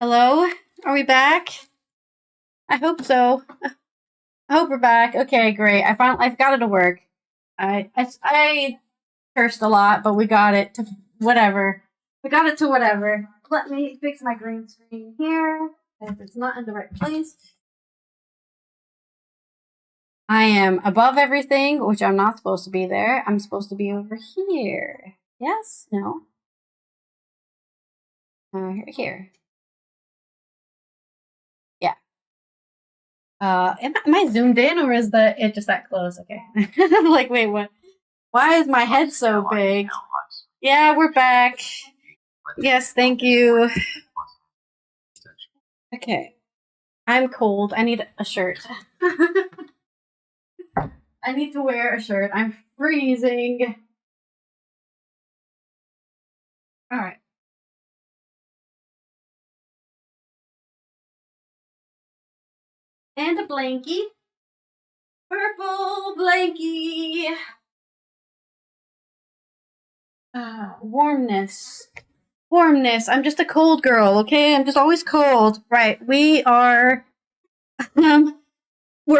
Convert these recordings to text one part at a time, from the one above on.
Hello? Are we back? I hope so. I hope we're back. Okay, great. I've got it to work. I cursed a lot, but we got it to whatever. We got it to whatever. Let me fix my green screen here. If it's not in the right place. I am above everything, which I'm not supposed to be there. I'm supposed to be over here. Yes? No? Here. Yeah. Am I zoomed in or is it just that close? Okay. I'm like, wait, what? Why is my head so big? Yeah, we're back. Yes, thank you. Okay. I'm cold. I need a shirt. I need to wear a shirt. I'm freezing. Alright. And a blankie. Purple blankie. Warmness. Warmness. I'm just a cold girl, okay? I'm just always cold. Right. We are we're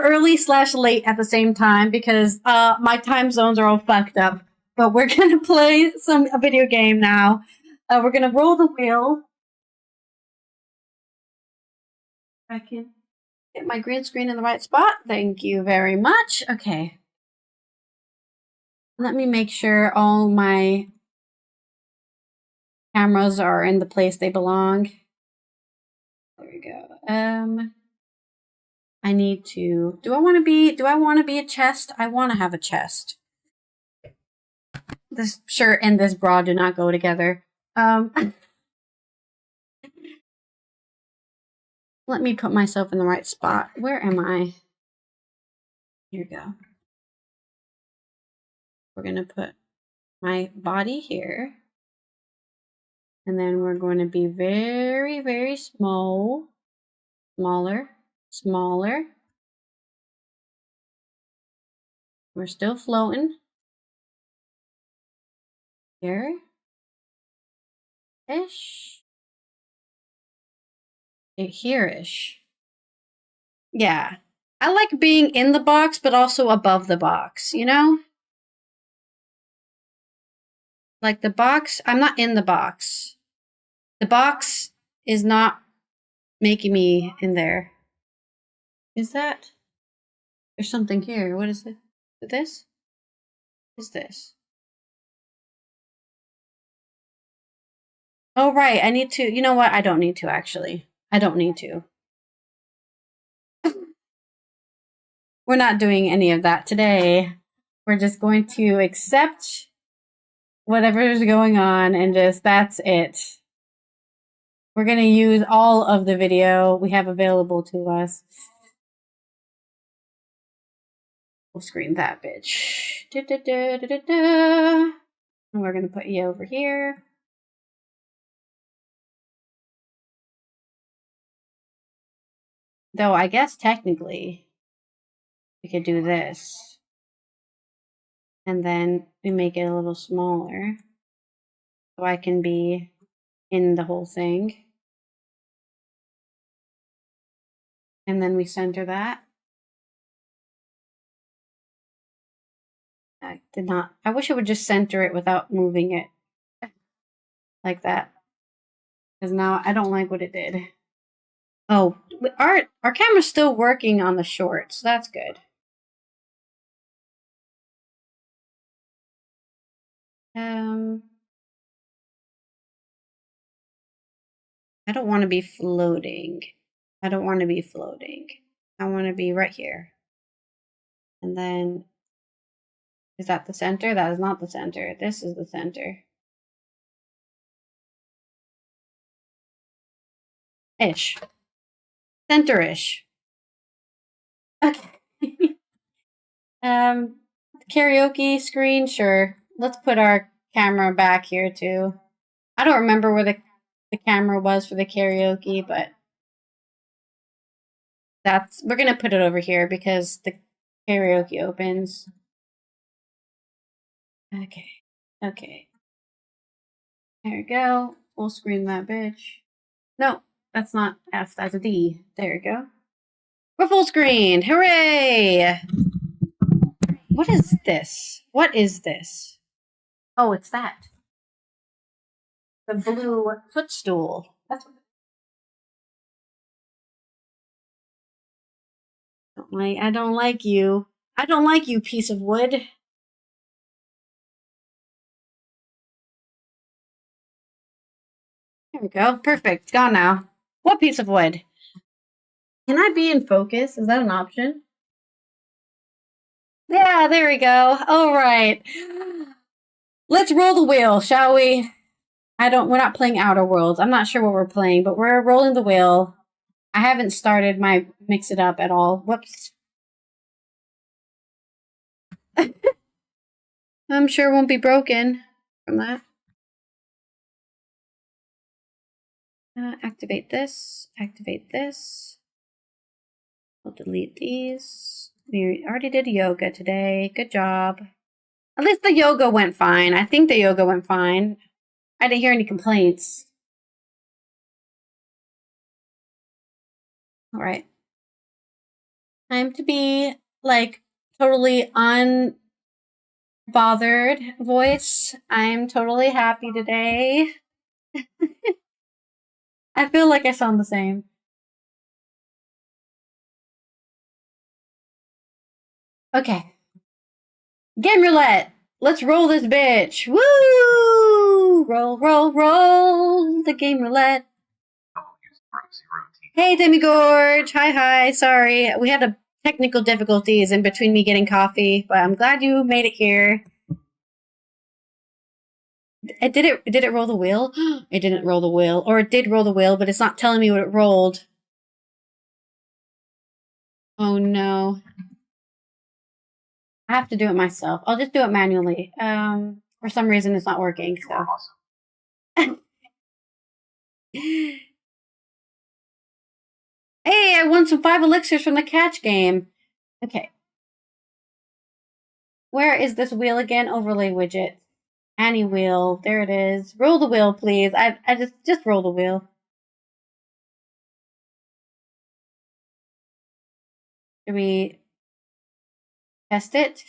early/late at the same time because my time zones are all fucked up. But we're gonna play a video game now. We're gonna roll the wheel. I can get my green screen in the right spot. Thank you very much. Okay. Let me make sure all my cameras are in the place they belong. There we go. I need to. Do I want to be a chest? I want to have a chest. This shirt and this bra do not go together. Let me put myself in the right spot. Where am I? Here we go. We're going to put my body here. And then we're going to be very, very small. Smaller. Smaller. We're still floating. Here. Ish. Here-ish. Yeah. I like being in the box, but also above the box, you know? Like the box, I'm not in the box. The box is not making me in there. Is that? There's something here. What is it? Is it this? What is this? Oh, right. I need to. You know what? I don't need to, actually. I don't need to. We're not doing any of that today. We're just going to accept whatever is going on and just that's it. We're going to use all of the video we have available to us. We'll screen that bitch. And we're going to put you over here. Though I guess technically we could do this. And then we make it a little smaller. So I can be in the whole thing. And then we center that. I did not. I wish it would just center it without moving it. Like that. Because now I don't like what it did. Oh, our camera's still working on the short, so that's good. I don't want to be floating. I don't want to be floating. I want to be right here. And then, is that the center? That is not the center. This is the center. Ish. Center-ish. Okay. Karaoke screen, sure. Let's put our camera back here too. I don't remember where the camera was for the karaoke, but we're gonna put it over here because the karaoke opens. Okay. Okay. There we go. Full screen that bitch. No, That's not F, that's a D. There you go. We're full screen. Hooray! What is this? What is this? Oh, it's that. The blue footstool. That's what I don't like you. I don't like you, piece of wood. There we go. Perfect. It's gone now. What piece of wood? Can I be in focus? Is that an option? Yeah, there we go. All right. Let's roll the wheel, shall we? We're not playing Outer Worlds. I'm not sure what we're playing, but we're rolling the wheel. I haven't started my mix it up at all. Whoops. I'm sure it won't be broken from that. Activate this. Activate this. We'll delete these. We already did yoga today. Good job. At least the yoga went fine. I think the yoga went fine. I didn't hear any complaints. All right. Time to be like totally unbothered voice. I'm totally happy today. I feel like I sound the same. Okay. Game roulette. Let's roll this bitch. Woo! Roll, roll, roll the game roulette. Hey, Demigorge. Hi. Sorry. We had technical difficulties in between me getting coffee, but I'm glad you made it here. Did it roll the wheel? It didn't roll the wheel. Or it did roll the wheel, but it's not telling me what it rolled. Oh no. I have to do it myself. I'll just do it manually. For some reason it's not working, so. Hey, I won some 5 elixirs from the catch game. Okay. Where is this wheel again? Overlay widget. Annie wheel. There it is. Roll the wheel, please. I just roll the wheel. Should we test it?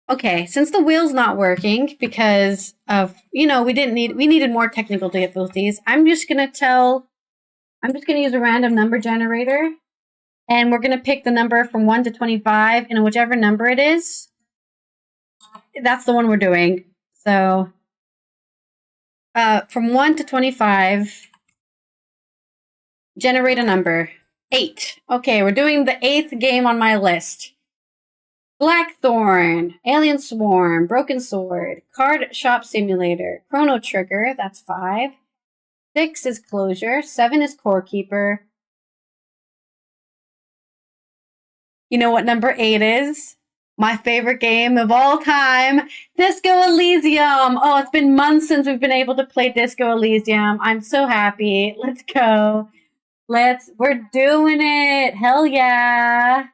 Okay, since the wheel's not working because of, we needed more technical difficulties, I'm just going to use a random number generator, and we're going to pick the number from 1 to 25, and whichever number it is, that's the one we're doing. So, from 1 to 25, generate a number. 8. Okay, we're doing the 8th game on my list. Blackthorn, Alien Swarm, Broken Sword, Card Shop Simulator, Chrono Trigger, that's 5. 6 is Closure, 7 is Core Keeper. You know what number 8 is? My favorite game of all time, Disco Elysium. Oh, it's been months since we've been able to play Disco Elysium. I'm so happy. Let's go. We're doing it. Hell yeah.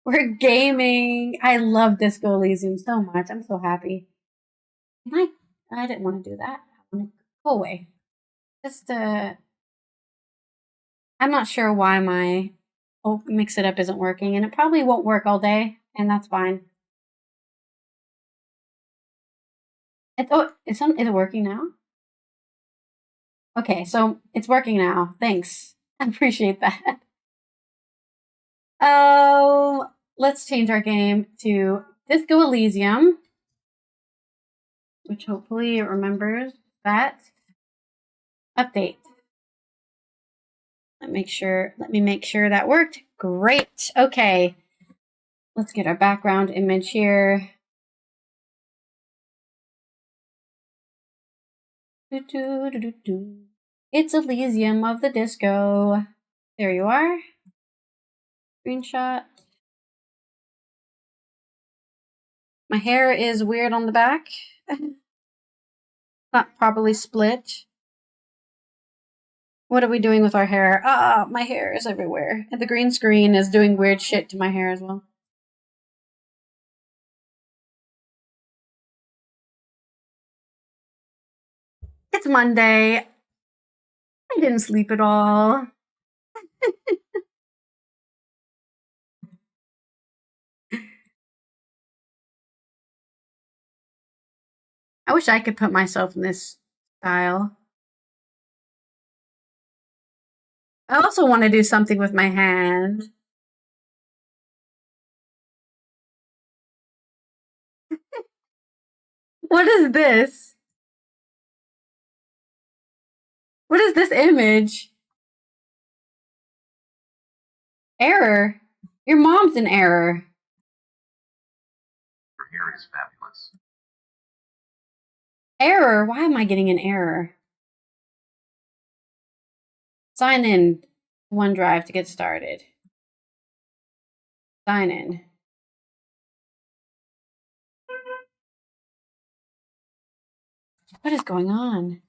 We're gaming. I love Disco Elysium so much. I'm so happy. I didn't want to do that. I want to go away. I'm not sure why my mix it up isn't working, and it probably won't work all day, and that's fine. Is it working now? Okay, so it's working now. Thanks. I appreciate that. Oh, let's change our game to Disco Elysium, which hopefully it remembers that. Update. Let me make sure that worked. Great. Okay. Let's get our background image here. It's Elysium of the Disco. There you are. Screenshot. My hair is weird on the back. Not properly split. What are we doing with our hair? My hair is everywhere. And the green screen is doing weird shit to my hair as well. It's Monday. I didn't sleep at all. I wish I could put myself in this style. I also want to do something with my hand. What is this? What is this image? Error. Your mom's in error. Your hair is fabulous. Error? Why am I getting an error? Sign in OneDrive to get started. Sign in. What is going on?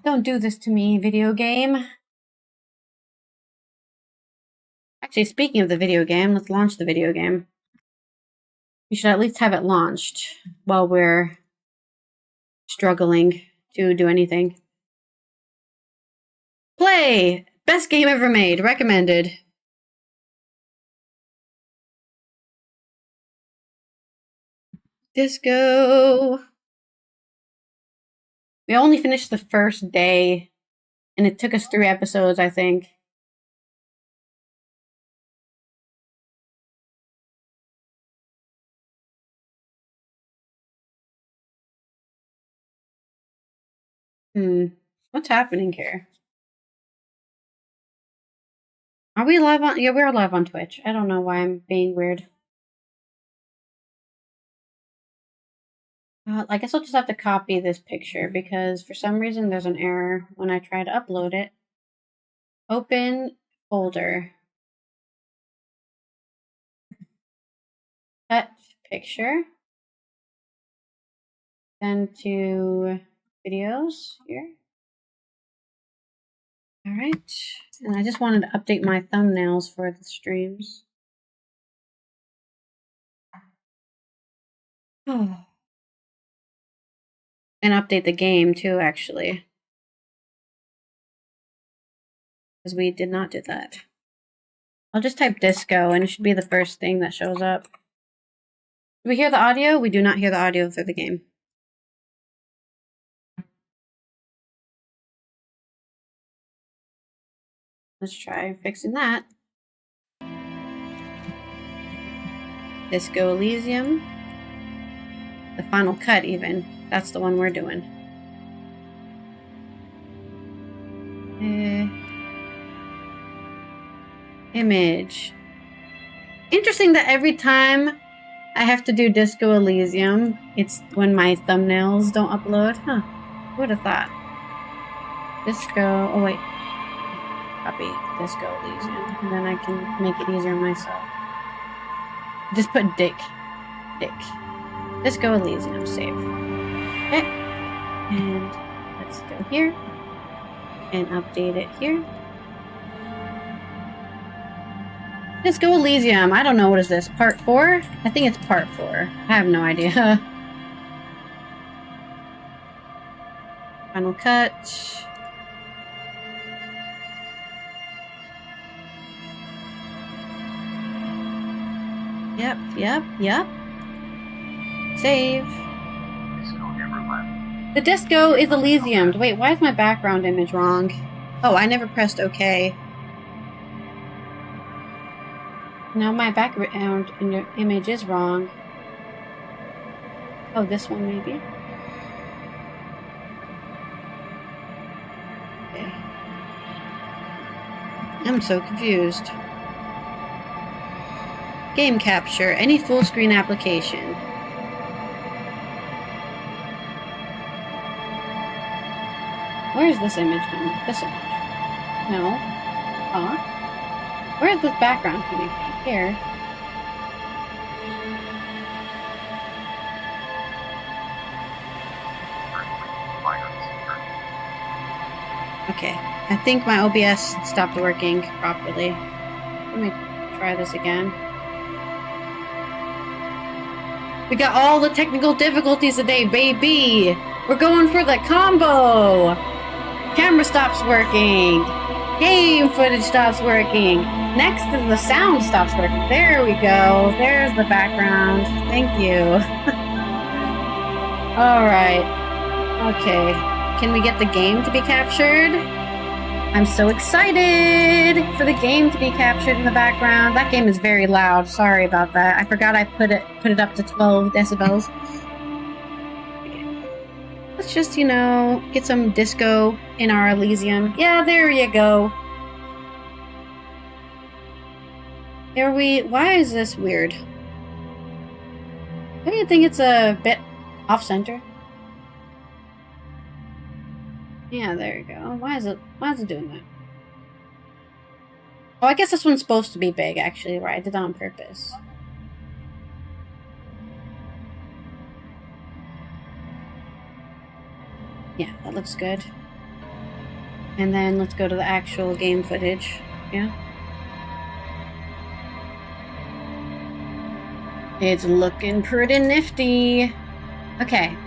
Don't do this to me, video game. Actually, speaking of the video game, let's launch the video game. We should at least have it launched while we're struggling to do anything. Play! Best game ever made. Recommended. Disco! We only finished the first day, and it took us 3 episodes, I think. What's happening here? Are we live on? Yeah, we're live on Twitch. I don't know why I'm being weird. I guess I'll just have to copy this picture because for some reason there's an error when I try to upload it. Open folder. Cut picture. Send to videos here. Alright. And I just wanted to update my thumbnails for the streams. Oh. And update the game too, actually. Because we did not do that. I'll just type disco and it should be the first thing that shows up. Do we hear the audio? We do not hear the audio through the game. Let's try fixing that. Disco Elysium. The final cut, even. That's the one we're doing. Image. Interesting that every time I have to do Disco Elysium, it's when my thumbnails don't upload. Huh. Who would have thought? Disco. Oh, wait. Copy Disco Elysium. And then I can make it easier myself. Just put Dick. Disco Elysium. Save. Okay. And let's go here. And update it here. Disco Elysium. I don't know. What is this? Part 4? I think it's part 4. I have no idea. Final cut. Yep. Save. Disco never left. The disco is Elysium. Wait, why is my background image wrong? Oh, I never pressed OK. Now my background image is wrong. Oh, this one maybe? Okay. I'm so confused. Game capture. Any full screen application. Where is this image coming? This image. No. Where is this background coming from? Here. Okay. I think my OBS stopped working properly. Let me try this again. We got all the technical difficulties today, baby! We're going for the combo! Camera stops working. Game footage stops working. Next is the sound stops working. There we go. There's the background. Thank you. Alright. Okay. Can we get the game to be captured? I'm so excited for the game to be captured in the background. That game is very loud. Sorry about that. I forgot I put it up to 12 decibels. Let's just, you know, get some disco in our Elysium. Yeah, there you go. Here we... Why is this weird? Don't you think it's a bit off-center? Yeah, there you go. Why is it doing that? Oh, I guess this one's supposed to be big, actually, right? I did it on purpose. Yeah, that looks good. And then let's go to the actual game footage. Yeah. It's looking pretty nifty. Okay.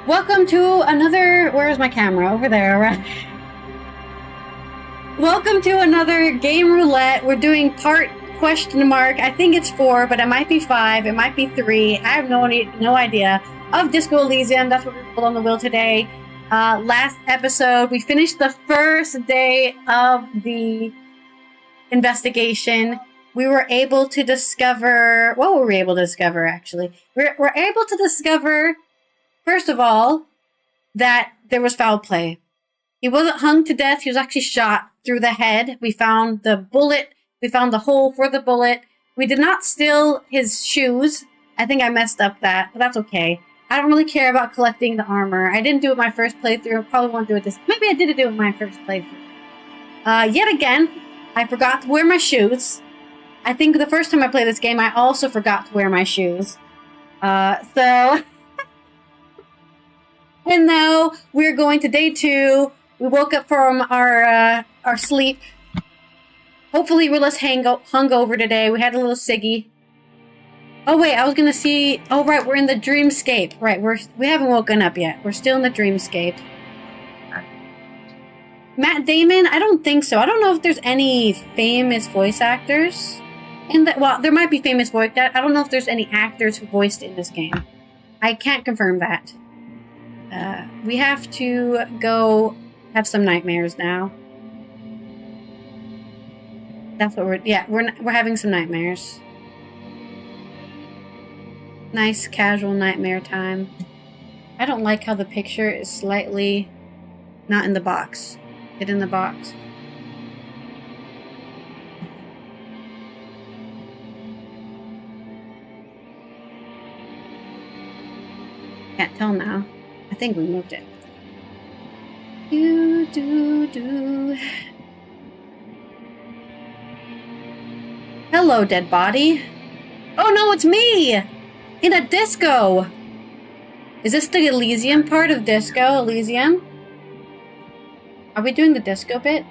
Welcome to another... Where's my camera? Over there, right? Welcome to another game roulette. We're doing part question mark. I think it's 4, but it might be 5. It might be 3. I have no idea. Of Disco Elysium. That's what we're put on the wheel today. Last episode, we finished the first day of the investigation. We were able to discover... What were we able to discover, actually? We're able to discover... First of all, that there was foul play. He wasn't hung to death. He was actually shot through the head. We found the bullet. We found the hole for the bullet. We did not steal his shoes. I think I messed up that, but that's okay. I don't really care about collecting the armor. I didn't do it my first playthrough. I probably won't do it this... Maybe I did do it my first playthrough. Yet again, I forgot to wear my shoes. I think the first time I played this game, I also forgot to wear my shoes. So... And now we're going to day 2. We woke up from our sleep. Hopefully we're less hungover today. We had a little ciggy. Oh wait, I was gonna see. Oh right, we're in the dreamscape. Right, we haven't woken up yet. We're still in the dreamscape. Matt Damon? I don't think so. I don't know if there's any famous voice actors in that. Well, there might be famous voice. I don't know if there's any actors who voiced in this game. I can't confirm that. We have to go have some nightmares now. That's what we're having some nightmares. Nice casual nightmare time. I don't like how the picture is slightly not in the box. Get in the box. Can't tell now. I think we moved it. Hello, dead body. Oh no, it's me! In a disco! Is this the Elysium part of Disco Elysium? Are we doing the disco bit?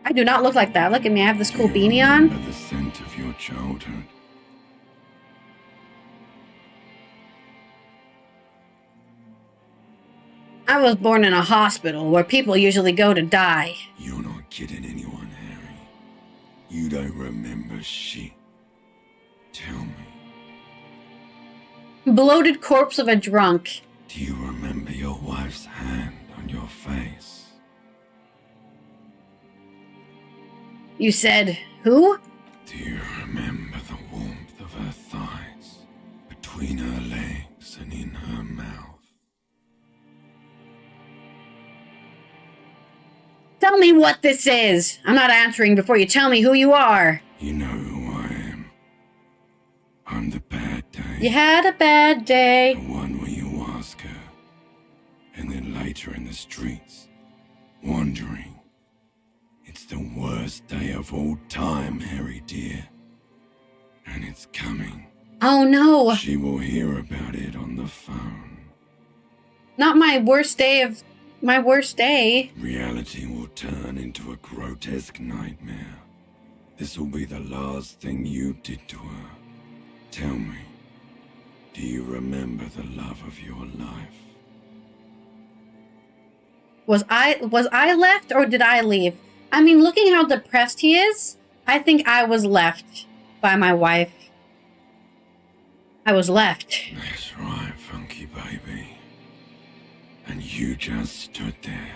I do not look like that. Look at me, I have this cool beanie on. The scent of your childhood. I was born in a hospital where people usually go to die. You're not kidding anyone, Harry. You don't remember shit. Tell me. Bloated corpse of a drunk. Do you remember your wife's hand on your face? You said, who? Do you remember the warmth of her thighs, between her legs and in her mouth? Tell me what this is! I'm not answering before you tell me who you are! You know who I am. I'm the bad day. You had a bad day. The one where you ask her, and then later in the streets, wandering. It's the worst day of all time, Harry dear. And it's coming. Oh no! She will hear about it on the phone. Not my worst day of... my worst day. Reality will turn into a grotesque nightmare. This will be the last thing you did to her. Tell me, do you remember the love of your life? Was I left or did I leave? I mean, looking how depressed he is, I think I was left by my wife. I was left. That's right, funky baby. And you just stood there.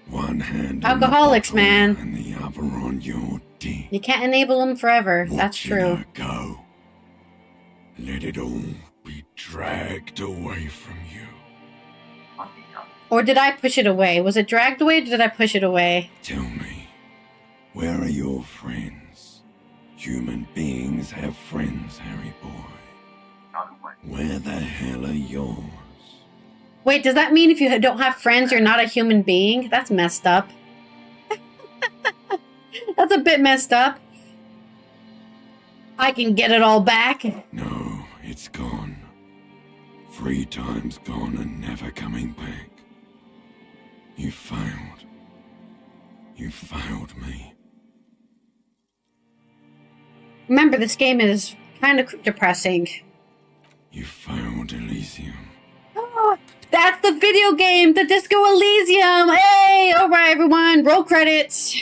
One hand Alcoholics, on the bottle man. and the other on your dick. You can't enable them forever. That's Watching true. her go. Let it all be dragged away from you. Or did I push it away? Was it dragged away or did I push it away? Tell me, where are your friends? Human beings have friends, Harry boy. Where the hell are yours? Wait, does that mean if you don't have friends, you're not a human being? That's messed up. That's a bit messed up. I can get it all back. No, it's gone. 3 times gone and never coming back. You failed. You failed me. Remember, this game is kind of depressing. You failed Elysium. Oh, that's the video game, the Disco Elysium. Hey, all right, everyone, roll credits.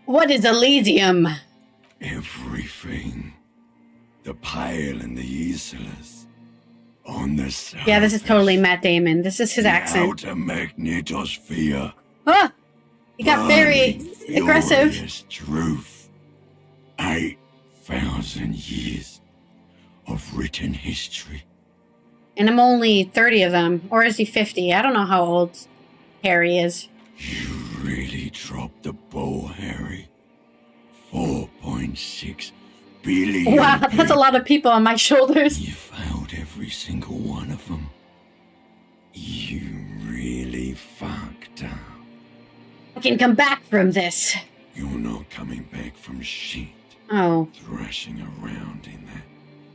What is Elysium? Everything. The pale and the useless. On the surface. Yeah, this is totally Matt Damon. This is his the accent. outer magnetosphere. Ah, he got very Burning, aggressive. furious truth. 8,000 years of written history. And I'm only 30 of them. Or is he 50? I don't know how old Harry is. You really dropped the ball, Harry. 4.6 billion. Wow, that's a lot of people on my shoulders. You failed every single one of them. You really fucked up. I can come back from this. You're not coming back from shit. Oh, Thrashing around in that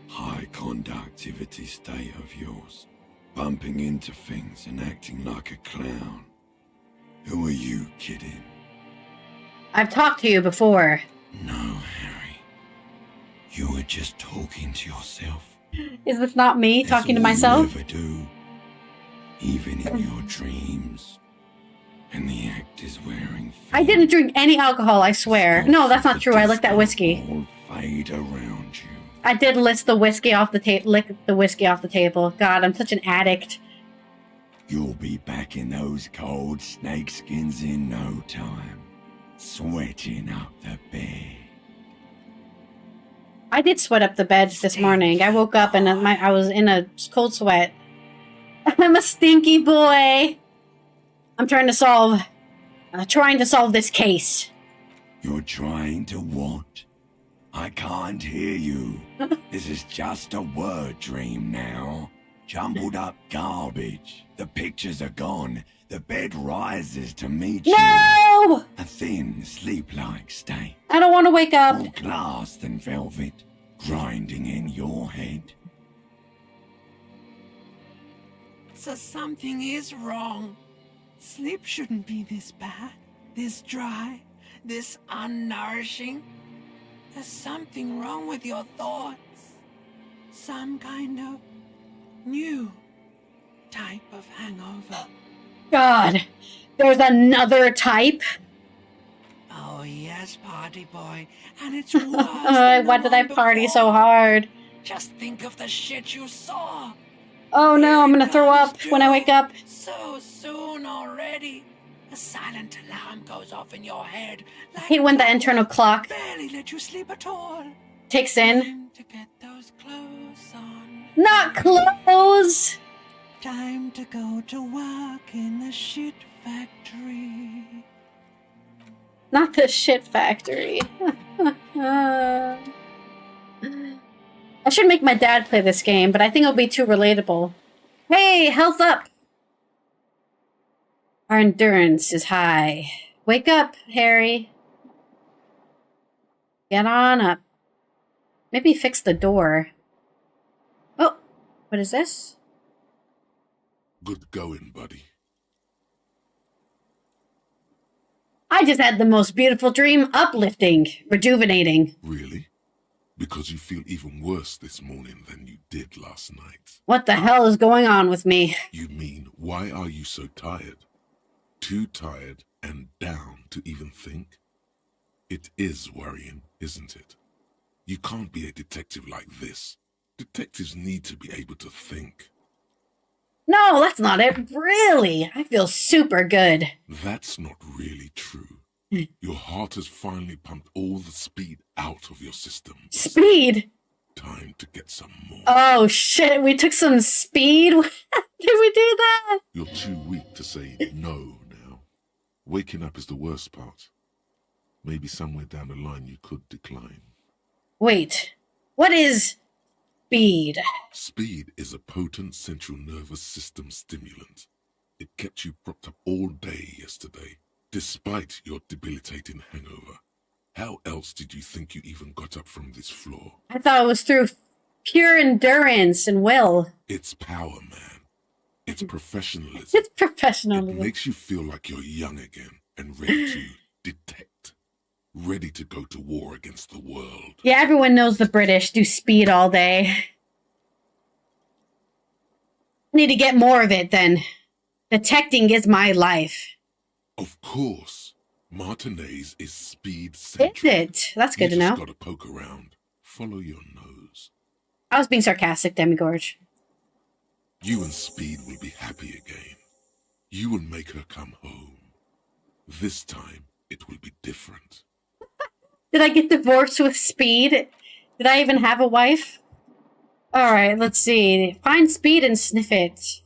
high conductivity state of yours. Bumping into things and acting like a clown. Who are you kidding? I've talked to you before. No, Harry. You were just talking to yourself. Is this not me That's talking to all myself? You ever do. Even in your dreams. And the act is wearing thin. I didn't drink any alcohol, I swear. No, that's not true. I licked that whiskey. All fade around you. I did lick the whiskey off the table. God, I'm such an addict. You'll be back in those cold snakeskins in no time. Sweating up the bed. I did sweat up the bed this morning. I woke up and I was in a cold sweat. I'm a stinky boy. I'm trying to solve this case. You're trying to what? I can't hear you. This is just a word dream now. Jumbled up garbage. The pictures are gone. The bed rises to meet you. No! A thin, sleep-like state. I don't want to wake up. More glass than velvet, grinding in your head. So something is wrong. Sleep shouldn't be this bad, this dry, this unnourishing. There's something wrong with your thoughts. Some kind of new type of hangover. God, there's another type. Oh yes, party boy, and it's worse. Why did I party so hard? Just think of the shit you saw. Oh no, I'm gonna throw up when I wake up. So soon already. A silent alarm goes off in your head. I hate when the internal clock Barely let you sleep at all. takes in. Time to get those clothes on. Not clothes! Time to go to work in the shit factory. Not the shit factory. I should make my dad play this game, but I think it'll be too relatable. Hey, health up! Our endurance is high. Wake up, Harry. Get on up. Maybe fix the door. Oh, what is this? Good going, buddy. I just had the most beautiful dream. Uplifting. Rejuvenating. Really? Because you feel even worse this morning than you did last night. What the hell is going on with me? You mean, why are you so tired? Too tired and down to even think? It is worrying, isn't it? You can't be a detective like this. Detectives need to be able to think. No, that's not it. Really, I feel super good. That's not really true. Your heart has finally pumped all the speed out of your system. Speed? Time to get some more. Oh shit, we took some speed? Did we do that? You're too weak to say no now. Waking up is the worst part. Maybe somewhere down the line you could decline. Wait, what is speed? Speed is a potent central nervous system stimulant. It kept you propped up all day yesterday, despite your debilitating hangover. How else did you think you even got up from this floor? I thought it was through pure endurance and will. It's power, man. It's professionalism. It's professionalism. It makes you feel like you're young again and ready to detect. Ready to go to war against the world. Yeah, everyone knows the British do speed all day. Need to get more of it then. Detecting is my life. Of course. Martinez is speed Is central. it? That's good to know. You just gotta poke around. Follow your nose. I was being sarcastic, Demigorge. You and Speed will be happy again. You will make her come home. This time, it will be different. Did I get divorced with Speed? Did I even have a wife? Alright, let's see. Find Speed and sniff it.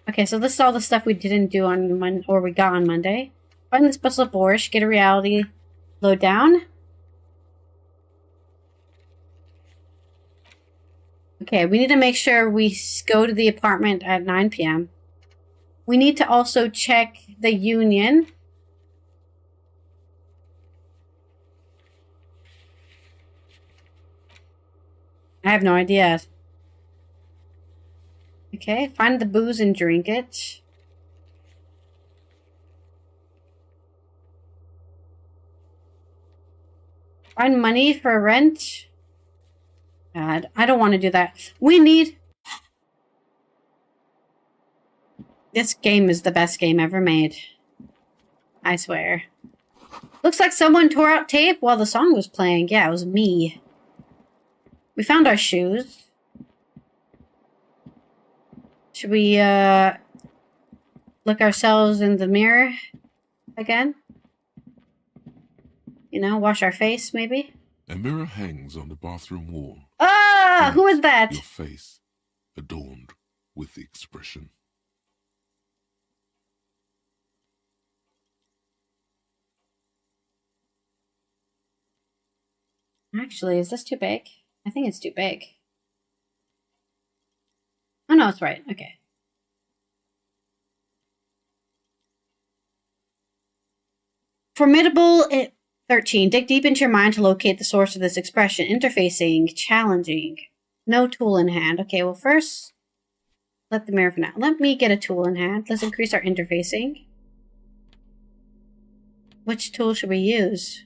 Okay, so this is all the stuff we didn't do on Monday, or we got on Monday. Find this bustle borscht, get a reality load down. Okay, we need to make sure we go to the apartment at 9 p.m. We need to also check the union. I have no idea. Okay, find the booze and drink it. Find money for rent. God, I don't want to do that. We need... This game is the best game ever made. I swear. Looks like someone tore out tape while the song was playing. Yeah, it was me. We found our shoes. Should we, look ourselves in the mirror again? You know, wash our face, maybe? A mirror hangs on the bathroom wall. Ah! Who is that? Your face, adorned with the expression. Actually, is this too big? I think it's too big. Oh, no, it's right. Okay. Formidable 13. Dig deep into your mind to locate the source of this expression. Interfacing. Challenging. No tool in hand. Okay, well, first, let the mirror for now. Let me get a tool in hand. Let's increase our interfacing. Which tool should we use?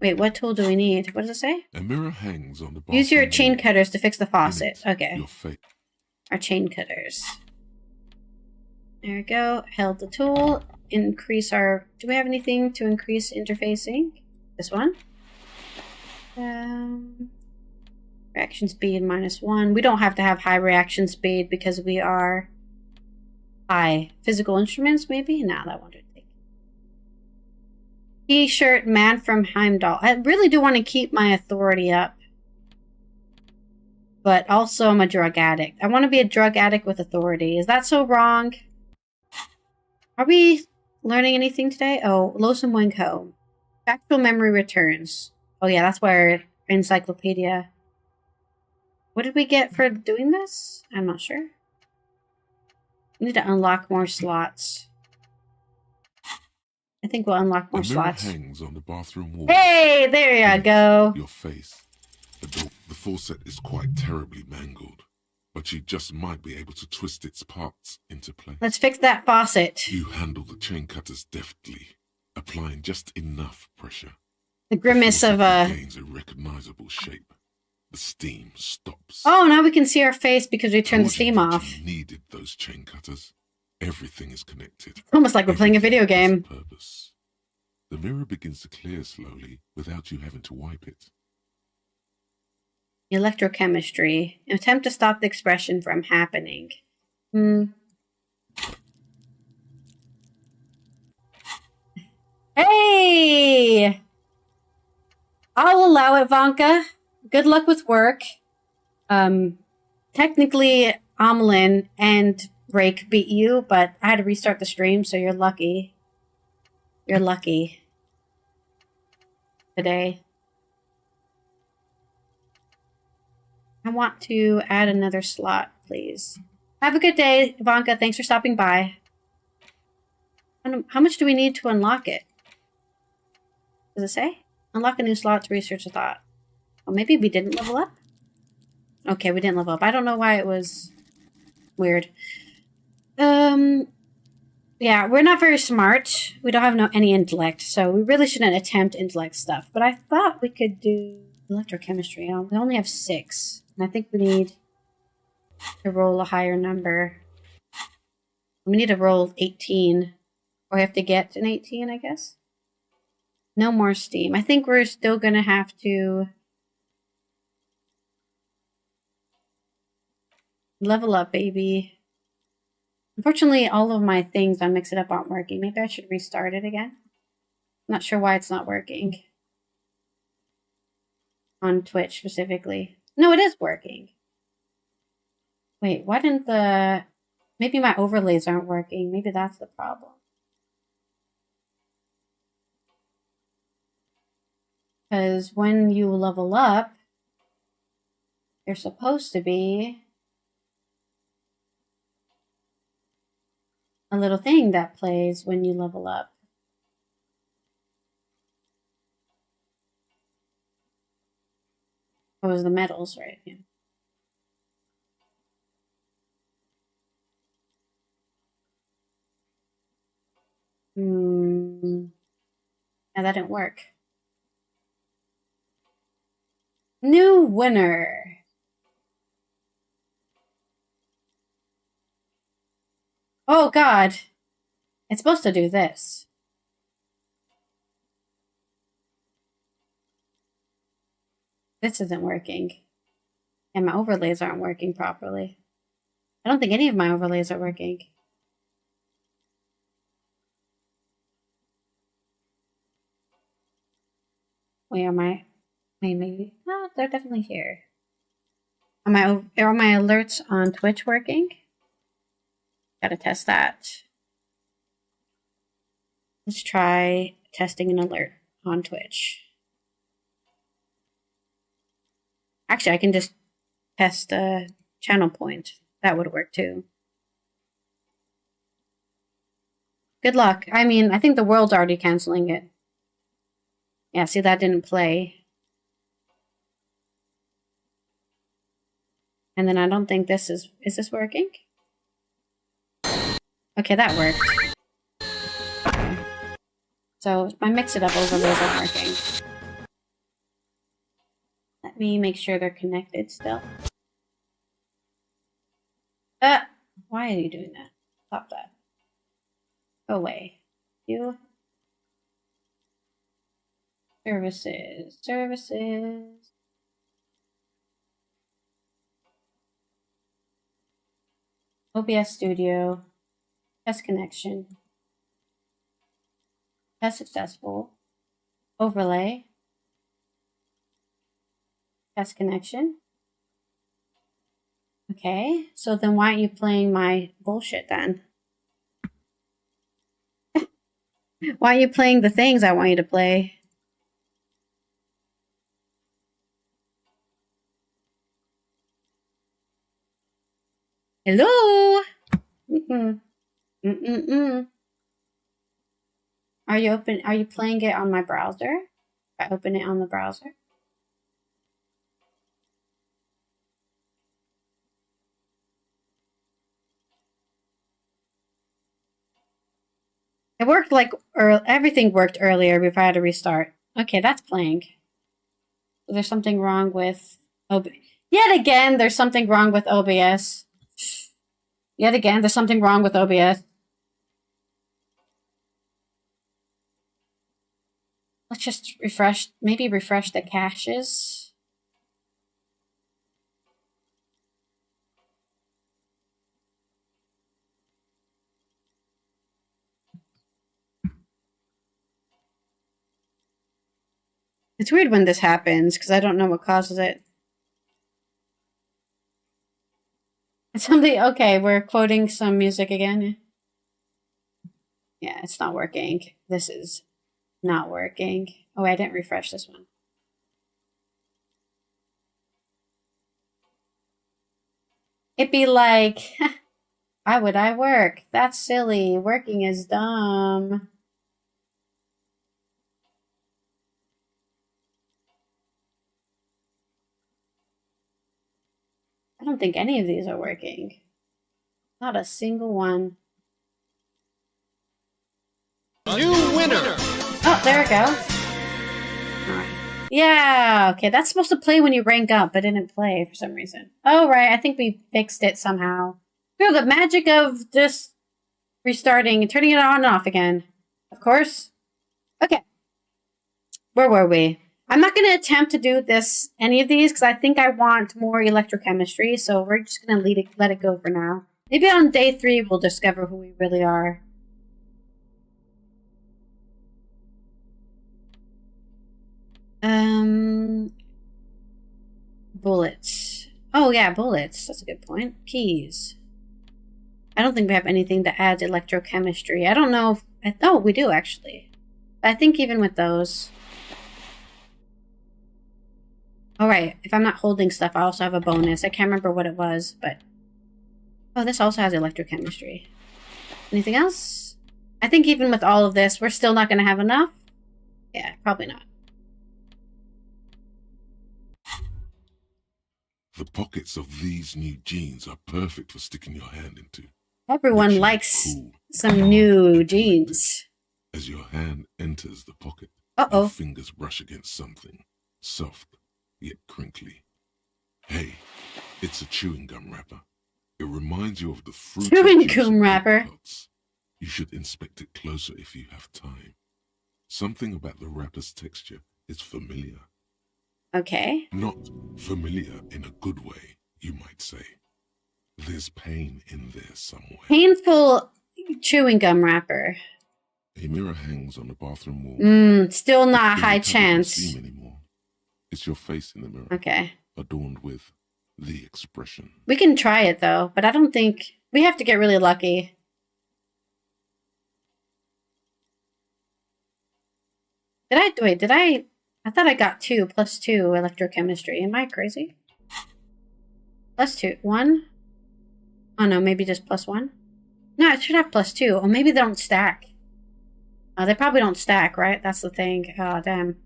Wait, what tool do we need? What does it say? A mirror hangs on the bathroom Use your chain wall. cutters to fix the faucet. Okay. Your face. Our chain cutters. There we go. Held the tool. Increase our... Do we have anything to increase interfacing? This one? Reaction speed -1. We don't have to have high reaction speed because we are high. Physical instruments, maybe? No, that won't do. T-shirt, man from Heimdall. I really do want to keep my authority up. But also I'm a drug addict. I want to be a drug addict with authority. Is that so wrong? Are we learning anything today? Oh, Losum Winco. Factual memory returns. Oh yeah, that's where encyclopedia. What did we get for doing this? I'm not sure. We need to unlock more slots. I think we'll unlock more slots. Hangs on the bathroom wall. Hey, there you go. Your face. The faucet is quite terribly mangled, but you just might be able to twist its parts into place. Let's fix that faucet. You handle the chain cutters deftly, applying just enough pressure. The grimace of gains a recognizable shape. The steam stops. Oh, now we can see our face because we turned the steam off. You needed those chain cutters. Everything is connected. It's almost like we're playing a video game. Purpose. The mirror begins to clear slowly without you having to wipe it. Electrochemistry. Attempt to stop the expression from happening. Hey! I'll allow it, Vanka. Good luck with work. Technically, Amelin and Rake beat you, but I had to restart the stream, so you're lucky. You're lucky. Today. I want to add another slot, please. Have a good day, Ivanka. Thanks for stopping by. How much do we need to unlock it? Does it say? Unlock a new slot to research a thought. Well, maybe we didn't level up? Okay, we didn't level up. I don't know why it was weird. Yeah, we're not very smart. We don't have any intellect, so we really shouldn't attempt intellect stuff. But I thought we could do electrochemistry. We only have 6. And I think we need to roll a higher number. We need to roll 18. Or we have to get an 18, I guess. No more steam. I think we're still going to have to level up, baby. Unfortunately, all of my things on Mix It Up aren't working. Maybe I should restart it again. I'm not sure why it's not working. On Twitch, specifically. No, it is working. Wait, why didn't the... Maybe my overlays aren't working. Maybe that's the problem. Because when you level up, you're supposed to be a little thing that plays when you level up. It was the medals, right? Yeah. Yeah, that didn't work. New winner. Oh, God. It's supposed to do this. This isn't working. And my overlays aren't working properly. I don't think any of my overlays are working. Where am I? Maybe. No, they're definitely here. Are my alerts on Twitch working? Gotta test that. Let's try testing an alert on Twitch. Actually, I can just test the channel point. That would work too. Good luck. I mean, I think the world's already canceling it. Yeah, see, that didn't play. And then I don't think this is this working? Okay, that worked. So my Mix It Up overlays are working. Let me make sure they're connected still. Why are you doing that? Stop that. Go away. You. Services. OBS Studio. Test connection. Test successful. Overlay. Test connection. Okay, so then why aren't you playing my bullshit then? Why aren't you playing the things I want you to play? Hello? Are you playing it on my browser? If I open it on the browser? It worked everything worked earlier before I had to restart. Okay, that's playing. There's something wrong with Yet again, there's something wrong with OBS. Yet again, there's something wrong with OBS. Let's just refresh, maybe refresh the caches. It's weird when this happens, because I don't know what causes it. Something, okay, we're quoting some music again. Yeah, it's not working. This is not working. Oh, I didn't refresh this one. It'd be like, why would I work? That's silly. Working is dumb. I don't think any of these are working. Not a single one. New winner! Oh, there we go. Alright. Yeah, okay, that's supposed to play when you rank up, but didn't play for some reason. Oh, right, I think we fixed it somehow. You know, the magic of just restarting and turning it on and off again. Of course. Okay. Where were we? I'm not going to attempt to do any of these, because I think I want more electrochemistry, so we're just going to let it go for now. Maybe on day 3 we'll discover who we really are. Bullets. Oh yeah, bullets. That's a good point. Keys. I don't think we have anything that adds electrochemistry. I don't know if... Oh, we do, actually. I think even with those... Alright, if I'm not holding stuff, I also have a bonus. I can't remember what it was, but... Oh, this also has electrochemistry. Anything else? I think even with all of this, we're still not going to have enough. Yeah, probably not. The pockets of these new jeans are perfect for sticking your hand into. Everyone likes some new jeans. As your hand enters the pocket, Uh-oh. your fingers brush against something soft yet crinkly. Hey, it's a chewing gum wrapper. It reminds you of the fruit. Chewing gum wrapper. You should inspect it closer if you have time. Something about the wrapper's texture is familiar. Okay. Not familiar in a good way, you might say. There's pain in there somewhere. Painful chewing gum wrapper. A mirror hangs on the bathroom wall. Still not a high chance. Anymore. It's your face in the mirror. Okay. Adorned with the expression. We can try it though, but I don't think... We have to get really lucky. Did I... I thought I got 2 plus 2 electrochemistry. Am I crazy? Plus 2. 1? Oh no, maybe just plus 1? No, it should have plus 2. Oh, maybe they don't stack. They probably don't stack, right? That's the thing. Oh, damn.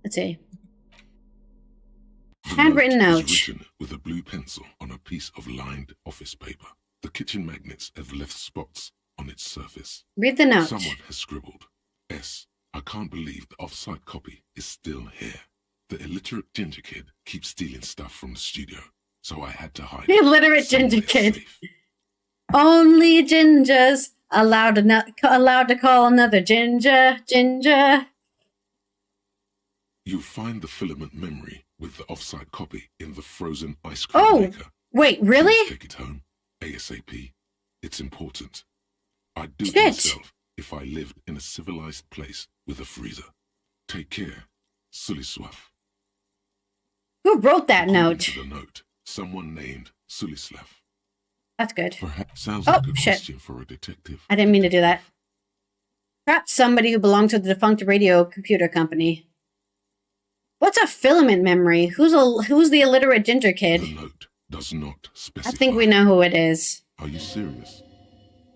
Let's see. Handwritten note. Written with a blue pencil on a piece of lined office paper. The kitchen magnets have left spots on its surface. Read the note. Someone has scribbled, S. I can't believe the off-site copy is still here. The illiterate ginger kid keeps stealing stuff from the studio, so I had to hide The illiterate ginger kid. Only gingers allowed to call another ginger. You find the filament memory with the off-site copy in the frozen ice cream maker. Wait, really? Please take it home, ASAP. It's important. I'd do it myself if I lived in a civilized place with a freezer. Take care, Suliswaf. Who wrote that note? To the note, someone named Sulislav. That's good. Perhaps sounds like a question for a detective. I didn't mean to do that. Perhaps somebody who belonged to the defunct radio computer company. What's a filament memory? Who's the illiterate ginger kid? The note does not specify. I think we know who it is. Are you serious?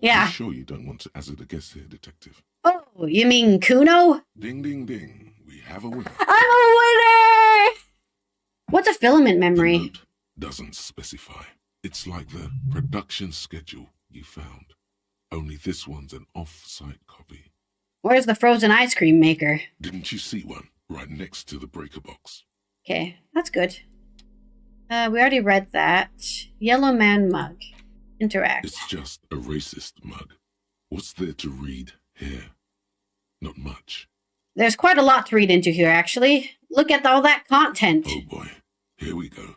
Yeah. I'm sure you don't want to hazard a guess here, detective. Oh, you mean Kuno? Ding, ding, ding. We have a winner. I'm a winner! What's a filament memory? The note doesn't specify. It's like the production schedule you found. Only this one's an off-site copy. Where's the frozen ice cream maker? Didn't you see one right next to the breaker box? Okay, that's good. We already read that. Yellow man mug. Interact. It's just a racist mug. What's there to read here? Not much. There's quite a lot to read into here, actually. Look at all that content. Oh boy, here we go.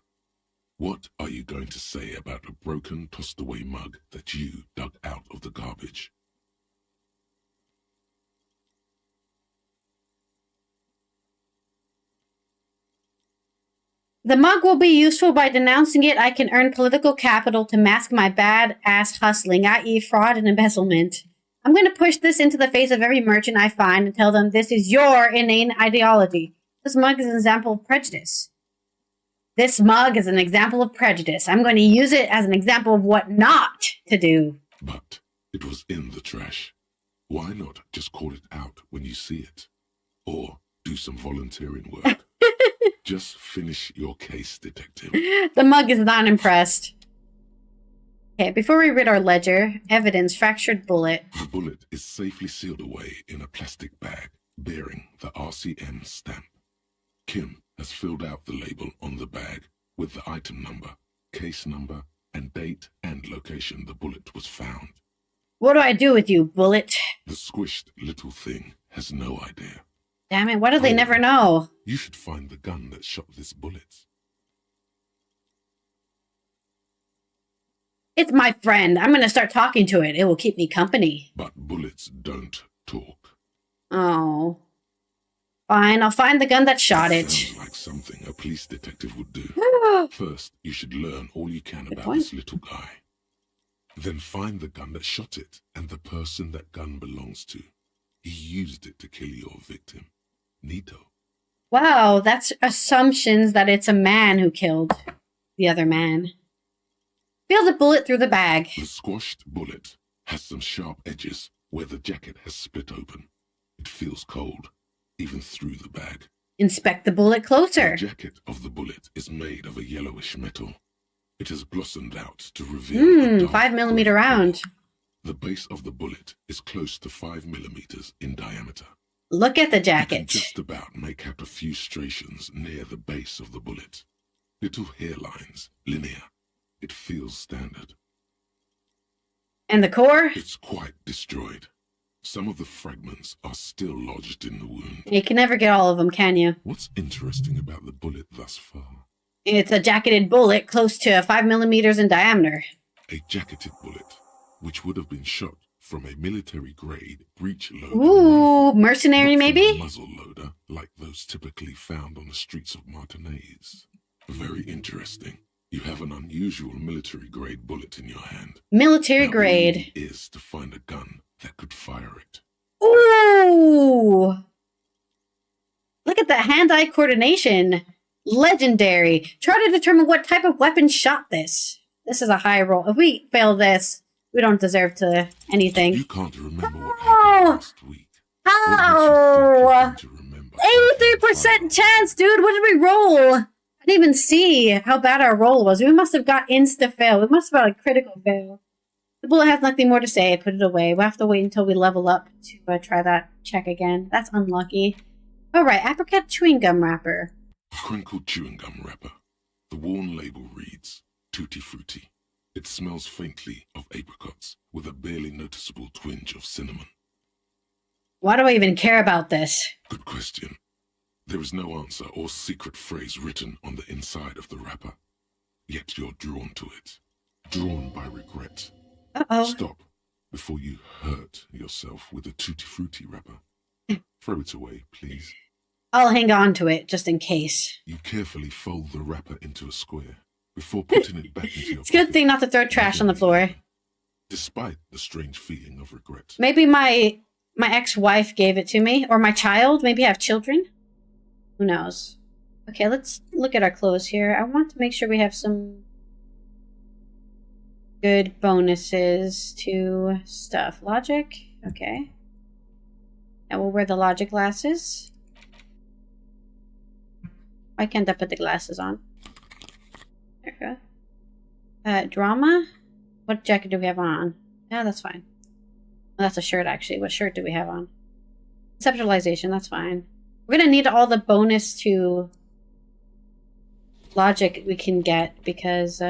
What are you going to say about a broken, tossed-away mug that you dug out of the garbage? The mug will be useful. By denouncing it, I can earn political capital to mask my bad-ass hustling, i.e. fraud and embezzlement. I'm going to push this into the face of every merchant I find and tell them this is your inane ideology. This mug is an example of prejudice. This mug is an example of prejudice. I'm going to use it as an example of what not to do. But it was in the trash. Why not just call it out when you see it? Or do some volunteering work. Just finish your case, detective. The mug is not impressed. Okay, before we read our ledger, evidence, fractured bullet. The bullet is safely sealed away in a plastic bag bearing the RCN stamp. Kim has filled out the label on the bag with the item number, case number, and date and location the bullet was found. What do I do with you, bullet? The squished little thing has no idea. Damn it, why do they never know? You should find the gun that shot this bullet. It's my friend. I'm going to start talking to it. It will keep me company. But bullets don't talk. Oh. Fine, I'll find the gun that shot it. Sounds like something a police detective would do. First, you should learn all you can about this little guy. Then find the gun that shot it and the person that gun belongs to. He used it to kill your victim. Neato. Wow, that's assumptions that it's a man who killed the other man. Feel the bullet through the bag. The squashed bullet has some sharp edges where the jacket has split open. It feels cold, even through the bag. Inspect the bullet closer. The jacket of the bullet is made of a yellowish metal. It has blossomed out to reveal a 5mm round. The base of the bullet is close to 5 millimeters in diameter. Look at the You can jacket. just about make out a few striations near the base of the bullet. Little hairlines, linear. It feels standard. And the core? It's quite destroyed. Some of the fragments are still lodged in the wound. You can never get all of them, can you? What's interesting about the bullet thus far? It's a jacketed bullet close to 5mm in diameter. A jacketed bullet, which would have been shot from a military-grade breech-loader. Ooh, mercenary not from maybe? a muzzle loader like those typically found on the streets of Martinez. Very interesting. You have an unusual military-grade bullet in your hand. Military Now, grade. all you need is to find a gun that could fire it. Ooh! Look at the hand-eye coordination. Legendary. Try to determine what type of weapon shot this. This is a high roll. If we fail this, we don't deserve to anything. You can't remember what happened last week. What makes you think you're going to remember? 83% chance, dude. What did we roll? I didn't even see how bad our roll was. We must have got insta-fail. We must have got a critical fail. The bullet has nothing more to say. Put it away. We'll have to wait until we level up to try that check again. That's unlucky. Alright, apricot chewing gum wrapper. Crinkled chewing gum wrapper. The worn label reads, Tutti Frutti. It smells faintly of apricots with a barely noticeable twinge of cinnamon. Why do I even care about this? Good question. There is no answer or secret phrase written on the inside of the wrapper. Yet you're drawn to it. Drawn by regret. Uh-oh. Stop before you hurt yourself with a Tutti Frutti wrapper. Throw it away, please. I'll hang on to it, just in case. You carefully fold the wrapper into a square before putting it back into your It's a good pocket. thing not to throw trash on the floor. Despite the strange feeling of regret. Maybe my ex-wife gave it to me, or my child. Maybe I have children. Who knows? Okay, let's look at our clothes here. I want to make sure we have some good bonuses to stuff. Logic? Okay. And we'll wear the logic glasses. Why can't I put the glasses on? There we go. Drama? What jacket do we have on? Yeah, that's fine. Well, that's a shirt, actually. What shirt do we have on? Conceptualization, that's fine. We're gonna need all the bonus to logic we can get because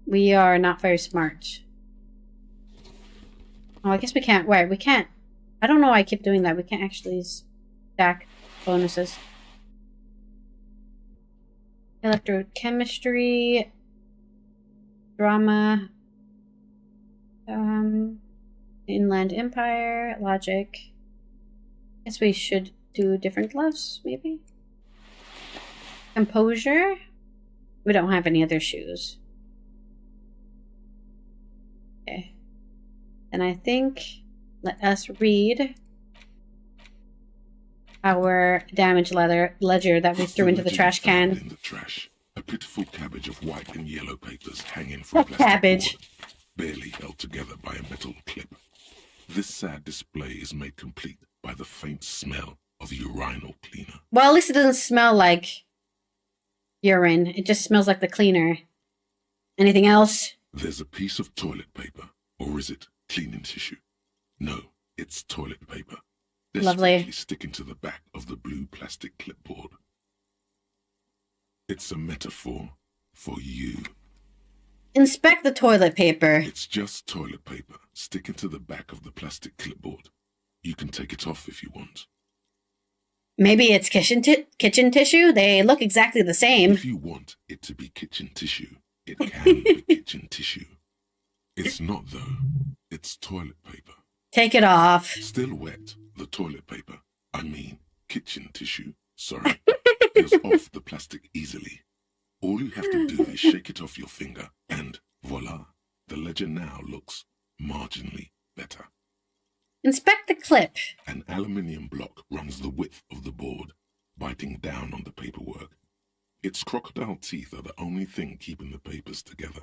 we are not very smart. Oh, I guess we can't. Wait, we can't. I don't know why I keep doing that. We can't actually stack bonuses. Electrochemistry, drama, Inland Empire, logic. Guess we should do different gloves, maybe? Composure? We don't have any other shoes. Okay. And I think, let us read our damage ledger that we threw into the trash can. In the trash, a pitiful cabbage of white and yellow papers hanging from a A plastic cabbage. board, barely held together by a metal clip. This sad display is made complete by the faint smell of urinal cleaner. Well, at least it doesn't smell like urine. It just smells like the cleaner. Anything else? There's a piece of toilet paper, or is it cleaning tissue? No, it's toilet paper. Lovely. Desperately sticking to the back of the blue plastic clipboard. It's a metaphor for you. Inspect the toilet paper. It's just toilet paper sticking to the back of the plastic clipboard. You can take it off if you want. Maybe it's kitchen tissue? They look exactly the same. If you want it to be kitchen tissue, it can be kitchen tissue. It's not, though. It's toilet paper. Take it off. Still wet, the toilet paper, I mean kitchen tissue, sorry, peels off the plastic easily. All you have to do is shake it off your finger and voila, the ledger now looks marginally better. Inspect the clip. An aluminium block runs the width of the board, biting down on the paperwork. Its crocodile teeth are the only thing keeping the papers together.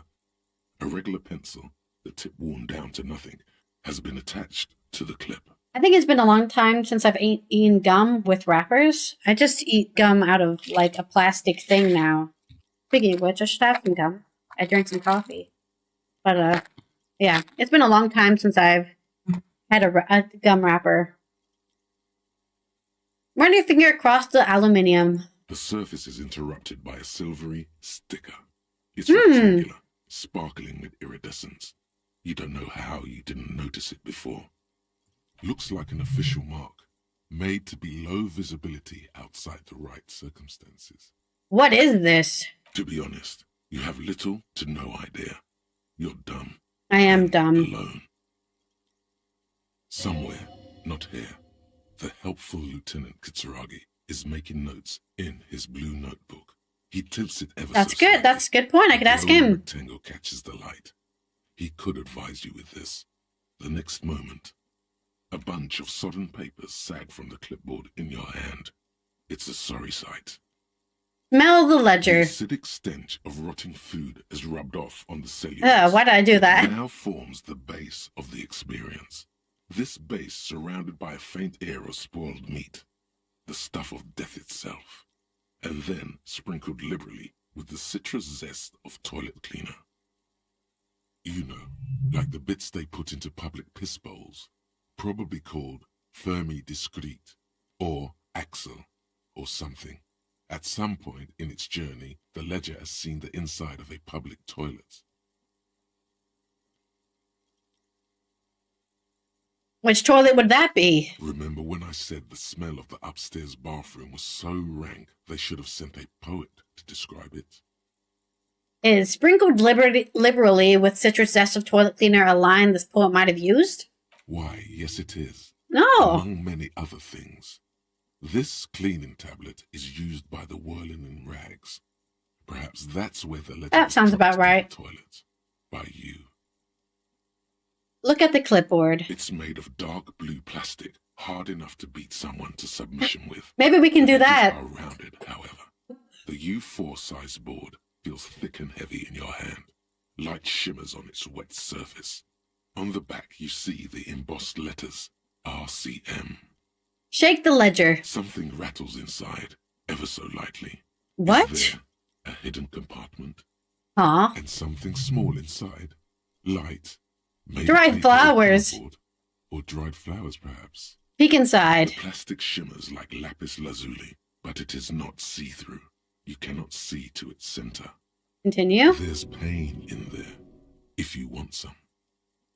A regular pencil, the tip worn down to nothing, has been attached to the clip. I think it's been a long time since I've eaten gum with wrappers. I just eat gum out of, like, a plastic thing now. Speaking of which, I should have some gum. I drank some coffee. But, yeah. It's been a long time since I've had a gum wrapper. Run your finger across the aluminium. The surface is interrupted by a silvery sticker. It's rectangular, sparkling with iridescence. You don't know how you didn't notice it before. Looks like an official mark, made to be low visibility outside the right circumstances. What is this? To be honest, you have little to no idea. You're dumb. I am and dumb. Alone. Somewhere, not here, the helpful Lieutenant Kitsuragi is making notes in his blue notebook. He tilts it ever That's so good. slightly. That's a good point. I could The ask glowing him. rectangle catches the light. He could advise you with this. The next moment, a bunch of sodden papers sag from the clipboard in your hand. It's a sorry sight. Smell the The ledger. acidic stench of rotting food is rubbed off on the cellulose. Why did I do It that? now forms the base of the experience. This base surrounded by a faint air of spoiled meat, the stuff of death itself, and then sprinkled liberally with the citrus zest of toilet cleaner. You know, like the bits they put into public piss bowls, probably called Fermi Discrete, or Axle, or something. At some point in its journey, the ledger has seen the inside of a public toilet. Which toilet would that be? Remember when I said the smell of the upstairs bathroom was so rank they should have sent a poet to describe it? Is sprinkled liberally with citrus zest of toilet cleaner a line this poet might have used? Why, yes it is. No. Among many other things. This cleaning tablet is used by the whirling in rags. Perhaps that's where the ledger That was sounds dropped about in right. the toilet. By you. Look at the clipboard. It's made of dark blue plastic, hard enough to beat someone to submission with. Maybe we can The do edges that. are rounded, however. The U4 size board feels thick and heavy in your hand. Light shimmers on its wet surface. On the back you see the embossed letters, RCM. Shake the ledger. Something rattles inside, ever so lightly. What? Is there a hidden compartment? Aw. And something small inside, light, maybe Dried paper or flowers. cardboard, Or dried flowers, perhaps. Peek inside. The plastic shimmers like lapis lazuli, but it is not see-through. You cannot see to its center. Continue. There's pain in there, if you want some.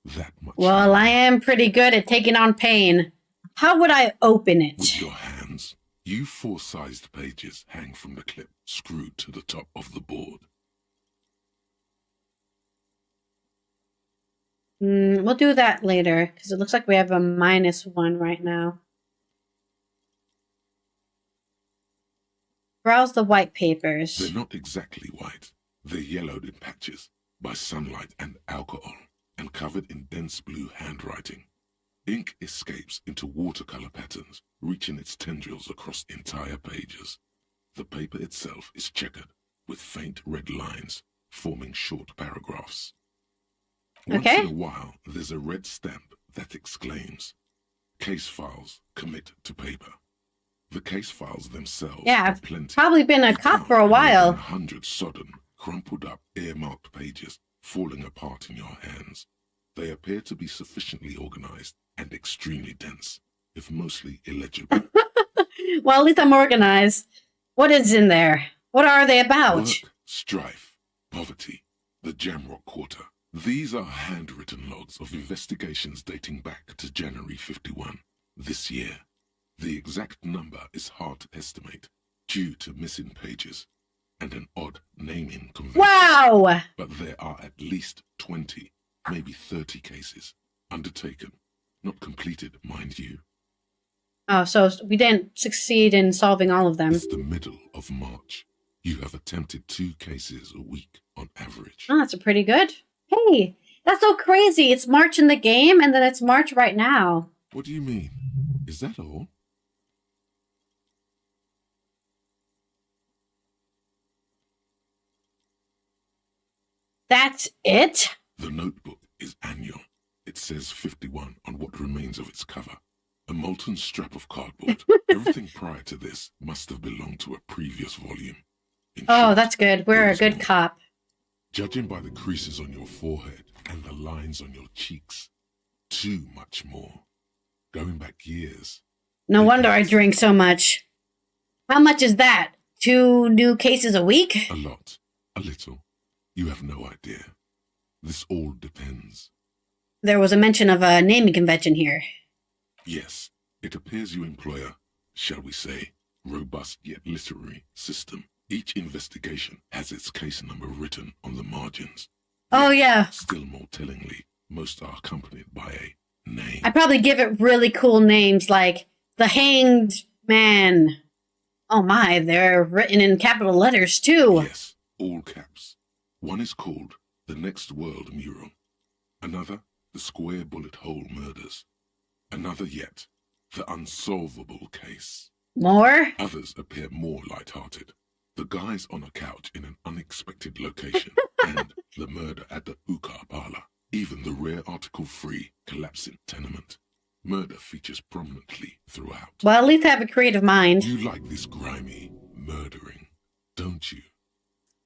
That much. Well, I am pretty good at taking on pain. How would I open it? With your hands, you 4-sized pages hang from the clip screwed to the top of the board. We'll do that later, because it looks like we have a -1 right now. Browse the white papers. They're not exactly white. They're yellowed in patches by sunlight and alcohol, and covered in dense blue handwriting. Ink escapes into watercolor patterns, reaching its tendrils across entire pages. The paper itself is checkered, with faint red lines, forming short paragraphs. Once in a while, there's a red stamp that exclaims, "Case files commit to paper." The case files themselves I've are plenty. probably been a cop for a while. 100 sodden, crumpled up, earmarked pages falling apart in your hands. They appear to be sufficiently organized and extremely dense, if mostly illegible. Well, at least I'm organized. What is in there? What are they about? Work, strife, poverty, the Jamrock Quarter. These are handwritten logs of investigations dating back to January 51, this year. The exact number is hard to estimate, due to missing pages and an odd naming convention. Wow! But there are at least 20, maybe 30 cases undertaken, not completed, mind you. Oh, so we didn't succeed in solving all of them. It's the middle of March. You have attempted 2 cases a week on average. Oh, that's pretty good. Hey, that's so crazy. It's March in the game, and then it's March right now. What do you mean? Is that all? That's it? The notebook is annual. It says 51 on what remains of its cover. A molten strap of cardboard. Everything prior to this must have belonged to a previous volume. Oh, that's good. We're a good cop. Judging by the creases on your forehead and the lines on your cheeks, too much more. Going back years. No wonder I drink so much. How much is that? 2 new cases a week? A lot. A little. You have no idea. This all depends. There was a mention of a naming convention here. Yes, it appears you employ a, shall we say, robust yet literary system. Each investigation has its case number written on the margins. Oh, yeah. Still more tellingly, most are accompanied by a name. I'd probably give it really cool names like The Hanged Man. Oh my, they're written in capital letters too. Yes, all caps. One is called The Next World Mural. Another, The Square Bullet Hole Murders. Another yet, The Unsolvable Case. More? Others appear more light-hearted. The guys on a couch in an unexpected location, and the murder at the hookah parlor. Even the rare article-free collapsing tenement. Murder features prominently throughout. Well, at least I have a creative mind. You like this grimy murdering, don't you?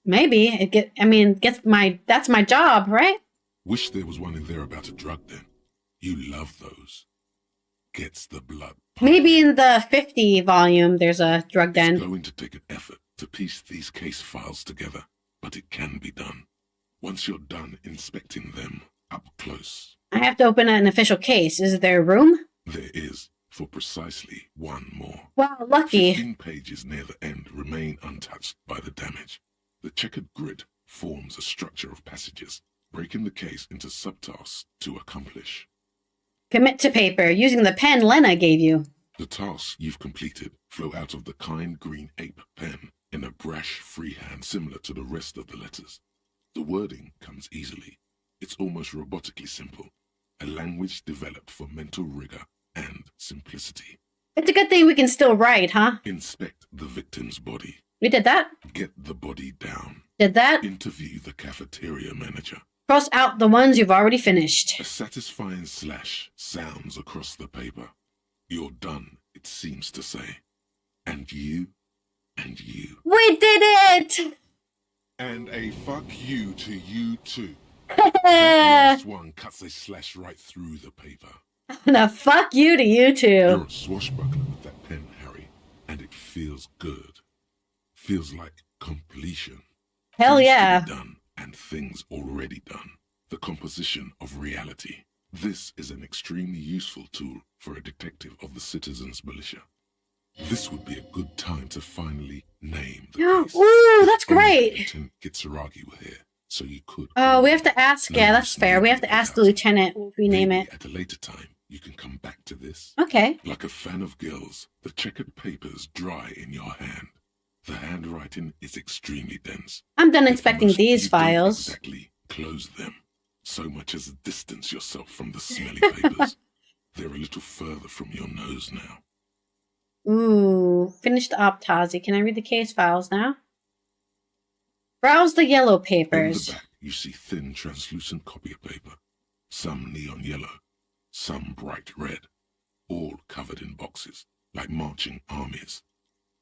Maybe. That's my job, right? Wish there was one in there about a drug den. You love those. Gets the blood pumping. Maybe in the 50 volume there's a drug den. It's going to take an effort to piece these case files together, but it can be done. Once you're done inspecting them up close. I have to open an official case. Is there room? There is, for precisely one more. Wow, lucky. 15 pages near the end remain untouched by the damage. The checkered grid forms a structure of passages, breaking the case into subtasks to accomplish. Commit to paper using the pen Lena gave you. The tasks you've completed flow out of the kind green ape pen in a brash freehand similar to the rest of the letters. The wording comes easily. It's almost robotically simple, a language developed for mental rigor and simplicity. It's a good thing we can still write, huh? Inspect the victim's body. We did that? Get the body down. Did that? Interview the cafeteria manager. Cross out the ones you've already finished. A satisfying slash sounds across the paper. You're done, it seems to say. And you, and you. We did it! And a fuck you to you too. That last one cuts a slash right through the paper. No, fuck you to you two. You're a swashbuckler with that pen, Harry, and it feels good. Feels like completion. Hell Things yeah. to be done and things already done. The composition of reality. This is an extremely useful tool for a detective of the Citizens Militia. This would be a good time to finally name the case. Ooh, that's If only great. Lieutenant Gitsuragi were here, so you could. Oh, we have to ask. No Yeah, that's use fair. We have to naming ask the without it. lieutenant if we name Maybe it. at a later time, you can come back to this. Okay. Like a fan of girls, the checkered papers dry in your hand. The handwriting is extremely dense. I'm done At inspecting most, these you don't files. exactly close them, so much as distance yourself from the smelly papers. They're a little further from your nose now. Ooh, finished autopsy. Can I read the case files now? Browse the yellow In the papers. back, you see thin, translucent copy paper. Some neon yellow, some bright red, all covered in boxes, like marching armies.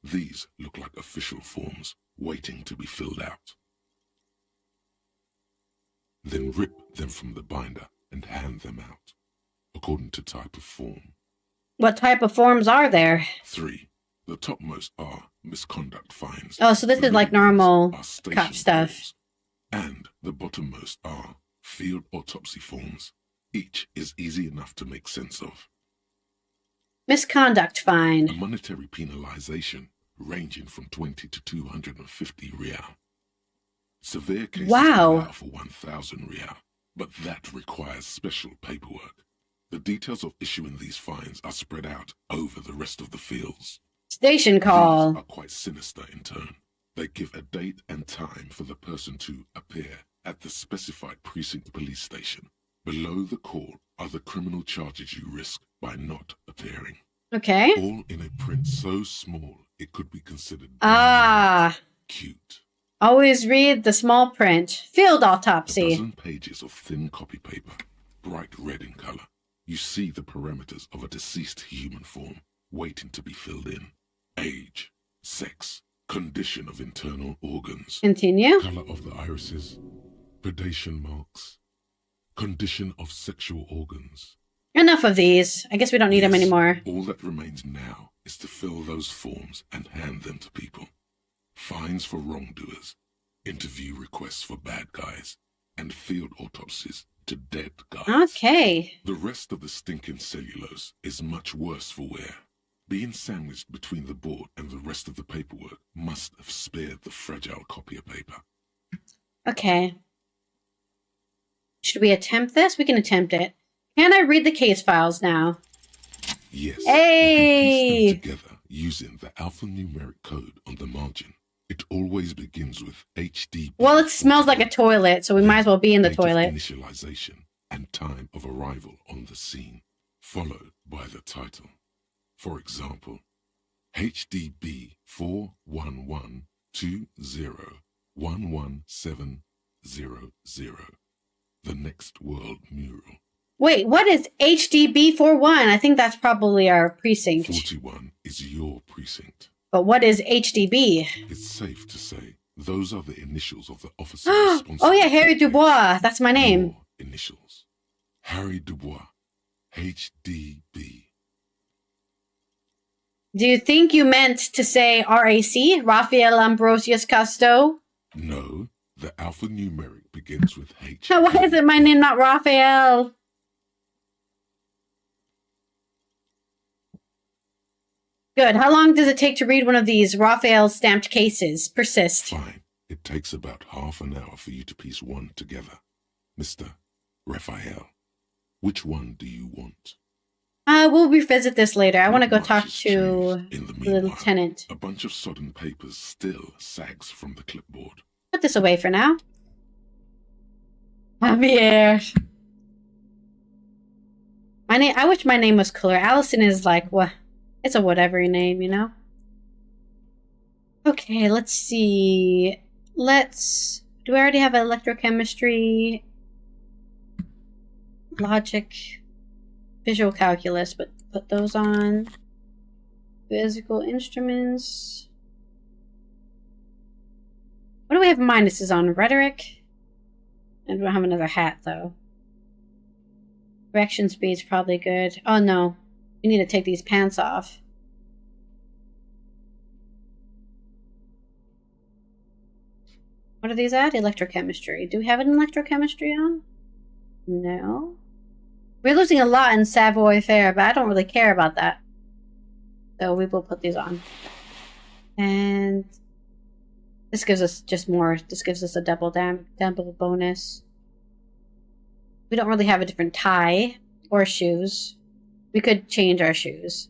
These look like official forms, waiting to be filled out. Then rip them from the binder and hand them out, according to type of form. What type of forms are there? 3. The topmost are misconduct fines. Oh, so this The is like middle ones normal are station cop stuff. forms. And the bottommost are field autopsy forms. Each is easy enough to make sense of. Misconduct A fine. monetary penalization ranging from 20 to 250 real. Severe cases Wow. allow for 1,000 real, but that requires special paperwork. The details of issuing these fines are spread out over the rest of the fields. Station These call. are quite sinister in turn. They give a date and time for the person to appear at the specified precinct police station. Below the call are the criminal charges you risk by not appearing. Okay. All in a print so small it could be considered cute. Always read the small print. Field A autopsy. dozen pages of thin copy paper, bright red in color. You see the parameters of a deceased human form waiting to be filled in. Age, sex, condition of internal organs, Continue. color of the irises, predation marks, condition of sexual organs. Enough of these. I guess we don't need them Yes, anymore. All that remains now is to fill those forms and hand them to people. Fines for wrongdoers, interview requests for bad guys, and field autopsies to dead guys. Okay. The rest of the stinking cellulose is much worse for wear. Being sandwiched between the board and the rest of the paperwork must have spared the fragile copier paper. Okay. Should we attempt this? We can attempt it. Can I read the case files now? Yes, Hey! you can piece them together using the alphanumeric code on the margin. It always begins with HD. Well, it smells like a toilet, so we might as well be in the Date of toilet. Initialization and time of arrival on the scene, followed by the title. For example, HDB 41120111700, the next world mural. Wait, what is HDB41? I think that's probably our precinct. 41 is your precinct. But what is HDB? It's safe to say those are the initials of the officer Oh responsible. yeah, Harry for Dubois. That's my name. Your initials. Harry Dubois, HDB. Do you think you meant to say RAC? Raphael Ambrosius Casto? No, the alphanumeric begins with H. Why is it my name not Raphael? Good. How long does it take to read one of these Raphael stamped cases? Persist. Fine. It takes about half an hour for you to piece one together. Mr. Raphael, which one do you want? We'll revisit this later. I want to go Not much talk has to changed in the the meanwhile. lieutenant. A bunch of sodden papers still sags from the clipboard. Put this away for now. Javier. My name. I wish my name was cooler. Allison is like what? It's a whatever name, you know. Okay, let's see. Do we already have electrochemistry, logic, visual calculus? But put those on. Physical instruments. What do we have minuses on? Rhetoric? And we don't have another hat, though. Reaction speed's probably good. Oh no. We need to take these pants off. What are these at? Electrochemistry. Do we have an electrochemistry on? No. We're losing a lot in Savoy Fair, but I don't really care about that. So we will put these on. And this gives us just more. This gives us a double bonus. We don't really have a different tie or shoes. We could change our shoes.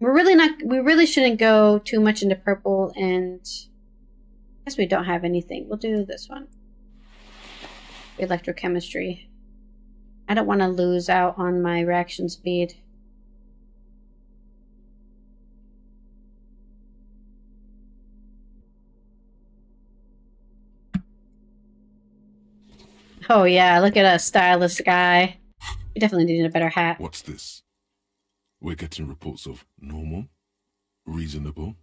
We really shouldn't go too much into purple, and I guess we don't have anything. We'll do this one. Electrochemistry. I don't want to lose out on my reaction speed. Oh yeah, look at us, stylish guy. We definitely need a better hat. What's this? We're getting reports of normal, reasonable,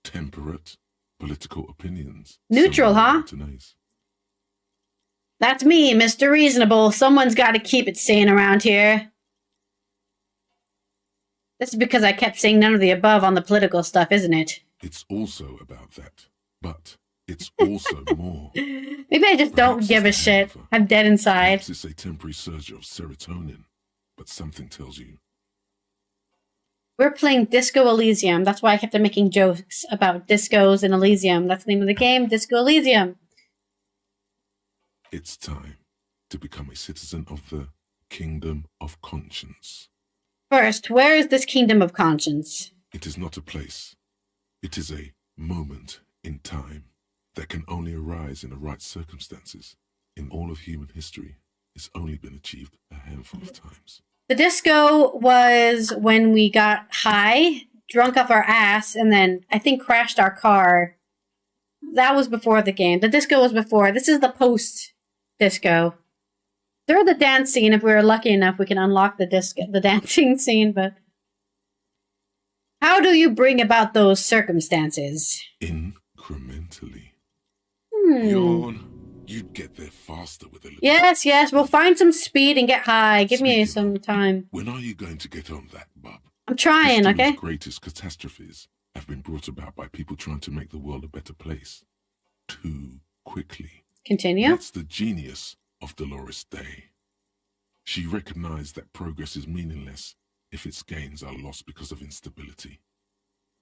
temperate, political opinions. Neutral, huh? That's me, Mr. Reasonable. Someone's got to keep it sane around here. This is because I kept saying none of the above on the political stuff, isn't it? It's also about that, but it's also more. Maybe I just don't give a shit. I'm dead inside. Perhaps it's a temporary surge of serotonin, but something tells you. We're playing Disco Elysium. That's why I kept on making jokes about discos and Elysium. That's the name of the game, Disco Elysium. It's time to become a citizen of the Kingdom of Conscience. First, where is this Kingdom of Conscience? It is not a place. It is a moment in time that can only arise in the right circumstances. In all of human history, it's only been achieved a handful of times. The disco was when we got high, drunk off our ass, and then I think crashed our car. That was before the game. The disco was before. This is the post-disco. Through the dance scene, if we were lucky enough, we can unlock the dancing scene, but how do you bring about those circumstances? Incrementally. Yawn. You'd get there faster with a little. Yes, we'll find some speed and get high. Give me some time. When are you going to get on that, bub? I'm trying, okay? The greatest catastrophes have been brought about by people trying to make the world a better place. Too quickly. Continue. That's the genius of Dolores Day. She recognized that progress is meaningless if its gains are lost because of instability.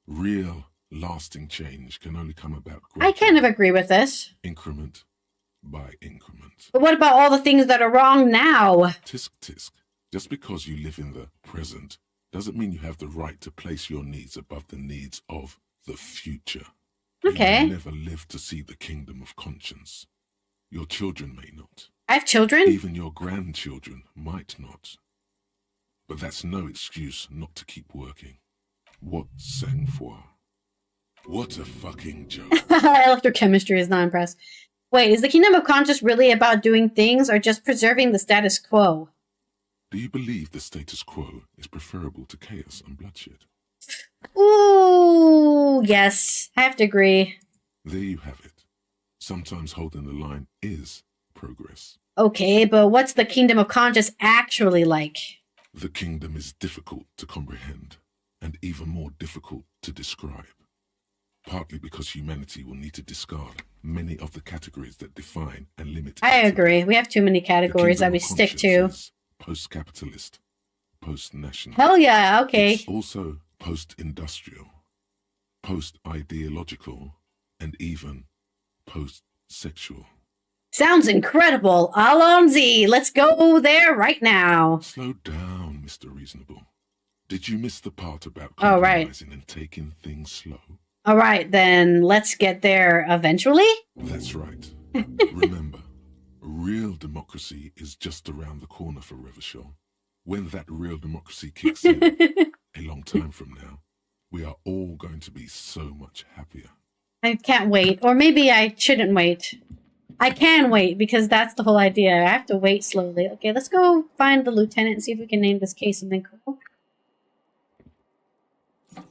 Real, lasting change can only come about I kind of agree with this. Increment by increment. But what about all the things that are wrong now? Tisk tisk. Just because you live in the present doesn't mean you have the right to place your needs above the needs of the future. Okay. You will never live to see the Kingdom of Conscience. Your children may not. I have children? Even your grandchildren might not. But that's no excuse not to keep working. What sang-froid? What a fucking joke. Electrochemistry is not impressed. Wait, is the Kingdom of Conscience really about doing things or just preserving the status quo? Do you believe the status quo is preferable to chaos and bloodshed? Ooh, yes. I have to agree. There you have it. Sometimes holding the line is progress. Okay, but what's the Kingdom of Conscience actually like? The kingdom is difficult to comprehend and even more difficult to describe. Partly because humanity will need to discard many of the categories that define and limit. I agree. We have too many categories that we stick to. Post-capitalist, post-national. Hell yeah, okay. It's also post-industrial, post-ideological, and even post-sexual. Sounds incredible. Alonzi, let's go there right now. Slow down, Mr. Reasonable. Did you miss the part about right. compromising and taking things slow? All right, then let's get there eventually. That's right. Remember, real democracy is just around the corner for Revachol. When that real democracy kicks in, a long time from now, we are all going to be so much happier. I can't wait. Or maybe I shouldn't wait. I can wait, because that's the whole idea. I have to wait slowly. Okay, let's go find the lieutenant and see if we can name this case something cool.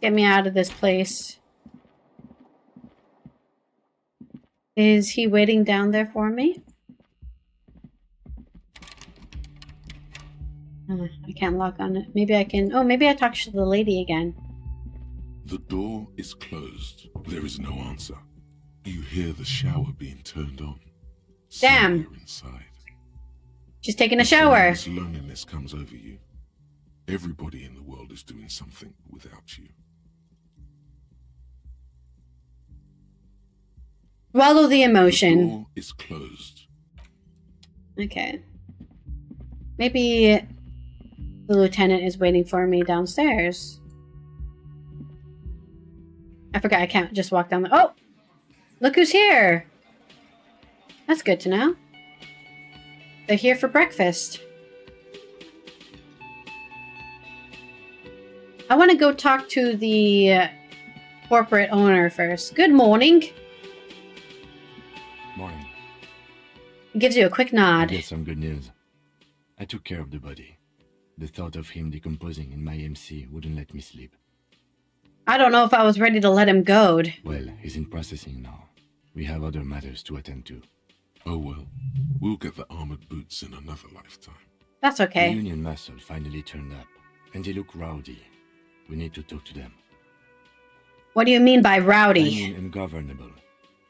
Get me out of this place. Is he waiting down there for me? I can't lock on it. Maybe I can... Oh, maybe I talk to the lady again. The door is closed. There is no answer. You hear the shower being turned on. Damn. Somewhere inside. She's taking a shower. This loneliness comes over you. Everybody in the world is doing something without you. Swallow the The emotion. door is closed. Okay. Maybe the lieutenant is waiting for me downstairs. I forgot I can't just walk down the... Oh! Look who's here! That's good to know. They're here for breakfast. I want to go talk to the corporate owner first. Good morning. Morning. He gives you a quick I nod. get some good news. I took care of the body. The thought of him decomposing in my MC wouldn't let me sleep. I don't know if I was ready to let him go. Well, he's in processing now. We have other matters to attend to. Oh well, we'll get the armored boots in another lifetime. That's The okay. Union muscle finally turned up, and they look rowdy. We need to talk to them. What do you mean by I rowdy? mean ungovernable.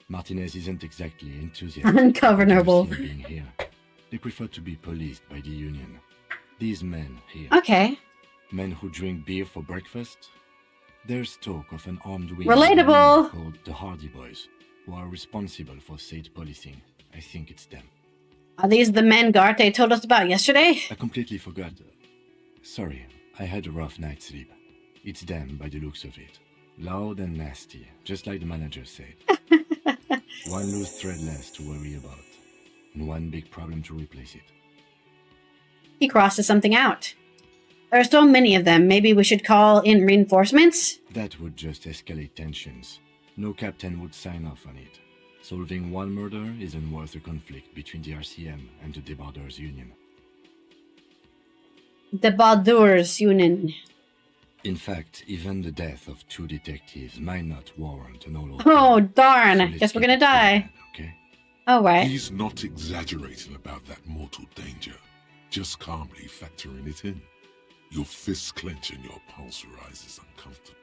Martinez isn't exactly enthusiastic Ungovernable. about us being here. They prefer to be policed by the Union. These men here, Okay. men who drink beer for breakfast. There's talk of an armed wing Relatable. called the Hardy Boys, who are responsible for state policing. I think it's them. Are these the men Garte told us about yesterday? I completely forgot. Sorry, I had a rough night's sleep. It's them by the looks of it. Loud and nasty, just like the manager said. One loose thread less to worry about, and one big problem to replace it. He crosses something out. There are so many of them. Maybe we should call in reinforcements? That would just escalate tensions. No captain would sign off on it. Solving one murder isn't worth a conflict between the RCM and the Debarders Union. The Baldur's Union. In fact, even the death of 2 detectives might not warrant an all-out Oh, war. darn. So let's Guess we're keep gonna it to die. that, okay? Oh, right. He's not exaggerating about that mortal danger, just calmly factoring it in. Your fists clench and your pulse rises uncomfortably.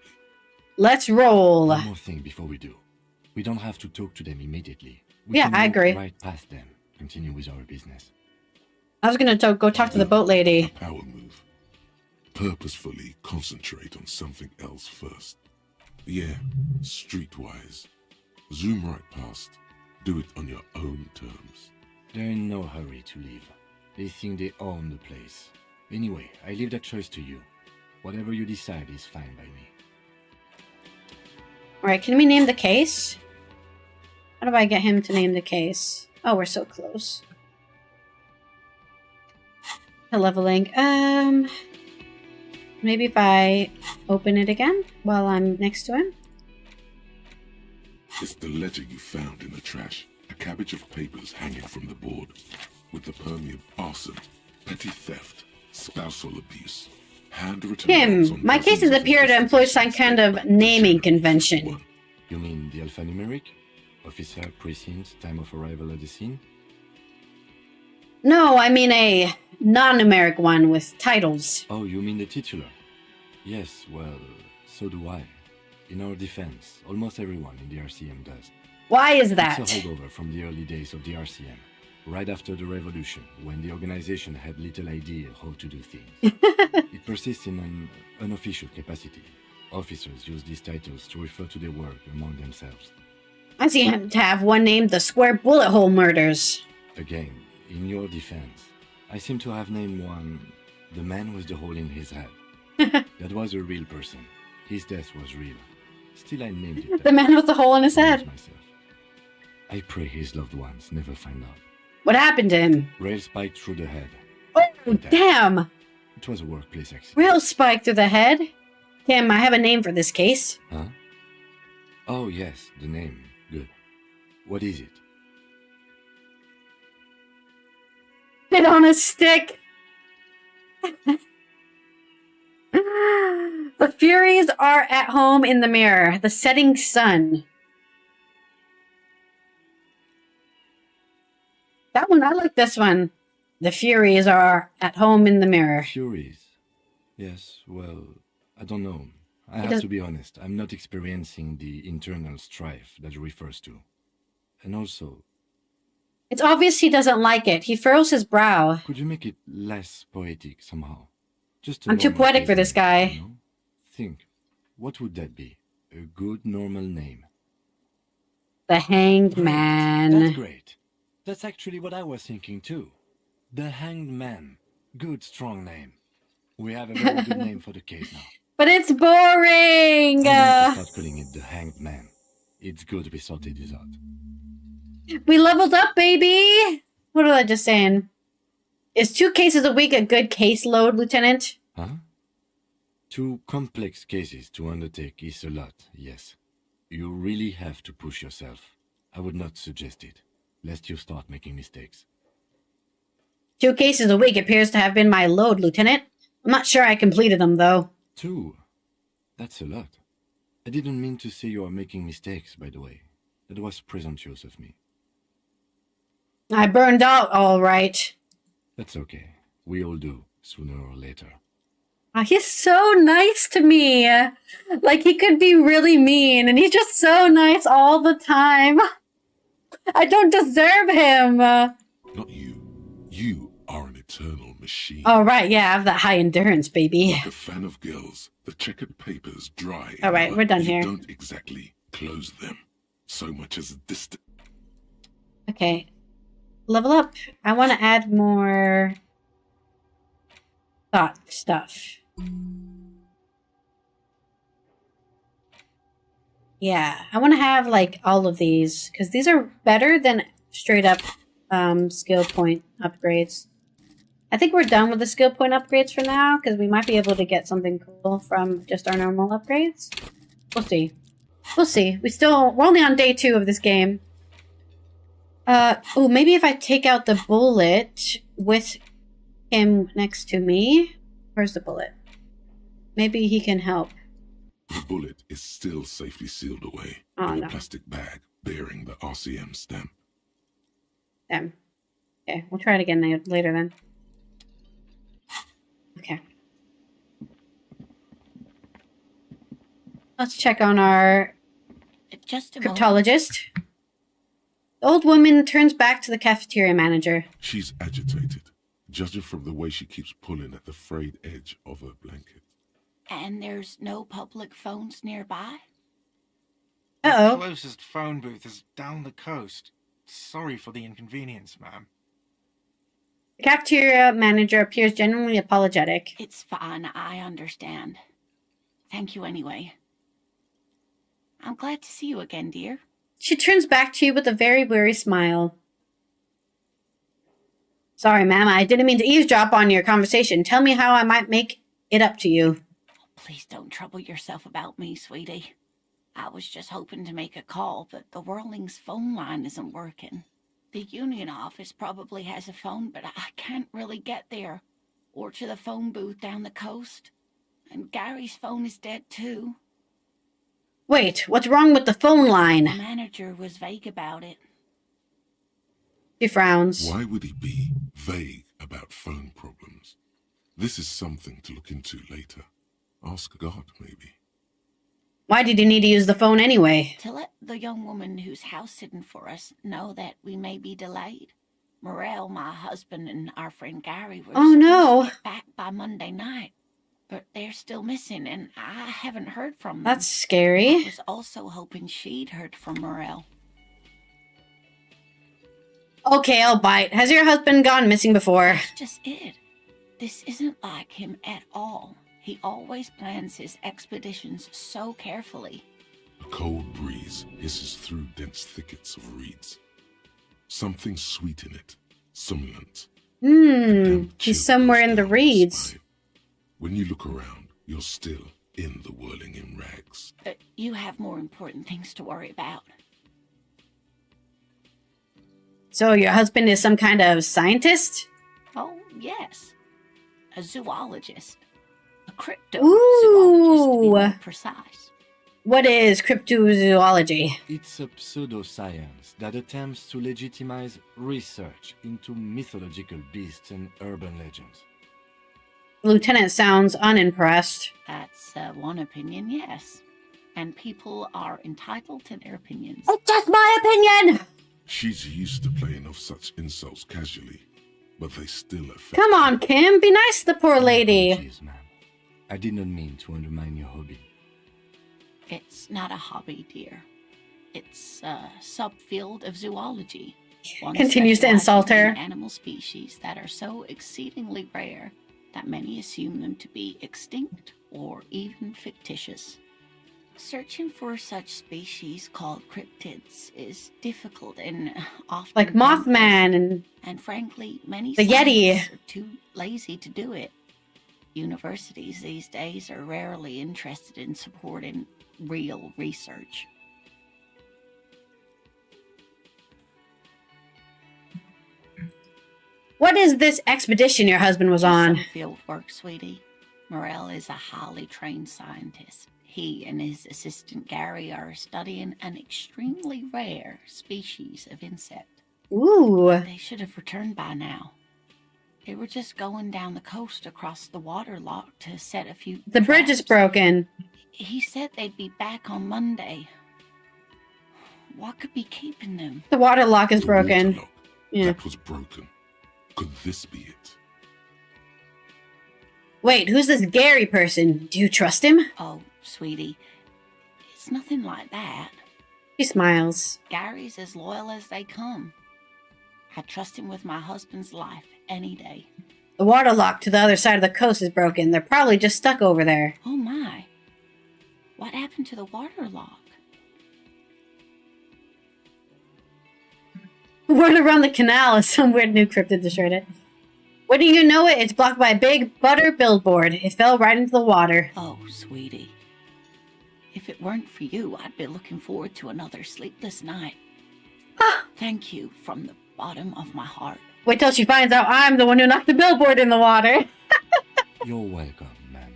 Let's roll. One more thing before we do. We don't have to talk to them immediately. We Yeah, can I walk agree. right past them, continue with our business. I was gonna go talk to the boat A lady. power move. Purposefully concentrate on something else first. Yeah, streetwise. Zoom right past. Do it on your own terms. They're in no hurry to leave. They think they own the place. Anyway, I leave that choice to you. Whatever you decide is fine by me. Alright, can we name the case? How do I get him to name the case? Oh, we're so close. To leveling. Maybe if I open it again while I'm next to him? It's the ledger you found in the trash. A cabbage of papers hanging from the board. With the permeable arson, petty theft, spousal abuse, handwritten notes on Him! My cases dozens of appear to employ some kind of naming convention. One. You mean the alphanumeric? Officer, precinct, time of arrival at the scene? No, I mean a non-numeric one with titles. Oh, you mean the titular? Yes, well, so do I. In our defense, almost everyone in the RCM does. Why is that? It's a holdover from the early days of the RCM, right after the revolution, when the organization had little idea how to do things. It persists in an unofficial capacity. Officers use these titles to refer to their work among themselves. I see him to have one named the Square Bullet Hole Murders. Again, in your defense, I seem to have named one the man with the hole in his head. That was a real person. His death was real. Still, I named it The that. man with the hole in his To amuse head. myself. I pray his loved ones never find out. What happened to him? Rail spiked through the head. Oh, damn! It was a workplace accident. Real spike through the head. Damn, I have a name for this case. Huh? Oh, yes, the name. Good. What is it? It on a stick. The Furies are at home in the mirror. The setting sun. That one, I like this one. The Furies are at home in the mirror. Furies. Yes, well, I don't know. I It have does- to be honest, I'm not experiencing the internal strife that it refers to. And also, It's obvious he doesn't like it. He furrows his brow. could you make it less poetic somehow? Just a I'm too normal poetic for case this name, guy. you know? Think, what would that be? A good normal name. The Hanged Great. Man. That's great. That's actually what I was thinking too. The Hanged Man. Good, strong name. We have a very good name for the case now. But it's boring! I'm going to start calling it the Hanged Man. It's good we sorted this out. We leveled up, baby! What was I just saying? Is 2 cases a week a good caseload, Lieutenant? Huh? 2 complex cases to undertake is a lot, yes. You really have to push yourself. I would not suggest it, lest you start making mistakes. 2 cases a week appears to have been my load, Lieutenant. I'm not sure I completed them, though. 2? That's a lot. I didn't mean to say you are making mistakes, by the way. That was presumptuous of me. I burned out, all right. That's okay. We all do, sooner or later. Oh, he's so nice to me. Like, he could be really mean, and he's just so nice all the time. I don't deserve him. Not you. You are an eternal machine. Oh, right, yeah, I have that high endurance, baby. Like a fan of girls, the checkered papers dry. All right, we're done you here. Don't exactly close them so much as distant. Okay. Level up. I want to add more thought stuff. Yeah, I want to have like all of these because these are better than straight up skill point upgrades. I think we're done with the skill point upgrades for now because we might be able to get something cool from just our normal upgrades. We'll see. We'll see. We're only on day 2 of this game. Oh, maybe if I take out the bullet with him next to me. Where's the bullet? Maybe he can help. The bullet is still safely sealed away Oh, in no. a plastic bag bearing the RCM stamp. Damn. Okay, we'll try it again later then. Okay. Let's check on our Just a moment. cryptologist. The old woman turns back to the cafeteria manager. She's agitated, judging from the way she keeps pulling at the frayed edge of her blanket. And there's no public phones nearby? The Uh-oh. closest phone booth is down the coast. Sorry for the inconvenience, ma'am. The cafeteria manager appears genuinely apologetic. It's fine, I understand. Thank you anyway. I'm glad to see you again, dear. She turns back to you with a very weary smile. Sorry, ma'am, I didn't mean to eavesdrop on your conversation. Tell me how I might make it up to you. Please don't trouble yourself about me, sweetie. I was just hoping to make a call, but the Whirling's phone line isn't working. The union office probably has a phone, but I can't really get there. Or to the phone booth down the coast. And Gary's phone is dead too. Wait, what's wrong with the phone The line? manager was vague about it. She frowns. Why would he be vague about phone problems? This is something to look into later. Ask God, maybe. Why did you need to use the phone anyway? To let the young woman who's house-sitting for us know that we may be delayed. Morel, my husband, and our friend Gary were Oh, supposed no. to get back by Monday night. But they're still missing, and I haven't heard from them. That's I scary. was also hoping she'd heard from Morel. Okay, I'll bite. Has your husband gone missing before? That's just it. This isn't like him at all. He always plans his expeditions so carefully. A cold breeze hisses through dense thickets of reeds. Something sweet in it, somnolent. He's somewhere in the reeds. When you look around, you're still in the whirling in rags. You have more important things to worry about. So your husband is some kind of scientist? Oh, yes. A zoologist. A cryptozoologist, to be Ooh. more precise. What is cryptozoology? It's a pseudoscience that attempts to legitimize research into mythological beasts and urban legends. Lieutenant sounds unimpressed. That's one opinion, yes. And people are entitled to their opinions. It's just my opinion! She's used to playing off such insults casually, but they still affect Come on, Kim, be nice to the poor lady. Apologies, ma'am. I did not mean to undermine your hobby. It's not a hobby, dear. It's a subfield of zoology. One Continues to insult her. specializing in animal species that are so exceedingly rare that many assume them to be extinct or even fictitious. Searching for such species called cryptids is difficult and often Like thankless. Mothman And frankly, many The Yeti. scientists are too lazy to do it. Universities these days are rarely interested in supporting real research. What is this expedition your husband was on? Some field work, sweetie. Morel is a highly trained scientist. He and his assistant Gary are studying an extremely rare species of insect. Ooh. They should have returned by now. They were just going down the coast across the water lock to set a few The bridge is traps. broken. He said they'd be back on Monday. What could be keeping them? The water lock is the broken. water lock. Yeah. That was broken. Could this be it? Wait, who's this Gary person? Do you trust him? Oh, sweetie, it's nothing like that. She smiles. Gary's as loyal as they come. I trust him with my husband's life any day. The water lock to the other side of the coast is broken. They're probably just stuck over there. Oh my. What happened to the water lock? Word around the canal is some weird new cryptid destroyed it. What do you know it? It's blocked by a big butter billboard. It fell right into the water. Oh, sweetie. If it weren't for you, I'd be looking forward to another sleepless night. Thank you from the bottom of my heart. Wait till she finds out I'm the one who knocked the billboard in the water. You're welcome, ma'am.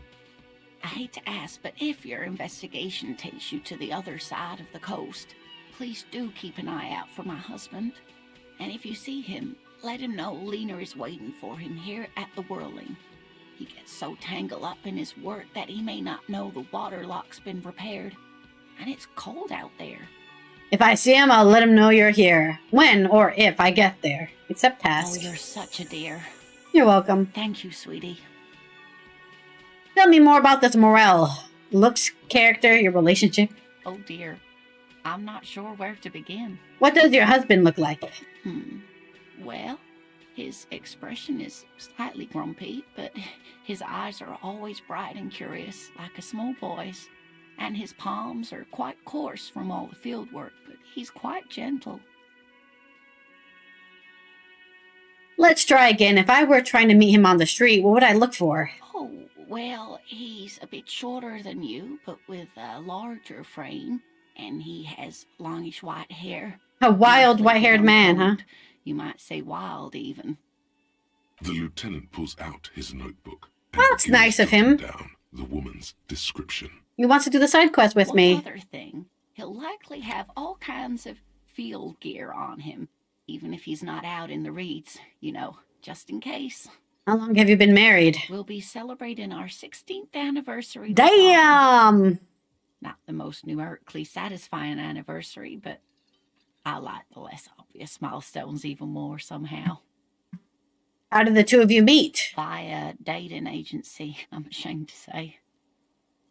I hate to ask, but if your investigation takes you to the other side of the coast, please do keep an eye out for my husband. And if you see him, let him know Lena is waiting for him here at the Whirling. He gets so tangled up in his work that he may not know the water lock's been repaired. And it's cold out there. If I see him, I'll let him know you're here. When or if I get there. Accept Oh, task. you're such a dear. You're welcome. Thank you, sweetie. Tell me more about this Morel. Looks, character, your relationship. Oh dear. I'm not sure where to begin. What does your husband look like? Well, his expression is slightly grumpy, but his eyes are always bright and curious, like a small boy's. And his palms are quite coarse from all the field work, but he's quite gentle. Let's try again. If I were trying to meet him on the street, what would I look for? Oh, well, he's a bit shorter than you, but with a larger frame, and he has longish white hair. A wild, Beautifully white-haired man, huh? brown-combed. You might say wild, even. The lieutenant pulls out his notebook. Well, that's begins nice of jotting him. Down the woman's description. He wants to do the side quest with One me. other thing, he'll likely have all kinds of field gear on him, even if he's not out in the reeds, you know, just in case. How long have you been married? We'll be celebrating our 16th anniversary. this autumn. Damn! Not the most numerically satisfying anniversary, but I like the less obvious milestones even more somehow. How did the two of you meet? Via dating agency, I'm ashamed to say.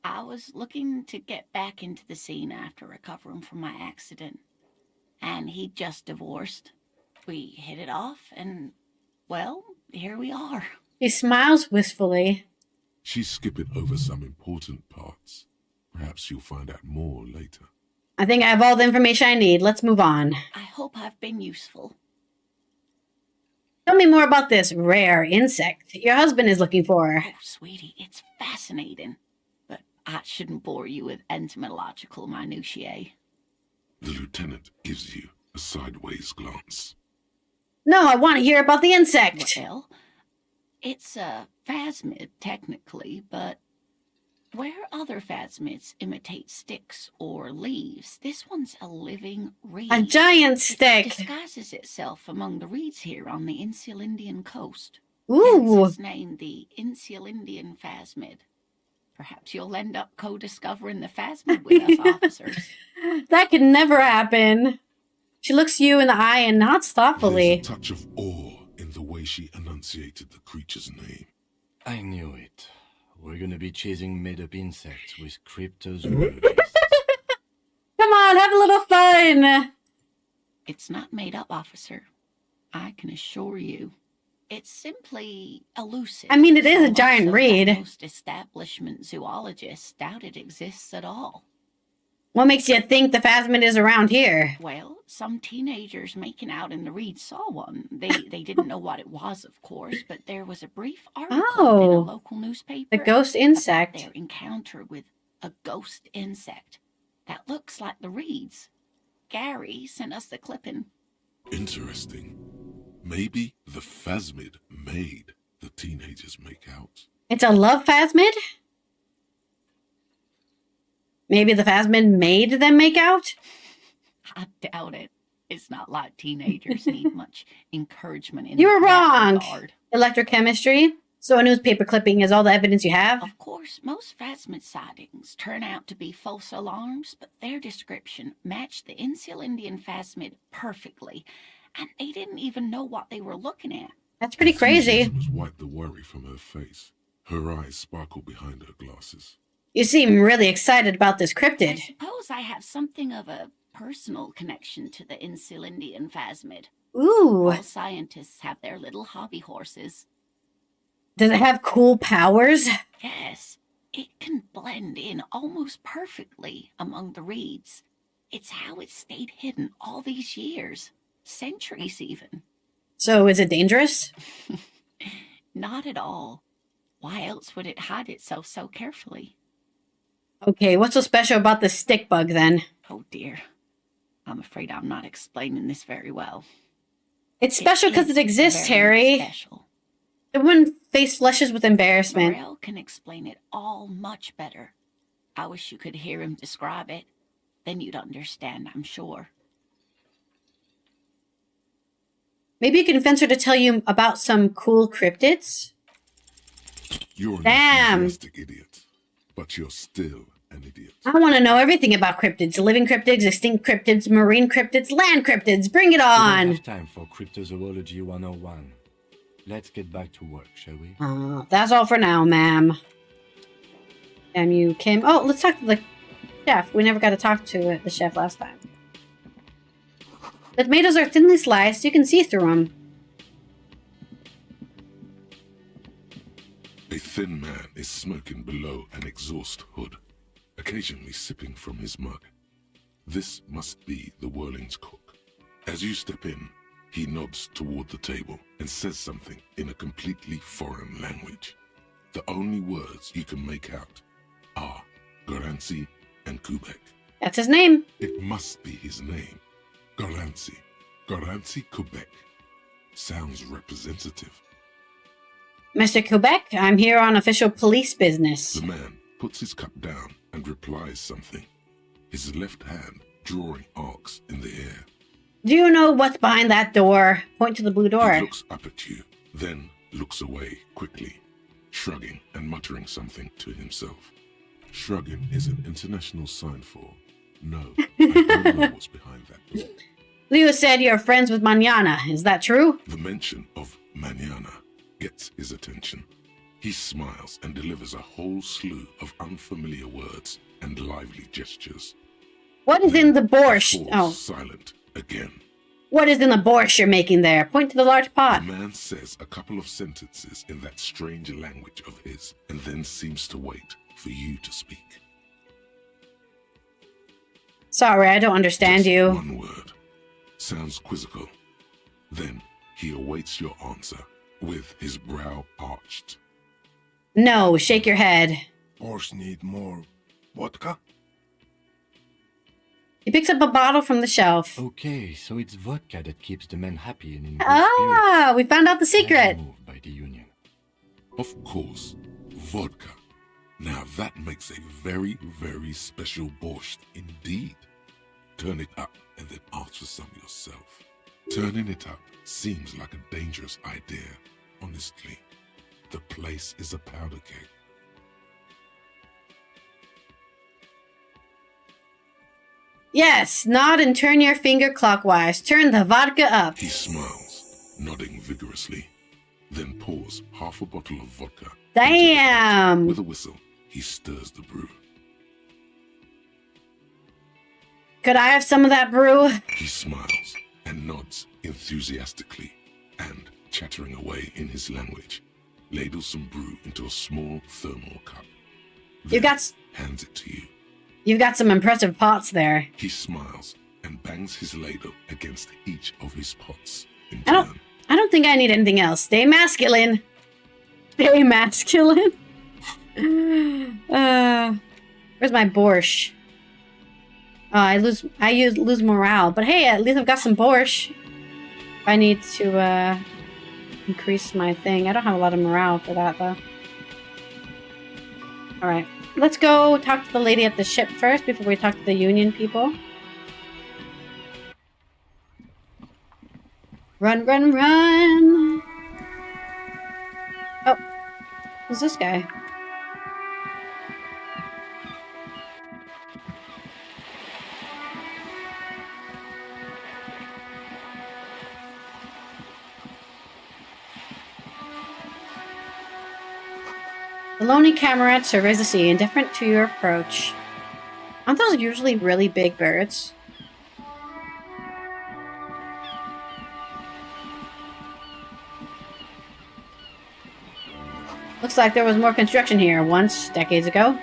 I was looking to get back into the scene after recovering from my accident, and he'd just divorced. We hit it off, and, well, here we are. He smiles wistfully. She's skipping over some important parts. Perhaps you'll find out more later. I think I have all the information I need. Let's move on. I hope I've been useful. Tell me more about this rare insect your husband is looking for. Oh, sweetie, it's fascinating. But I shouldn't bore you with entomological minutiae. The lieutenant gives you a sideways glance. No, I want to hear about the insect. Well, it's a phasmid, technically, but Where other phasmids imitate sticks or leaves, this one's a living reed. A giant It stick. disguises itself among the reeds here on the Insulindian coast. Ooh. Hence its name, the Insulindian phasmid. Perhaps you'll end up co-discovering the phasmid with us, officers. That could never happen. She looks you in the eye and nods thoughtfully. There's a touch of awe in the way she enunciated the creature's name. I knew it. We're gonna be chasing made-up insects with cryptozoologists. Come on, have a little fun. It's not made up, officer. I can assure you. It's simply elusive. I mean, it is So a much giant so that reed. most establishment zoologists doubt it exists at all. What makes you think the phasmid is around here? Well, some teenagers making out in the reed saw one. They didn't know what it was, of course, but there was a brief article in a Oh, local newspaper. the ghost about insect. their encounter with a ghost insect that looks like the reeds. Gary sent us the clipping. Interesting. Maybe the phasmid made the teenagers make out. It's a love phasmid? Maybe the phasmid made them make out? I doubt it. It's not like teenagers need much encouragement in You were that wrong. regard. Electrochemistry? So a newspaper clipping is all the evidence you have? Of course, most phasmid sightings turn out to be false alarms, but their description matched the Insulindian phasmid perfectly, and they didn't even know what they were looking at. That's pretty crazy. Enthusiasm has wiped the worry from her face. Her eyes sparkle behind her glasses. You seem really excited about this I cryptid. suppose I have something of a personal connection to the Insulindian phasmid. Ooh. All scientists have their little hobby horses. Does it have cool powers? Yes, it can blend in almost perfectly among the reeds. It's how it stayed hidden all these years, centuries even. So is it dangerous? Not at all. Why else would it hide itself so carefully? Okay, what's so special about the stick bug then? Oh dear. I'm afraid I'm not explaining this very well. It's special because is it exists, very Harry. Special. The woman face flushes with embarrassment. Morel can explain it all much better. I wish you could hear him describe it. Then you'd understand, I'm sure. Maybe you can convince her to tell you about some cool cryptids? You're an Damn. enthusiastic idiot, but you're still an idiot. I want to know everything about cryptids. Living cryptids, extinct cryptids, marine cryptids, land cryptids. Bring it We don't on! have time for cryptozoology 101. Let's get back to work, shall we? That's all for now, ma'am. Damn you, Kim. Oh, let's talk to the chef. We never got to talk to the chef last time. The tomatoes are thinly sliced. You can see through them. A thin man is smoking below an exhaust hood, occasionally sipping from his mug. This must be the Whirling's cook. As you step in, he nods toward the table and says something in a completely foreign language. The only words you can make out are Garancy and Quebec. That's his name. It must be his name. Garancy. Garancy Quebec. Sounds representative. Mr. Quebec, I'm here on official police business. The man puts his cup down and replies something, his left hand drawing arcs in the air. Do you know what's behind that door? Point to the blue door. He looks up at you, then looks away quickly, shrugging and muttering something to himself. Shrugging is an international sign for, no, I don't know what's behind that door. Leo said you're friends with Manana. Is that true? The mention of manana gets his attention. He smiles and delivers a whole slew of unfamiliar words and lively gestures. What is in the borscht? Falls Oh, silent again. what is in the borscht you're making there? Point to the large pot. The man says a couple of sentences in that strange language of his and then seems to wait for you to speak. Sorry, I don't understand Just you. one word. Sounds quizzical. Then he awaits your answer with his brow arched. No, shake your head. Borscht need more vodka? He picks up a bottle from the shelf. Okay, so it's vodka that keeps the men happy and in good Ah, we found out the spirits. secret. Nice move by the Union. Of course, vodka. Now that makes a very, very special borscht indeed. Turn it up and then ask for some yourself. Turning it up seems like a dangerous idea, honestly. The place is a powder keg. Yes, nod and turn your finger clockwise. Turn the vodka up. He smiles, nodding vigorously, then pours half a bottle of vodka. Damn! With a whistle, he stirs the brew. Could I have some of that brew? He smiles and nods enthusiastically, and, chattering away in his language, ladles some brew into a small thermal cup. You got... hands it to you. You've got some impressive pots there. He smiles and bangs his ladle against each of his pots in I turn. don't think I need anything else. Stay masculine. Stay masculine. Where's my borscht? Oh, I lose morale. But hey, at least I've got some borscht. I need to increase my thing. I don't have a lot of morale for that though. Alright. Let's go talk to the lady at the ship first before we talk to the union people. Run, run, run! Oh. Who's this guy? The lonely camarade surveys the sea, indifferent to your approach. Aren't those usually really big birds? Looks like there was more construction here once, decades ago.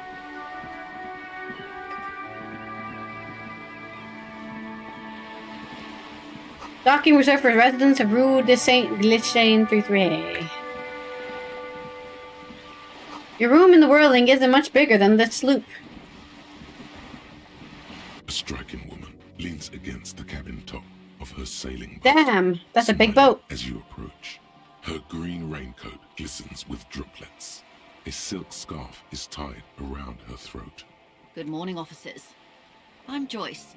Docking reserved for residents of Rue de Saint-Glitchain 33A. Your room in the whirling isn't much bigger than the sloop. A striking woman leans against the cabin top of her sailing boat. Damn, that's a big boat. As you approach, her green raincoat glistens with droplets. A silk scarf is tied around her throat. Good morning, officers. I'm Joyce.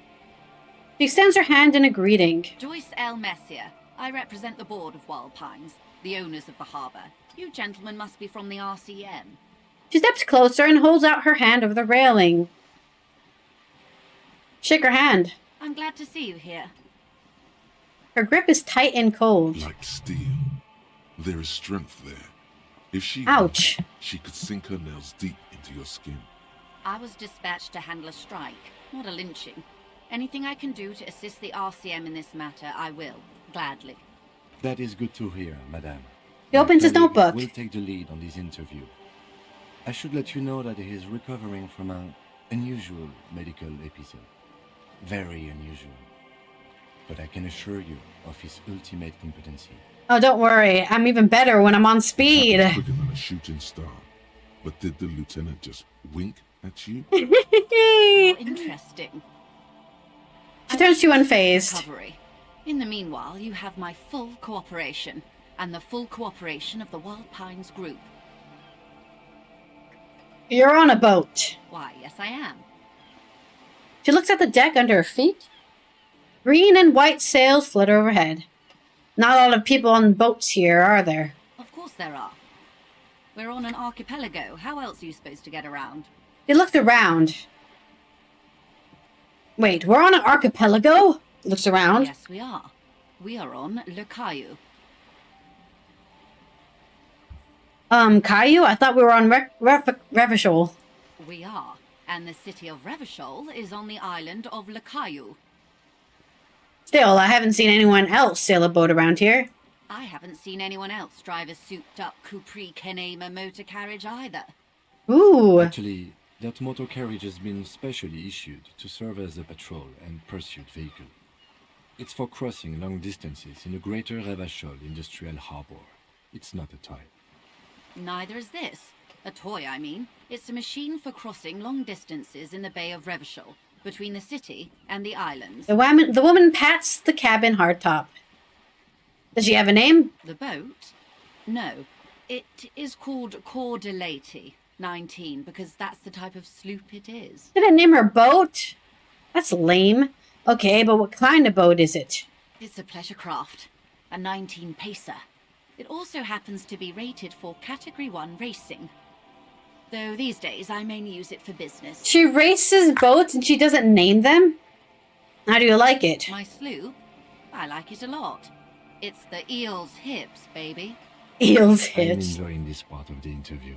She extends her hand in a greeting. Joyce L. Messier. I represent the board of Wild Pines, the owners of the harbour. You gentlemen must be from the RCM. She steps closer and holds out her hand over the railing. Shake her hand. I'm glad to see you here. Her grip is tight and cold. Like steel. There is strength there. If she Ouch. wanted, she could sink her nails deep into your skin. I was dispatched to handle a strike, not a lynching. Anything I can do to assist the RCM in this matter, I will, gladly. That is good to hear, madame. He opens his notebook. We'll take the lead on this interview. I should let you know that he is recovering from an unusual medical episode. Very unusual. But I can assure you of his ultimate competency. Oh, don't worry. I'm even better when I'm on speed. Quicker than a shooting star. But did the lieutenant just wink at you? Interesting. She turns to you unfazed. Recovery. In the meanwhile, you have my full cooperation, and the full cooperation of the Wild Pines group. You're on a boat. Why, yes I am. She looks at the deck under her feet. Green and white sails flutter overhead. Not a lot of people on boats here, are there? Of course there are. We're on an archipelago. How else are you supposed to get around? She looked around. Wait, we're on an archipelago? Looks around. Yes, we are. We are on Le Caillou. Caillou? I thought we were on Revachol. We are. And the city of Revachol is on the island of Le Caillou. Still, I haven't seen anyone else sail a boat around here. I haven't seen anyone else drive a souped-up Capri Kenema motor carriage either. Ooh. Actually, that motor carriage has been specially issued to serve as a patrol and pursuit vehicle. It's for crossing long distances in the greater Revachol industrial harbor. It's not a toy. Neither is this. A toy, I mean. It's a machine for crossing long distances in the Bay of Revachol, between the city and the islands. The woman pats the cabin hardtop. Does she have a name? The boat? No. It is called Cor de Lady. 19, because that's the type of sloop it is. Did I name her boat? That's lame. Okay, but what kind of boat is it? It's a pleasure craft, a 19 pacer. It also happens to be rated for Category 1 racing. Though these days I mainly use it for business. She races boats and she doesn't name them? How do you like it? My sloop? I like it a lot. It's the eel's hips, baby. Eel's I'm hips. enjoying this part of the interview.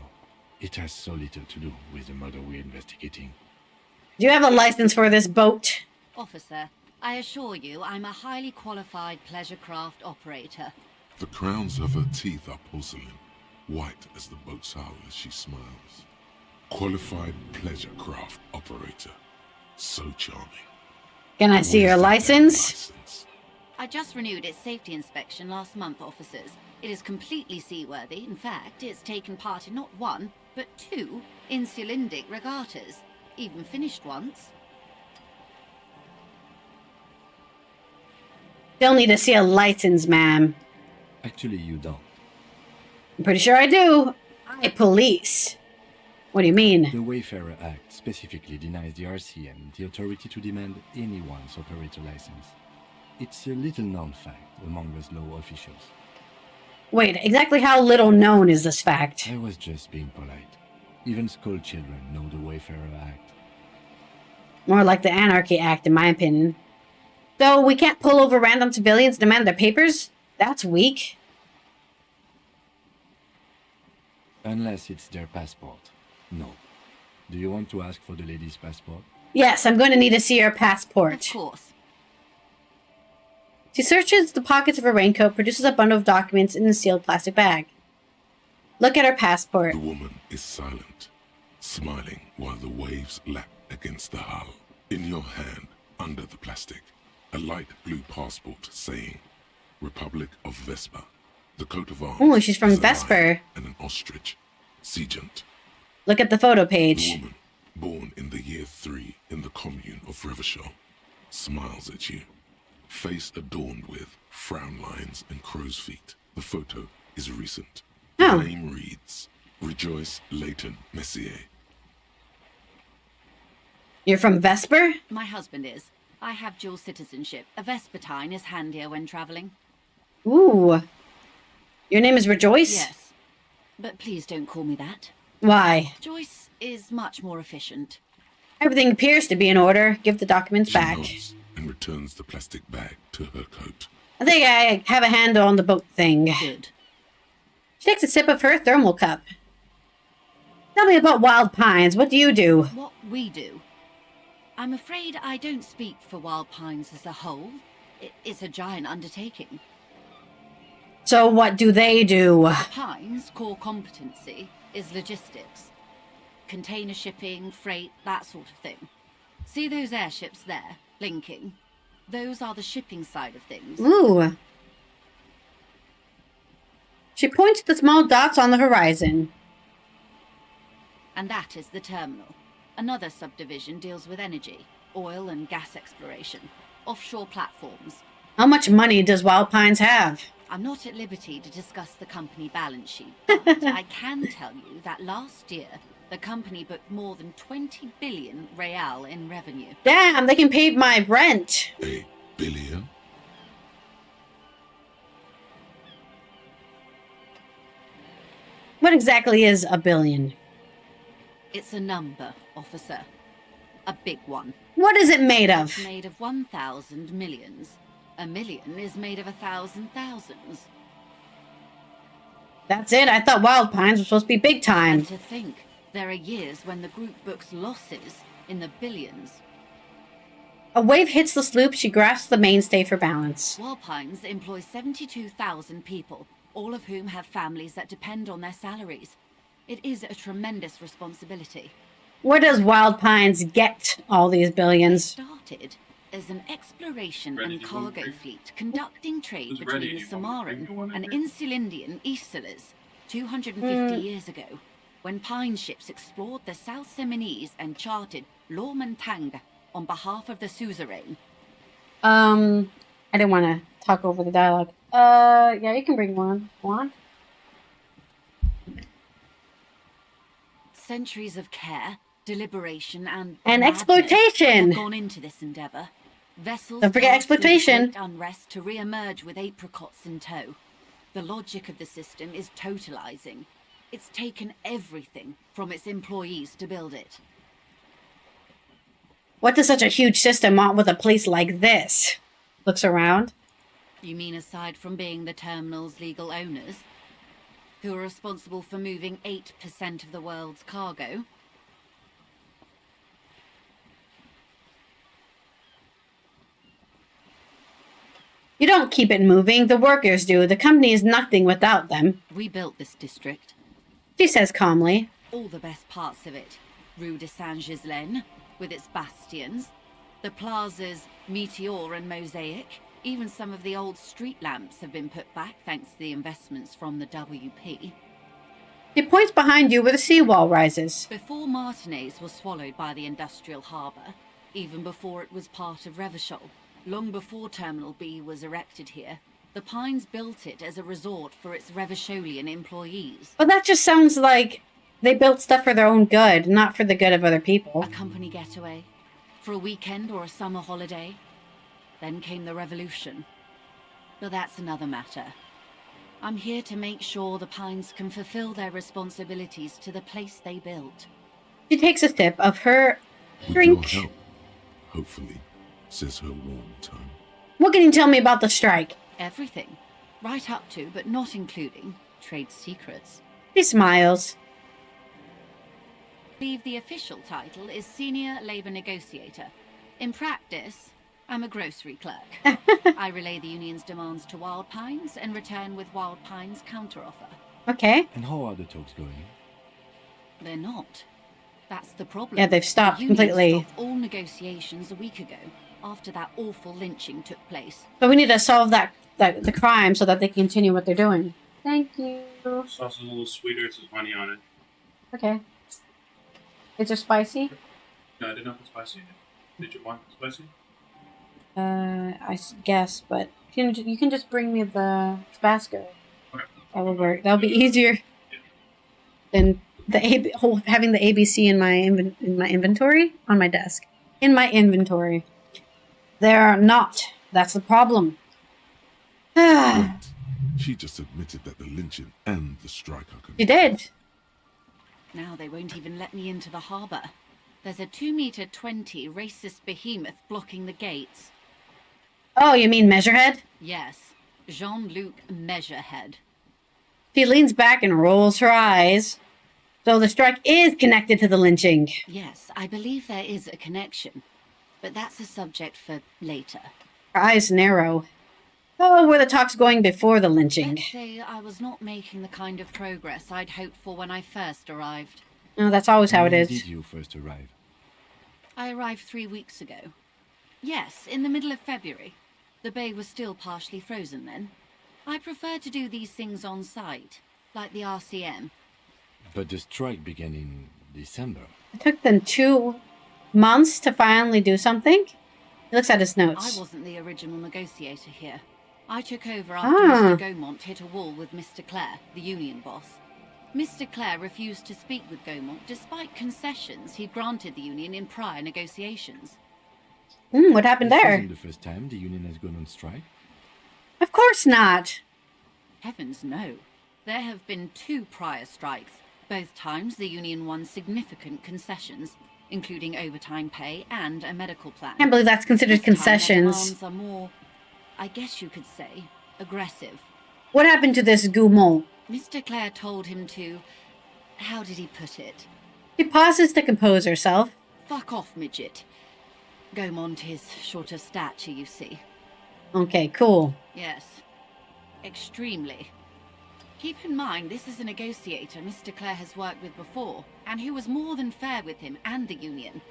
It has so little to do with the murder we're investigating. Do you have a license for this boat? Officer, I assure you I'm a highly qualified pleasure craft operator. The crowns of her teeth are porcelain, white as the boat's hull as she smiles. Qualified pleasure craft operator. So charming. Can I see your license? I just renewed its safety inspection last month, officers. It is completely seaworthy. In fact, it's taken part in not one, but 2 insulindic regattas. Even finished once. Still need to see a license, ma'am. Actually, you don't. I'm pretty sure I do. I police. What do you mean? The Wayfarer Act specifically denies the RCM the authority to demand anyone's operator license. It's a little known fact among us law officials. Wait, exactly how little known is this fact? I was just being polite. Even school children know the Wayfarer Act. More like the Anarchy Act, in my opinion. Though we can't pull over random civilians and demand their papers? That's weak. Unless it's their passport. No. Do you want to ask for the lady's passport? Yes, I'm going to need to see her passport. Of course. She searches the pockets of her raincoat, produces a bundle of documents in a sealed plastic bag. Look at her passport. The woman is silent, smiling while the waves lap against the hull. In your hand, under the plastic, a light blue passport saying, Republic of Vespa. The coat of arms. Oh, she's from is a lion Vesper. and an ostrich. Seagent. Look at the photo The page. woman, born in the year 3 in the commune of Revershaw, smiles at you. Face adorned with frown lines and crow's feet. The photo is recent. Oh. The name reads, Rejoice Leighton Messier. You're from Vesper? My husband is. I have dual citizenship. A Vespertine is handier when traveling. Ooh. Your name is Rejoice? Yes. But please don't call me that. Why? Joyce is much more efficient. Everything appears to be in order. Give the documents She back. nods and returns the plastic bag to her coat. I think I have a handle on the boat thing. Good. She takes a sip of her thermal cup. Tell me about Wild Pines. What do you do? What we do. I'm afraid I don't speak for Wild Pines as a whole. It's a giant undertaking. So what do they do? The Pines' core competency is logistics. Container shipping, freight, that sort of thing. See those airships there, blinking? Those are the shipping side of things. Ooh. She points to the small dots on the horizon. And that is the terminal. Another subdivision deals with energy, oil and gas exploration, offshore platforms. How much money does Wild Pines have? I'm not at liberty to discuss the company balance sheet, but I can tell you that last year, the company booked more than 20 billion real in revenue. Damn, they can pay my rent. $1 billion? What exactly is a billion? It's a number, officer. A big one. What is it made of? It's made of 1,000 millions. A million is made of 1,000 thousands. That's it. I thought Wild Pines was supposed to be big time. And to think, there are years when the group books losses in the billions. A wave hits the sloop. She grasps the mainstay for balance. Wild Pines employs 72,000 people, all of whom have families that depend on their salaries. It is a tremendous responsibility. Where does Wild Pines get all these billions? Started as an exploration and cargo fleet conducting trade between the Samaran and Insulindian Isolas 250 years ago, when Pine ships explored the South Seminese and charted Lormentang on behalf of the suzerain. I didn't want to talk over the dialogue. Yeah, you can bring one. One. Centuries of care, deliberation, and And madness exploitation. have gone into this endeavor. Vessels Don't forget pass through the exploitation. great unrest to re-emerge with apricots in tow. The logic of the system is totalizing. It's taken everything from its employees to build it. What does such a huge system want with a place like this? Looks around. You mean aside from being the terminal's legal owners, who are responsible for moving 8% of the world's cargo? You don't keep it moving. The workers do. The company is nothing without them. We built this district. She says calmly. All the best parts of it. Rue de Saint-Ghislain, with its bastions. The plazas Meteor and Mosaic. Even some of the old street lamps have been put back thanks to the investments from the WP. She points behind you where the seawall rises. Before Martinez was swallowed by the industrial harbour, even before it was part of Revachol, long before Terminal B was erected here, the Pines built it as a resort for its Revacholian employees. But that just sounds like they built stuff for their own good, not for the good of other people. A company getaway, for a weekend or a summer holiday. Then came the revolution. But that's another matter. I'm here to make sure the Pines can fulfill their responsibilities to the place they built. She takes a sip of her With drink. your help, hopefully, says her warm tone. What can you tell me about the strike? Everything. Right up to, but not including, trade secrets. She smiles. I believe the official title is Senior Labor Negotiator. In practice, I'm a grocery clerk. I relay the union's demands to Wild Pines and return with Wild Pines' counteroffer. Okay. And how are the talks going? They're not. That's the problem. Yeah, they've stopped the union completely. stopped all negotiations a week ago, after that awful lynching took place. So we need to solve the crime so that they continue what they're doing. Thank you. Sauce is a little sweeter. It says honey on it. Okay. Is it spicy? No, I didn't know if it's spicy. Did you want it spicy? Guess, but you can just bring me the Tabasco. Okay. That will work. That'll be easier than having the ABC in my inventory on my desk. In my inventory, they're not. That's the problem. Wait, she just admitted that the lynching and the strike are She connected. did. Now they won't even let me into the harbour. There's a 2-meter 20 racist behemoth blocking the gates. Oh, you mean Measurehead? Yes, Jean-Luc Measurehead. She leans back and rolls her eyes. So the strike is connected to the lynching. Yes, I believe there is a connection. But that's a subject for later. Her eyes narrow. Oh, were the talks going before the lynching? Let's say I was not making the kind of progress I'd hoped for when I first arrived. No, that's always how it When is. did you first arrive? I arrived 3 weeks ago. Yes, in the middle of February. The bay was still partially frozen then. I prefer to do these things on site, like the RCM. But the strike began in December. It took them 2 months to finally do something. He looks at his notes. I wasn't the original negotiator here. I took over after Mr. Gaumont hit a wall with Mr. Clare, the union boss. Mr. Clare refused to speak with Gaumont despite concessions he'd granted the union in prior negotiations. What happened This there? isn't the first time the union has gone on strike. Of course not. Heavens no. There have been 2 prior strikes. Both times the union won significant concessions, including overtime pay and a medical plan. Can't believe that's considered This time their concessions. demands are more, I guess you could say, aggressive. What happened to this Gaumont? Mr. Clare told him to... how did he put it? She pauses to compose herself. Fuck off, midget. Gaumont is short of stature, you see. Okay, cool. Yes. Extremely. Keep in mind, this is a negotiator Mr. Clare has worked with before, and who was more than fair with him and the union.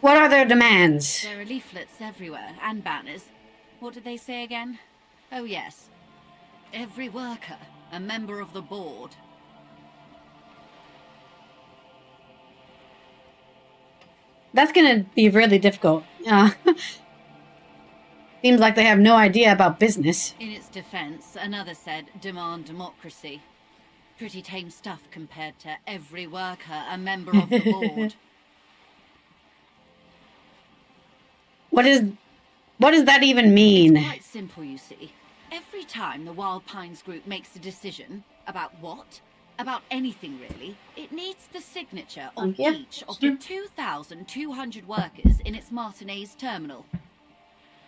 What are their demands? There are leaflets everywhere, and banners. What did they say again? Oh yes. Every worker, a member of the board. That's gonna be really difficult. Seems like they have no idea about business. In its defense, another said, demand democracy. Pretty tame stuff compared to every worker a member of the board. What does that even mean? It's quite simple, you see. Every time the Wild Pines group makes a decision about what? About anything really, it needs the signature of each of the 2,200 workers in its Martinez terminal.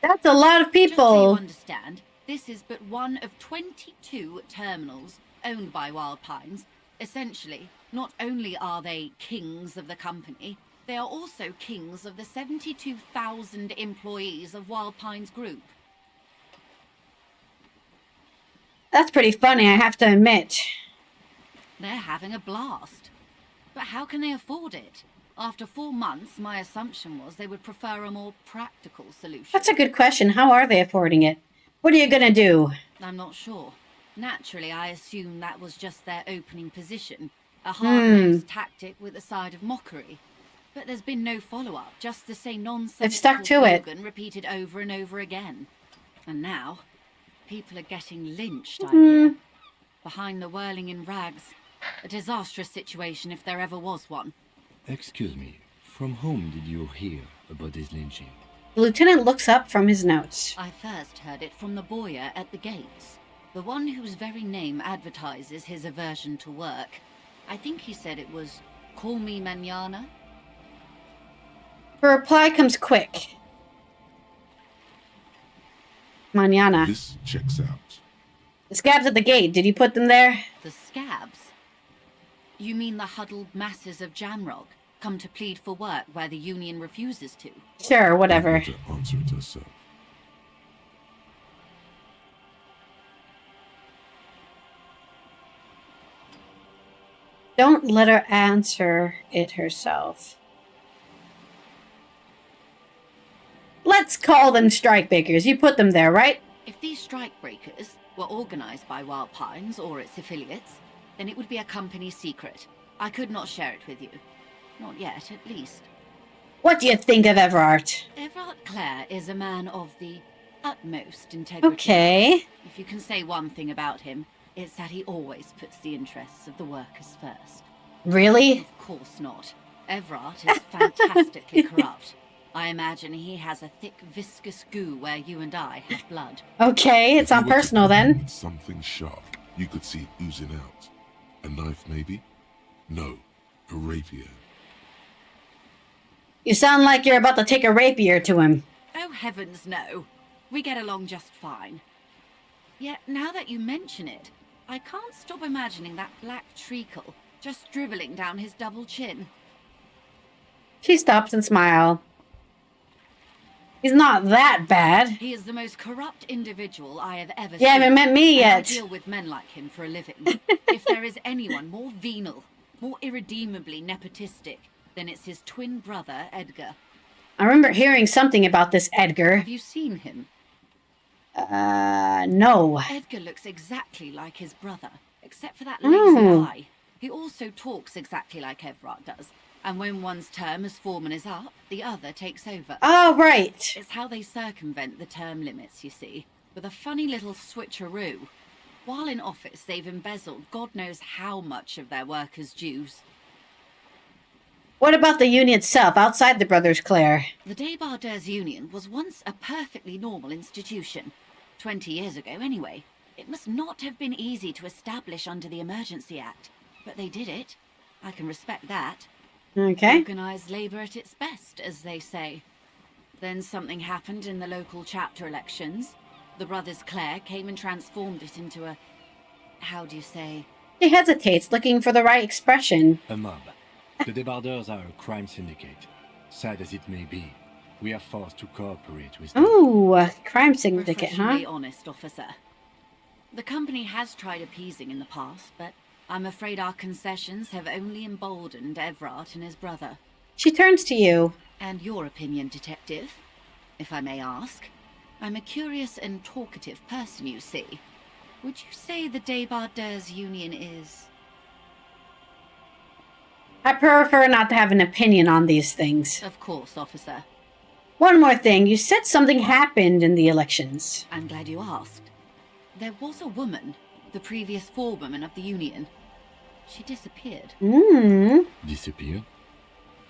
That's a lot of people. Just so you understand, this is but one of 22 terminals owned by Wild Pines. Essentially, not only are they kings of the company, they are also kings of the 72,000 employees of Wild Pines Group. That's pretty funny, I have to admit. They're having a blast. But how can they afford it? After 4 months, my assumption was they would prefer a more practical solution. That's a good question. How are they affording it? What are you gonna do? I'm not sure. Naturally, I assume that was just their opening position. A hard-nosed tactic with a side of mockery. But there's been no follow-up, just the same nonsense. They've stuck to it. Repeated over and over again. And now, people are getting lynched, I hear. Behind the whirling in rags. A disastrous situation if there ever was one. Excuse me, from whom did you hear about this lynching? The lieutenant looks up from his notes. I first heard it from the boyer at the gates. The one whose very name advertises his aversion to work. I think he said it was, "Call me mañana." Her reply comes quick. Mañana. This checks out. The scabs at the gate, did you put them there? The scabs? You mean the huddled masses of Jamrog, come to plead for work where the union refuses to? Sure, whatever. To answer it herself. Don't let her answer it herself. Let's call them strikebreakers. You put them there, right? If these strikebreakers were organized by Wild Pines or its affiliates, then it would be a company secret. I could not share it with you. Not yet, at least. What do you think of Everard? Everard Clare is a man of the utmost integrity. Okay. If you can say one thing about him, it's that he always puts the interests of the workers first. Really? Of course not. Everard is fantastically corrupt. I imagine he has a thick, viscous goo where you and I have blood. Okay, it's not personal then. With something sharp, you could see it oozing out. A knife, maybe? No, a rapier. You sound like you're about to take a rapier to him. Oh, heavens no. We get along just fine. Yet, now that you mention it, I can't stop imagining that black treacle just dribbling down his double chin. She stops and smiles. He's not that bad. He is the most corrupt individual I have ever seen. You haven't met me yet. I deal with men like him for a living. If there is anyone more venal, more irredeemably nepotistic, then it's his twin brother, Edgar. I remember hearing something about this Edgar. Have you seen him? No. Edgar looks exactly like his brother, except for that lazy eye. He also talks exactly like Everard does. And when one's term as foreman is up, the other takes over. Oh, right. It's how they circumvent the term limits, you see, with a funny little switcheroo. While in office, they've embezzled God knows how much of their workers' dues. What about the union itself, outside the Brothers Clare? The Débardeurs Union was once a perfectly normal institution. 20 years ago, anyway. It must not have been easy to establish under the Emergency Act. But they did it. I can respect that. Okay. Organised labour at its best, as they say. Then something happened in the local chapter elections. The Brothers Clare came and transformed it into a... how do you say? He hesitates, looking for the right expression. A mob. The Débardeurs are a crime syndicate. Sad as it may be, we are forced to cooperate with them. Ooh, a crime syndicate, huh? Refreshingly honest, officer. The company has tried appeasing in the past, but I'm afraid our concessions have only emboldened Everard and his brother. She turns to you. And your opinion, detective, if I may ask. I'm a curious and talkative person, you see. Would you say the Débardeurs Union is... I prefer not to have an opinion on these things. Of course, officer. One more thing. You said something happened in the elections. I'm glad you asked. There was a woman, the previous forewoman of the Union. She disappeared. Disappeared?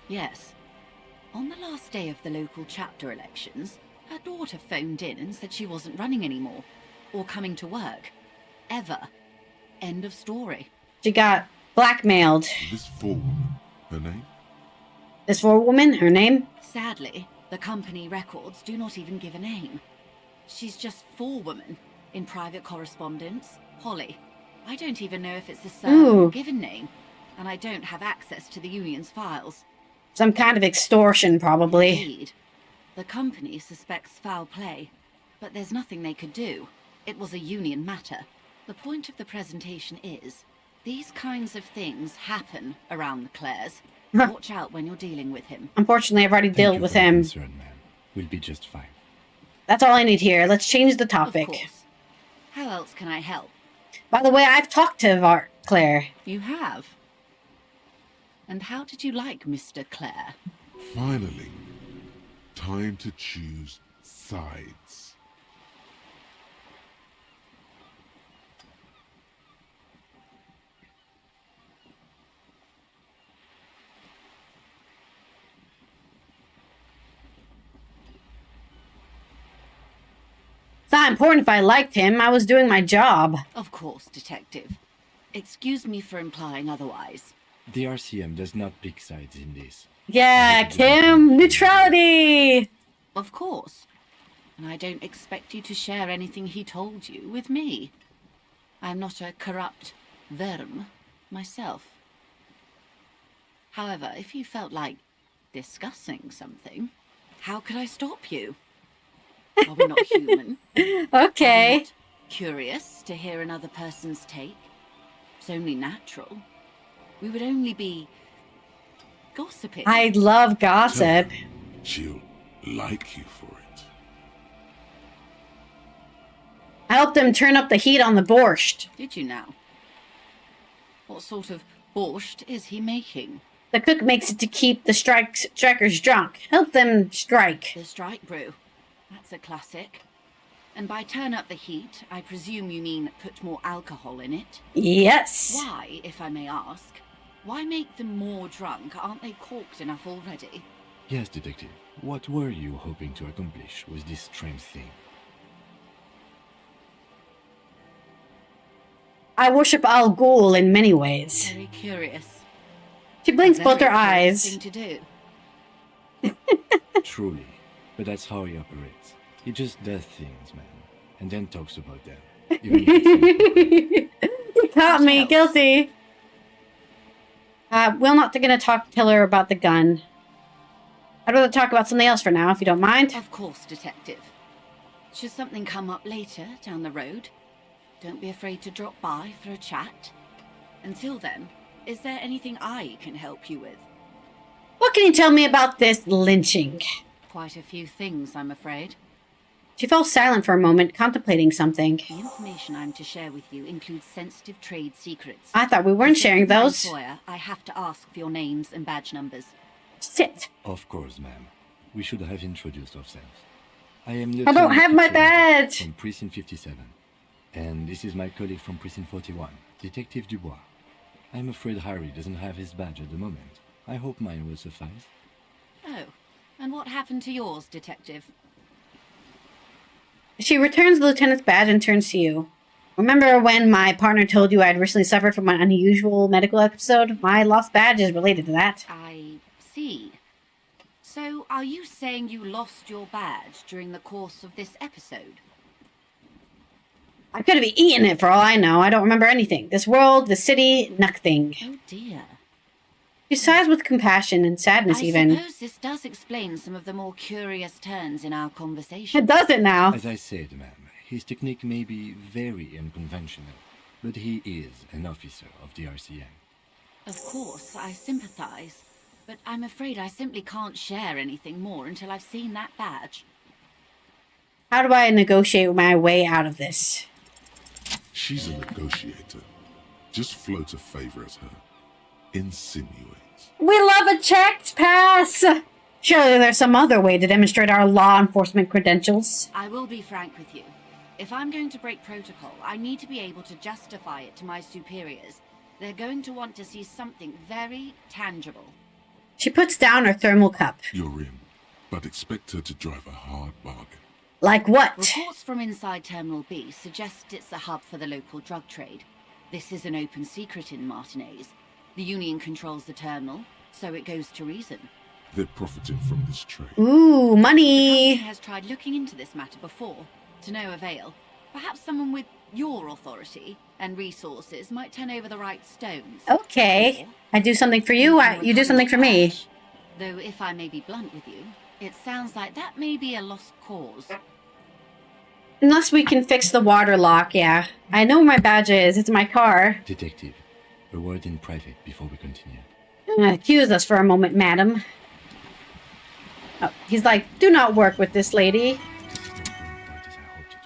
Yes. On the last day of the local chapter elections, her daughter phoned in and said she wasn't running anymore. Or coming to work. Ever. End of story. She got blackmailed. This forewoman, her name? This forewoman, her name? Sadly, the company records do not even give a name. She's just forewoman in private correspondence. Holly. I don't even know if it's a surname or given name, and I don't have access to the union's files. Some kind of extortion, probably. Indeed. The company suspects foul play, but there's nothing they could do. It was a union matter. The point of the presentation is, these kinds of things happen around the Clares. Watch out when you're dealing with him. Unfortunately, I've already dealt with him. Concern, ma'am. We'll be just fine. That's all I need here. Let's change the topic. Of course. How else can I help? By the way, I've talked to Claire. You have? And how did you like Mr. Clare? Finally. Time to choose sides. It's not important if I liked him. I was doing my job. Of course, Detective. Excuse me for implying otherwise. The RCM does not pick sides in this. Yeah, Kim! Neutrality! Of course. And I don't expect you to share anything he told you with me. I'm not a corrupt verm myself. However, if you felt like discussing something, how could I stop you? Are we not human? Okay. Are we not curious to hear another person's take? It's only natural. We would only be gossiping. I love gossip. She'll like you for it. I helped him turn up the heat on the borscht. Did you now? What sort of borscht is he making? The cook makes it to keep the strikers drunk. Help them strike. The strike brew. That's a classic. And by turn up the heat, I presume you mean put more alcohol in it? Yes. Why, if I may ask? Why make them more drunk? Aren't they corked enough already? Yes, Detective. What were you hoping to accomplish with this strange thing? I worship Al Ghul in many ways. Very curious. She blinks both her Very curious eyes. thing to do. Truly. But that's how he operates. He just does things, man. And then talks about them. Even if it's not You caught me, else? guilty. We're not gonna tell her about the gun. I'd rather talk about something else for now, if you don't mind. Of course, Detective. Should something come up later, down the road, don't be afraid to drop by for a chat. Until then, is there anything I can help you with? What can you tell me about this lynching? Quite a few things, I'm afraid. She fell silent for a moment, contemplating something. The information I'm to share with you includes sensitive trade secrets. I thought we weren't To sharing speak with my those. employer, I have to ask for your names and badge numbers. Sit. Of course, ma'am. We should have introduced ourselves. I am I don't have my Lieutenant badge. from Precinct 57. And this is my colleague from Precinct 41, Detective Dubois. I'm afraid Harry doesn't have his badge at the moment. I hope mine will suffice. Oh, and what happened to yours, Detective? She returns the lieutenant's badge and turns to you. Remember when my partner told you I had recently suffered from an unusual medical episode? My lost badge is related to that. I see. So, are you saying you lost your badge during the course of this episode? I could have eaten it for all I know. I don't remember anything. This world, the city, nothing. Oh dear. She sighs with compassion and sadness I even. suppose this does explain some of the more curious turns in our conversation. It does it now. As I said, ma'am, his technique may be very unconventional, but he is an officer of the RCM. Of course, I sympathize, but I'm afraid I simply can't share anything more until I've seen that badge. How do I negotiate my way out of this? She's a negotiator. Just float a favor at her. Insinuate. We love a checked pass! Surely there's some other way to demonstrate our law enforcement credentials. I will be frank with you. If I'm going to break protocol, I need to be able to justify it to my superiors, They're going to want to see something very tangible. She puts down her thermal cup. You're in, but expect her to drive a hard bargain. Like what? Reports from inside Terminal B suggest it's a hub for the local drug trade. This is an open secret in Martinez. The Union controls the terminal, so it goes to reason. They're profiting from this trade. Ooh, The money. company has tried looking into this matter before, to no avail. Perhaps someone with your authority and resources might turn over the right stones. Okay. I do something for you, you do something for me. Though if I may be blunt with you, it sounds like that may be a lost cause. Unless we can fix the water lock, yeah. I know where my badge is. It's my car. Detective, a word in private before we continue. Excuse us for a moment, madam. Oh, he's like, do not work with this lady. This is not going quite as I hoped it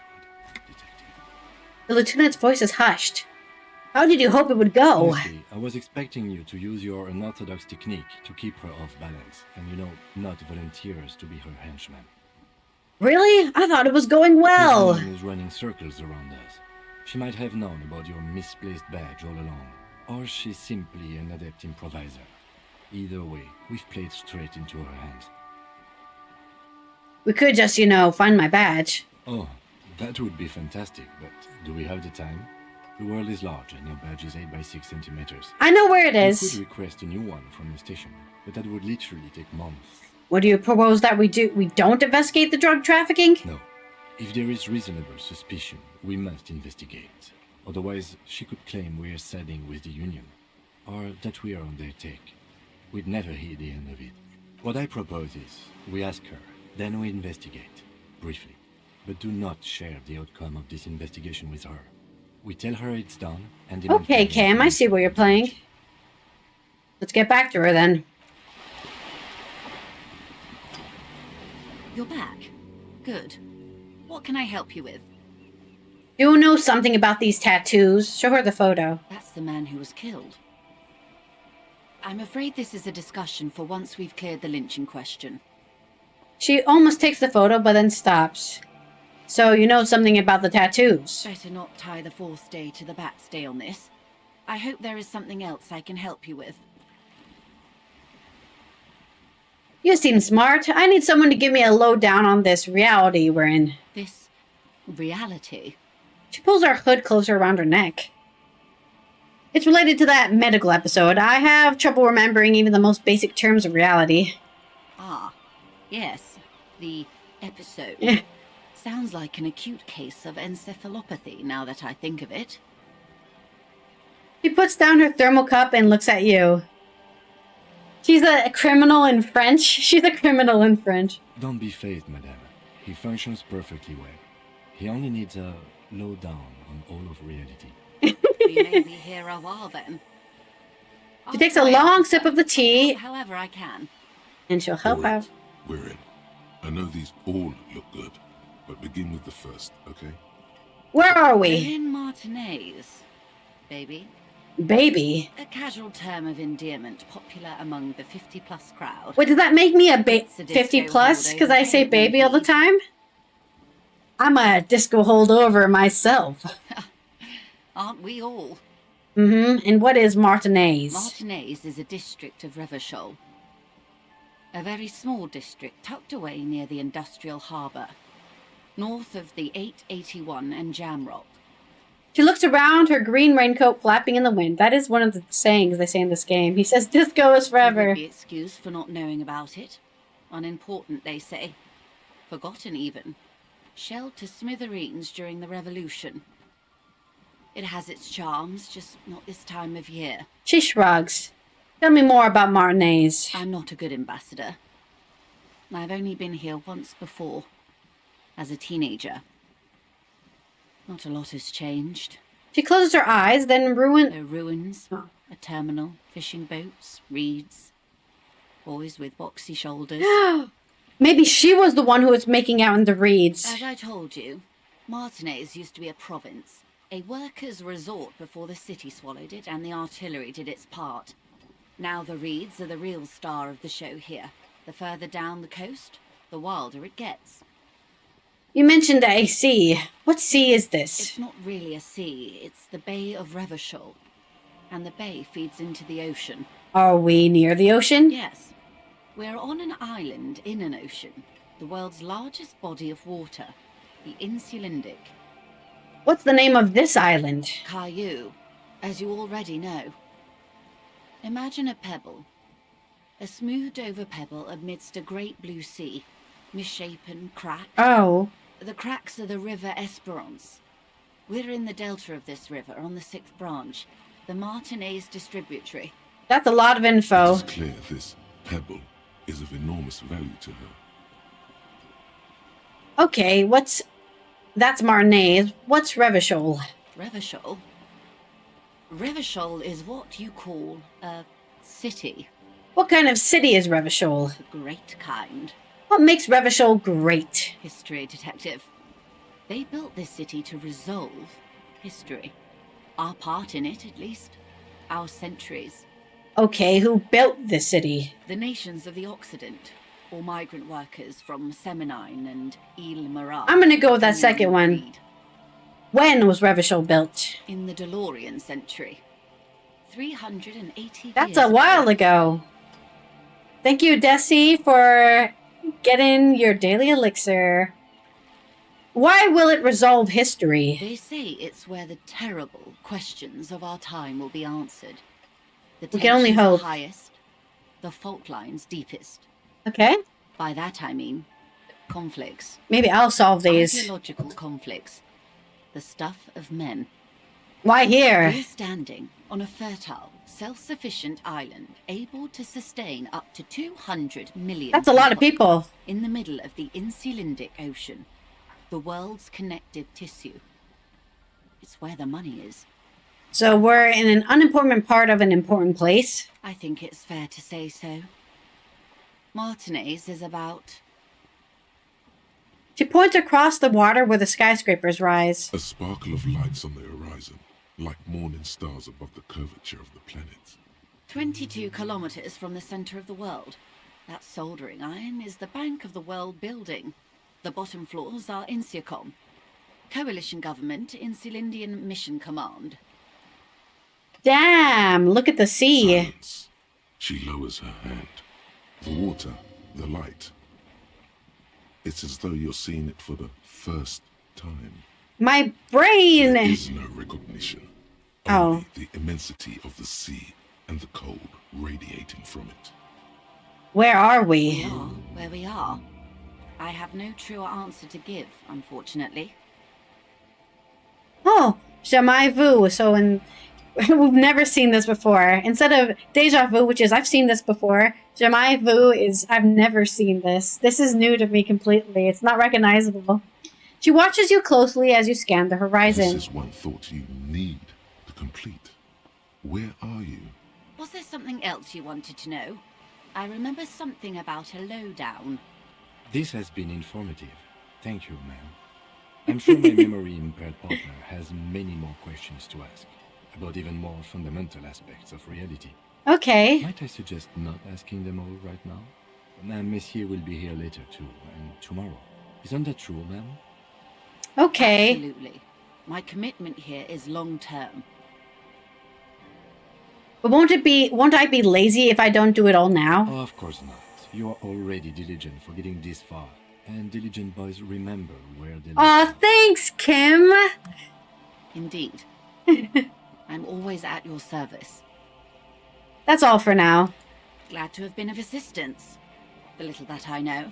would, Detective. The lieutenant's voice is hushed. How did you hope it would go? Honestly, I was expecting you to use your unorthodox technique to keep her off balance, and not volunteer us to be her henchman. Really? I thought it was going well. This woman is running circles around us. She might have known about your misplaced badge all along, or she's simply an adept improviser. Either way, we've played straight into her hands. We could just, find my badge. Oh, that would be fantastic, but do we have the time? The world is large and your badge is 8 by 6 centimeters. I know where it We is. could request a new one from the station, but that would literally take months. What do you propose that we do? We don't investigate the drug trafficking? No. If there is reasonable suspicion, we must investigate. Otherwise, she could claim we're siding with the Union, or that we are on their take. We'd never hear the end of it. What I propose is, we ask her, then we investigate, briefly. But do not share the outcome of this investigation with her. We tell her it's done, and... Okay, Cam, I see what you're playing. Let's get back to her, then. You're back. Good. What can I help you with? You know something about these tattoos. Show her the photo. That's the man who was killed. I'm afraid this is a discussion for once we've cleared the lynching question. She almost takes the photo, but then stops. So you know something about the tattoos. Better not tie the fourth day to the Bat's Day on this. I hope there is something else I can help you with. You seem smart. I need someone to give me a lowdown on this reality we're in. This reality? She pulls her hood closer around her neck. It's related to that medical episode. I have trouble remembering even the most basic terms of reality. Ah, yes. The episode. Sounds like an acute case of encephalopathy, now that I think of it. She puts down her thermal cup and looks at you. She's a criminal in French. She's a criminal in French. Don't be phased, madame. He functions perfectly well. He only needs a lowdown on all of reality. We may be here a while then. She takes a long sip of the tea. However I can. And she'll help out. We're in. I know these all look good, but begin with the first, okay? Where are we? In Martinez, baby. Baby? A casual term of endearment popular among the 50-plus crowd. Wait, does that make me a 50 plus? Because I say baby all the time? I'm a disco holdover myself. Aren't we all? Mm-hmm. And what is Martinez? Martinez is a district of Revachol. A very small district tucked away near the industrial harbour, north of the 881 and Jamrock. She looks around, her green raincoat flapping in the wind. That is one of the sayings they say in this game. He says, disco is forever. You would be excused for not knowing about it. Unimportant, they say. Forgotten, even. Shelled to smithereens during the Revolution. It has its charms, just not this time of year. She shrugs. Tell me more about Martinez. I'm not a good ambassador. I've only been here once before, as a teenager. Not a lot has changed. She closes her eyes, then There are ruins, Oh. a terminal, fishing boats, reeds, boys with boxy shoulders. Maybe she was the one who was making out in the reeds. As I told you, Martinez used to be a province, a workers' resort before the city swallowed it and the artillery did its part. Now the reeds are the real star of the show here. The further down the coast, the wilder it gets. You mentioned a sea. What sea is this? It's not really a sea, it's the Bay of Revachol. and the bay feeds into the ocean. Are we near the ocean? Yes. We're on an island in an ocean, the world's largest body of water, the Insulindic. What's the name of this island? Caillou, as you already know. Imagine a pebble. A smoothed-over pebble amidst a great blue sea, misshapen, cracked. Oh. The cracks are the River Esperance. We're in the delta of this river on the 6th branch, the Martinez distributary. That's a lot of info. It is clear this pebble is of enormous value to her. Okay, that's Martinez. What's Revachol? Revachol? Revachol is what you call a city. What kind of city is Revachol? The great kind. What makes Revachol great? History detective. They built this city to resolve history. Our part in it, at least. Our centuries. Okay, who built this city? The nations of the Occident, or migrant workers from Seminine and Ile-Marat. I'm gonna go with that second one. When was Revachol built? In the DeLorean century. 380 That's years a while ago. Thank you, Desi, for getting your daily elixir. Why will it resolve history? They say it's where the terrible questions of our time will be answered. The We can only tensions are hope. highest, the fault lines deepest. Okay. By that I mean conflicts. Maybe I'll solve these. Ideological conflicts. The stuff of men. Why here? We're standing on a fertile, self-sufficient island, able to sustain up to 200 million. That's a lot of people. In the middle of the Insulindic Ocean, the world's connective tissue. It's where the money is. So we're in an unimportant part of an important place. I think it's fair to say so. Martinez is about... She points across the water where the skyscrapers rise. A sparkle of lights on the horizon, like morning stars above the curvature of the planets. 22 kilometers from the center of the world. That soldering iron is the bank of the world building. The bottom floors are Insiacom. Coalition government, Insulindian Mission Command. Damn, look at the sea. Silence. She lowers her hand. The water, the light. It's as though you're seeing it for the first time. My brain! There is no recognition. Only the immensity of the sea and the cold radiating from it. Where are We we? are where we are. I have no truer answer to give, unfortunately. Oh, jamais vu. So we've never seen this before. Instead of deja vu, which is I've seen this before, jamais vu is I've never seen this. This is new to me completely. It's not recognizable. She watches you closely as you scan the horizon. This is one thought you need to complete. Where are you? Was there something else you wanted to know? I remember something about a lowdown. This has been informative. Thank you, ma'am. I'm sure my memory-impaired partner has many more questions to ask, about even more fundamental aspects of reality. Okay. Might I suggest not asking them all right now? Monsieur will be here later too, and tomorrow. Isn't that true, ma'am? Okay. Absolutely. My commitment here is long-term. But won't I be lazy if I don't do it all now? Oh, of course not. You are already diligent for getting this far. And diligent boys remember where they Aw, thanks, Kim. Indeed. I'm always at your service. That's all for now. Glad to have been of assistance. The little that I know.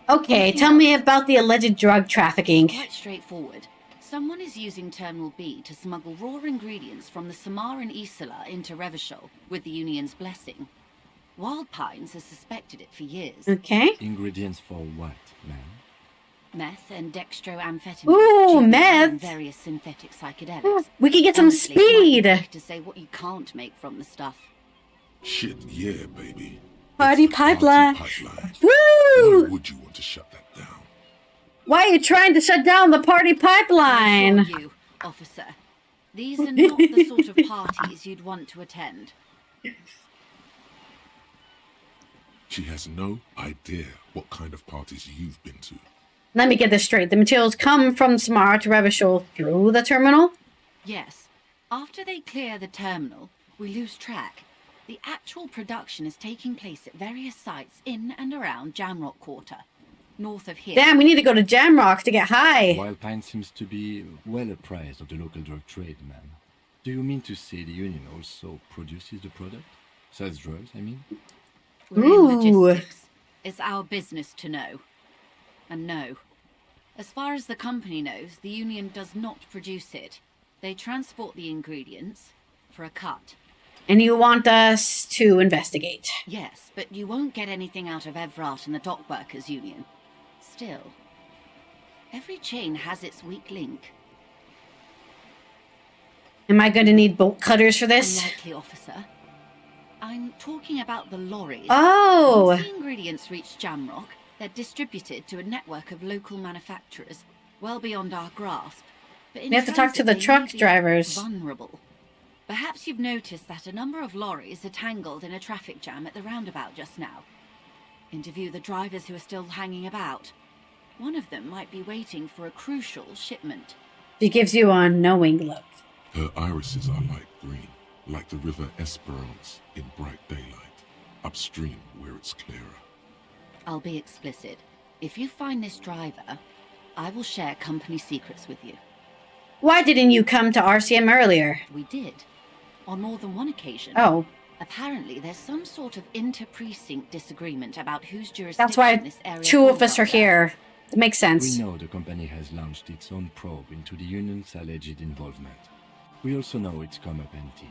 Okay, tell me about the alleged drug trafficking. Quite straightforward. Someone is using Terminal B to smuggle raw ingredients from the Samaran Isola into Revachol with the Union's blessing. Wild Pines has suspected it for years. Okay. Ingredients for what, ma'am? Meth and dextroamphetamine. Ooh, GBL, meth. And various synthetic psychedelics. We could get some Honestly, it might be speed. safe to say what you can't make from the stuff. Shit, yeah, baby. Party It's the pipeline. pipeline. Woo! Why would you want to shut that down? Why are you trying to shut down the party I pipeline? assure you, officer, these are not the sort of parties you'd want to attend. She has no idea what kind of parties you've been to. Let me get this straight. The materials come from Samara to Revachol through the terminal? Yes. After they clear the terminal, We lose track. The actual production is taking place at various sites in and around Jamrock Quarter, north of here. Damn, we need to go to Jamrock to get high. Wild Pine seems to be well apprised of the local drug trade, man. Do you mean to say the Union also produces the product? Sells drugs, I mean? We're Ooh. in logistics. It's our business to know. And no. As far as the company knows, the Union does not produce it. They transport the ingredients for a cut. And you want us to investigate. Yes, but you won't get anything out of Evrat and the Dock Workers Union. Still, every chain has its weak link. Am I going to need bolt cutters for this? Unlikely, officer. I'm talking about the lorries. Oh! Once the ingredients reach Jamrock, they're distributed to a network of local manufacturers, well beyond our grasp. But in We have to talk to transit, the they truck may be drivers. Vulnerable. Perhaps you've noticed that a number of lorries are tangled in a traffic jam at the roundabout just now. Interview the drivers who are still hanging about. One of them might be waiting for a crucial shipment. She gives you a knowing look. Her irises are light green, like the river Esperance in bright daylight, upstream where it's clearer. I'll be explicit. If you find this driver, I will share company secrets with you. Why didn't you come to RCM earlier? We did. On more than one occasion. Oh. Apparently, there's some sort of inter-precinct disagreement about whose jurisdiction That's why this area two of falls us are under. here. It makes sense. We know the company has launched its own probe into the Union's alleged involvement. We also know it's come up empty.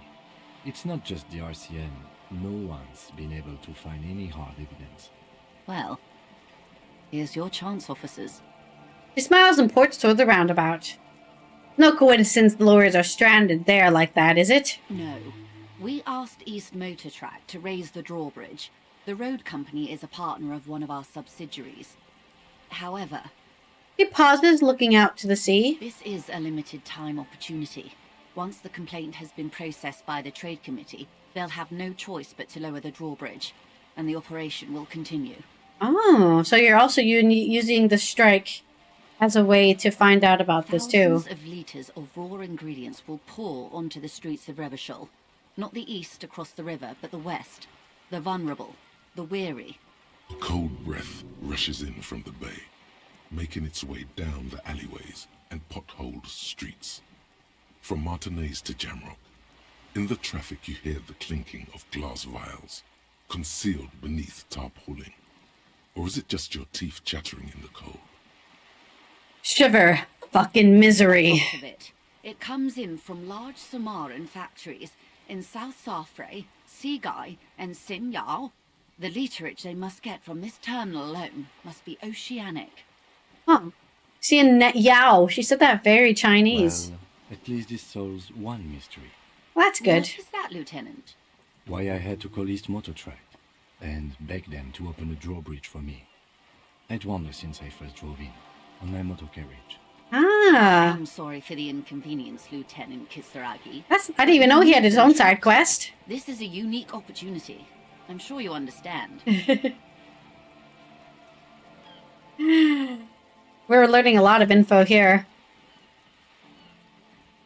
It's not just the RCN. No one's been able to find any hard evidence. Well, here's your chance, officers. She smiles and points toward the roundabout. No coincidence the lawyers are stranded there like that, is it? No. We asked East Motor Track to raise the drawbridge. The road company is a partner of one of our subsidiaries. However, He pauses, looking out to the sea. this is a limited time opportunity. Once the complaint has been processed by the trade committee, they'll have no choice but to lower the drawbridge, and the operation will continue. Oh, so you're also using the strike as a way to find out about this too. Thousands of litres of raw ingredients will pour onto the streets of Revachol. Not the east across the river, but the west. The vulnerable, the weary. Cold breath rushes in from the bay, making its way down the alleyways and potholed streets. From Martinez to Jamrock, in the traffic you hear the clinking of glass vials, concealed beneath tarpaulin. Or is it just your teeth chattering in the cold? Shiver. Fucking misery. Most of it. It comes in from large Samaran factories in South Safre, Sigai, and Sinyao. The literage they must get from this terminal alone must be oceanic. Huh. Seeing Net Yao. She said that very Chinese. Well, at least this solves one mystery. Well, that's good. What is that, Lieutenant? Why I had to call East Motor Track and beg them to open a drawbridge for me. I'd wondered since I first drove in, on my motor carriage. Ah. I'm sorry for the inconvenience, Lieutenant Kisaragi. I didn't even know he had his own side quest. This is a unique opportunity. I'm sure you understand. We're learning a lot of info here.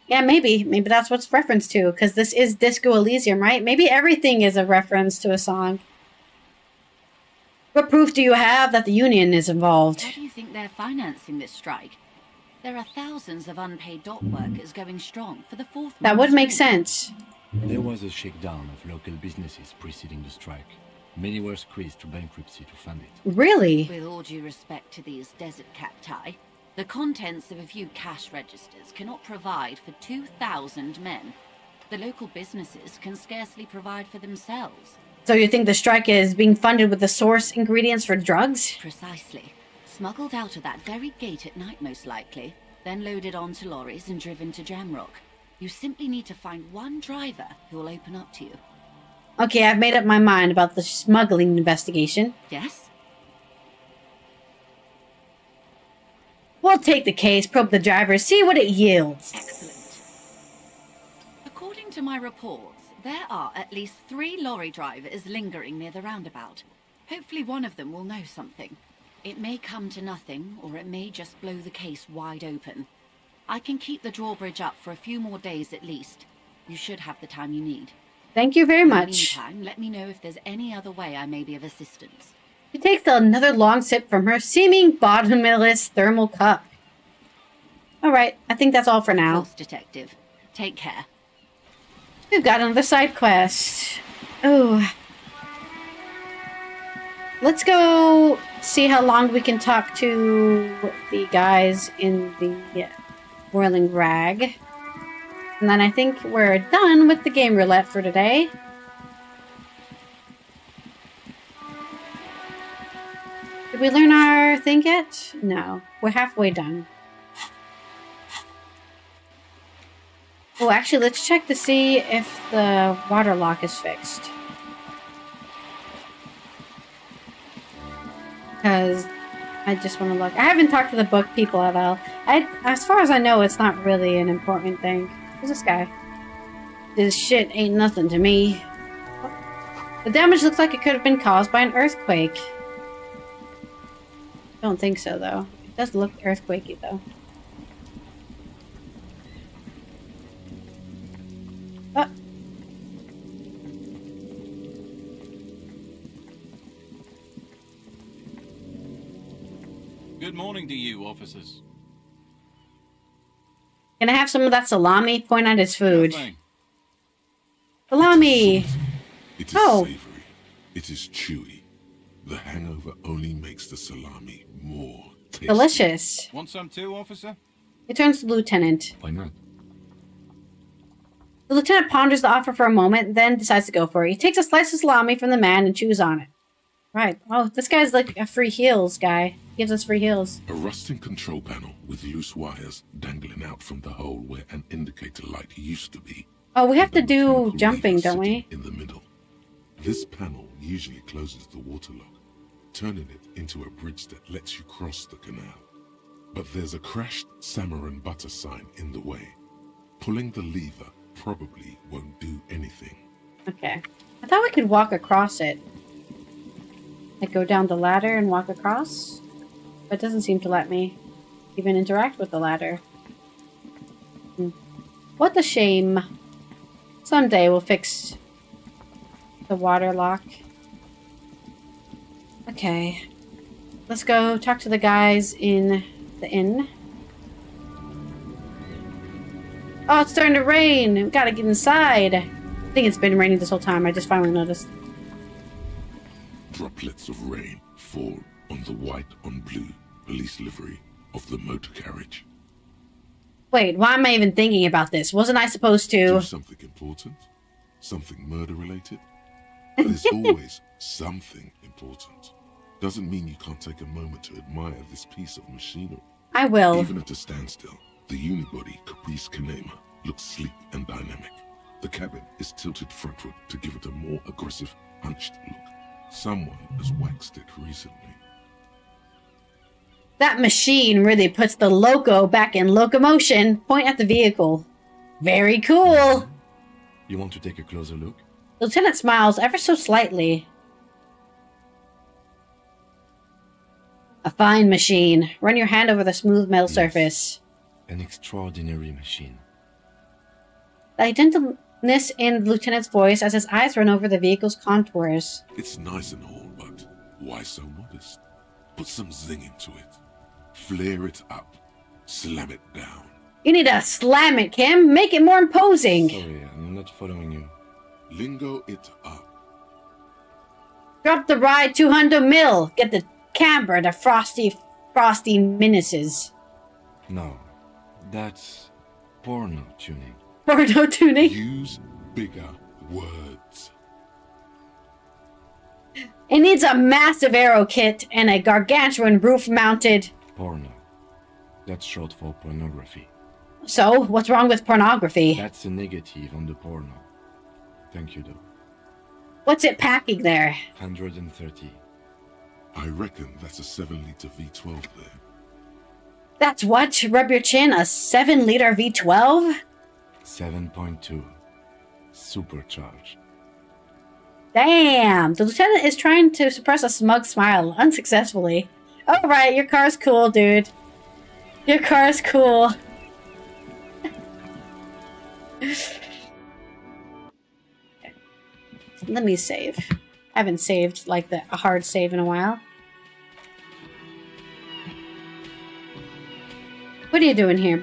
Yeah, maybe that's what's referenced to, because this is Disco Elysium, right? Maybe everything is a reference to a song. What proof do you have that the Union is involved? How do you think they're financing this strike? There are thousands of unpaid dock workers going strong for the fourth month That would make straight. sense. There was a shakedown of local businesses preceding the strike. Many were squeezed to bankruptcy to fund it. Really? With all due respect to these desert cacti, the contents of a few cash registers cannot provide for 2,000 men. The local businesses can scarcely provide for themselves. So you think the strike is being funded with the source ingredients for drugs? Precisely. Smuggled out of that very gate at night, most likely, then loaded onto lorries and driven to Jamrock. You simply need to find one driver who will open up to you. Okay, I've made up my mind about the smuggling investigation. Yes? We'll take the case, probe the driver, see what it yields. Excellent. According to my reports, there are at least 3 lorry drivers lingering near the roundabout. Hopefully one of them will know something. It may come to nothing, or it may just blow the case wide open. I can keep the drawbridge up for a few more days at least. You should have the time you need. Thank you very In the much. meantime, let me know if there's any other way I may be of assistance. She takes another long sip from her seeming bottomless thermal cup. Alright, I think that's all for Of now. course, Detective. Take care. We've got another side quest. Oh. Let's go see how long we can talk to the guys in the Whirling Rag. And then I think we're done with the game roulette for today. Did we learn our thing yet? No. We're halfway done. Oh, actually, let's check to see if the water lock is fixed. Because I just want to look. I haven't talked to the book people at all. As far as I know, it's not really an important thing. Who's this guy? This shit ain't nothing to me. The damage looks like it could have been caused by an earthquake. Don't think so, though. It does look earthquakey, though. Oh. Good morning to you, officers. Can I have some of that salami? Point at his food. Nothing. Salami! It is Oh. savory. It is chewy. The hangover only makes the salami more tasty. Delicious. Want some too, officer? He turns to the lieutenant. Why not? The lieutenant ponders the offer for a moment, then decides to go for it. He takes a slice of salami from the man and chews on it. Right. Oh, this guy's like a free heals guy. He gives us free heals. A rusting control panel with loose wires dangling out from the hole where an indicator light used to be. Oh, we have to And a do mechanical jumping, lever don't we? sitting in the middle. This panel usually closes the waterlock, turning it into a bridge that lets you cross the canal. But there's a crashed salmon and butter sign in the way. Pulling the lever probably won't do anything. Okay. I thought we could walk across it. Like go down the ladder and walk across? But it doesn't seem to let me even interact with the ladder. What a shame. Someday we'll fix the water lock. Okay. Let's go talk to the guys in the inn. Oh, it's starting to rain. We gotta get inside. I think it's been raining this whole time. I just finally noticed. Droplets of rain fall on the white on blue police livery of the motor carriage. Wait, why am I even thinking about this? Wasn't I supposed to? Do something important? Something murder-related? There's always something important. Doesn't mean you can't take a moment to admire this piece of machinery. I will. Even at a standstill, the unibody Caprice Kanema looks sleek and dynamic. The cabin is tilted frontward to give it a more aggressive, hunched look. Someone has waxed it recently. That machine really puts the loco back in locomotion. Point at the vehicle. Very cool. You want to take a closer look? Lieutenant smiles ever so slightly. A fine machine. Run your hand over the smooth metal Yes. surface. An extraordinary machine. The gentleness in the lieutenant's voice as his eyes run over the vehicle's contours. It's nice and all, but why so modest? Put some zing into it. Flare it up. Slam it down. You need to slam it, Kim. Make it more imposing. Sorry, I'm not following you. Lingo it up. Drop the ride 200 mil. Get the camber to frosty menaces. No, that's porno tuning. Porno tuning. Use bigger words. It needs a massive aero kit and a gargantuan roof-mounted... Porno. That's short for pornography. So, what's wrong with pornography? That's a negative on the porno. Thank you, though. What's it packing there? 130. I reckon that's a 7-liter V12 there. That's what? Rub your chin? A 7-liter V12? 7.2. Supercharged. Damn! The lieutenant is trying to suppress a smug smile, unsuccessfully. Alright, your car's cool, dude. Your car's cool. Let me save. I haven't saved like a hard save in a while. What are you doing here?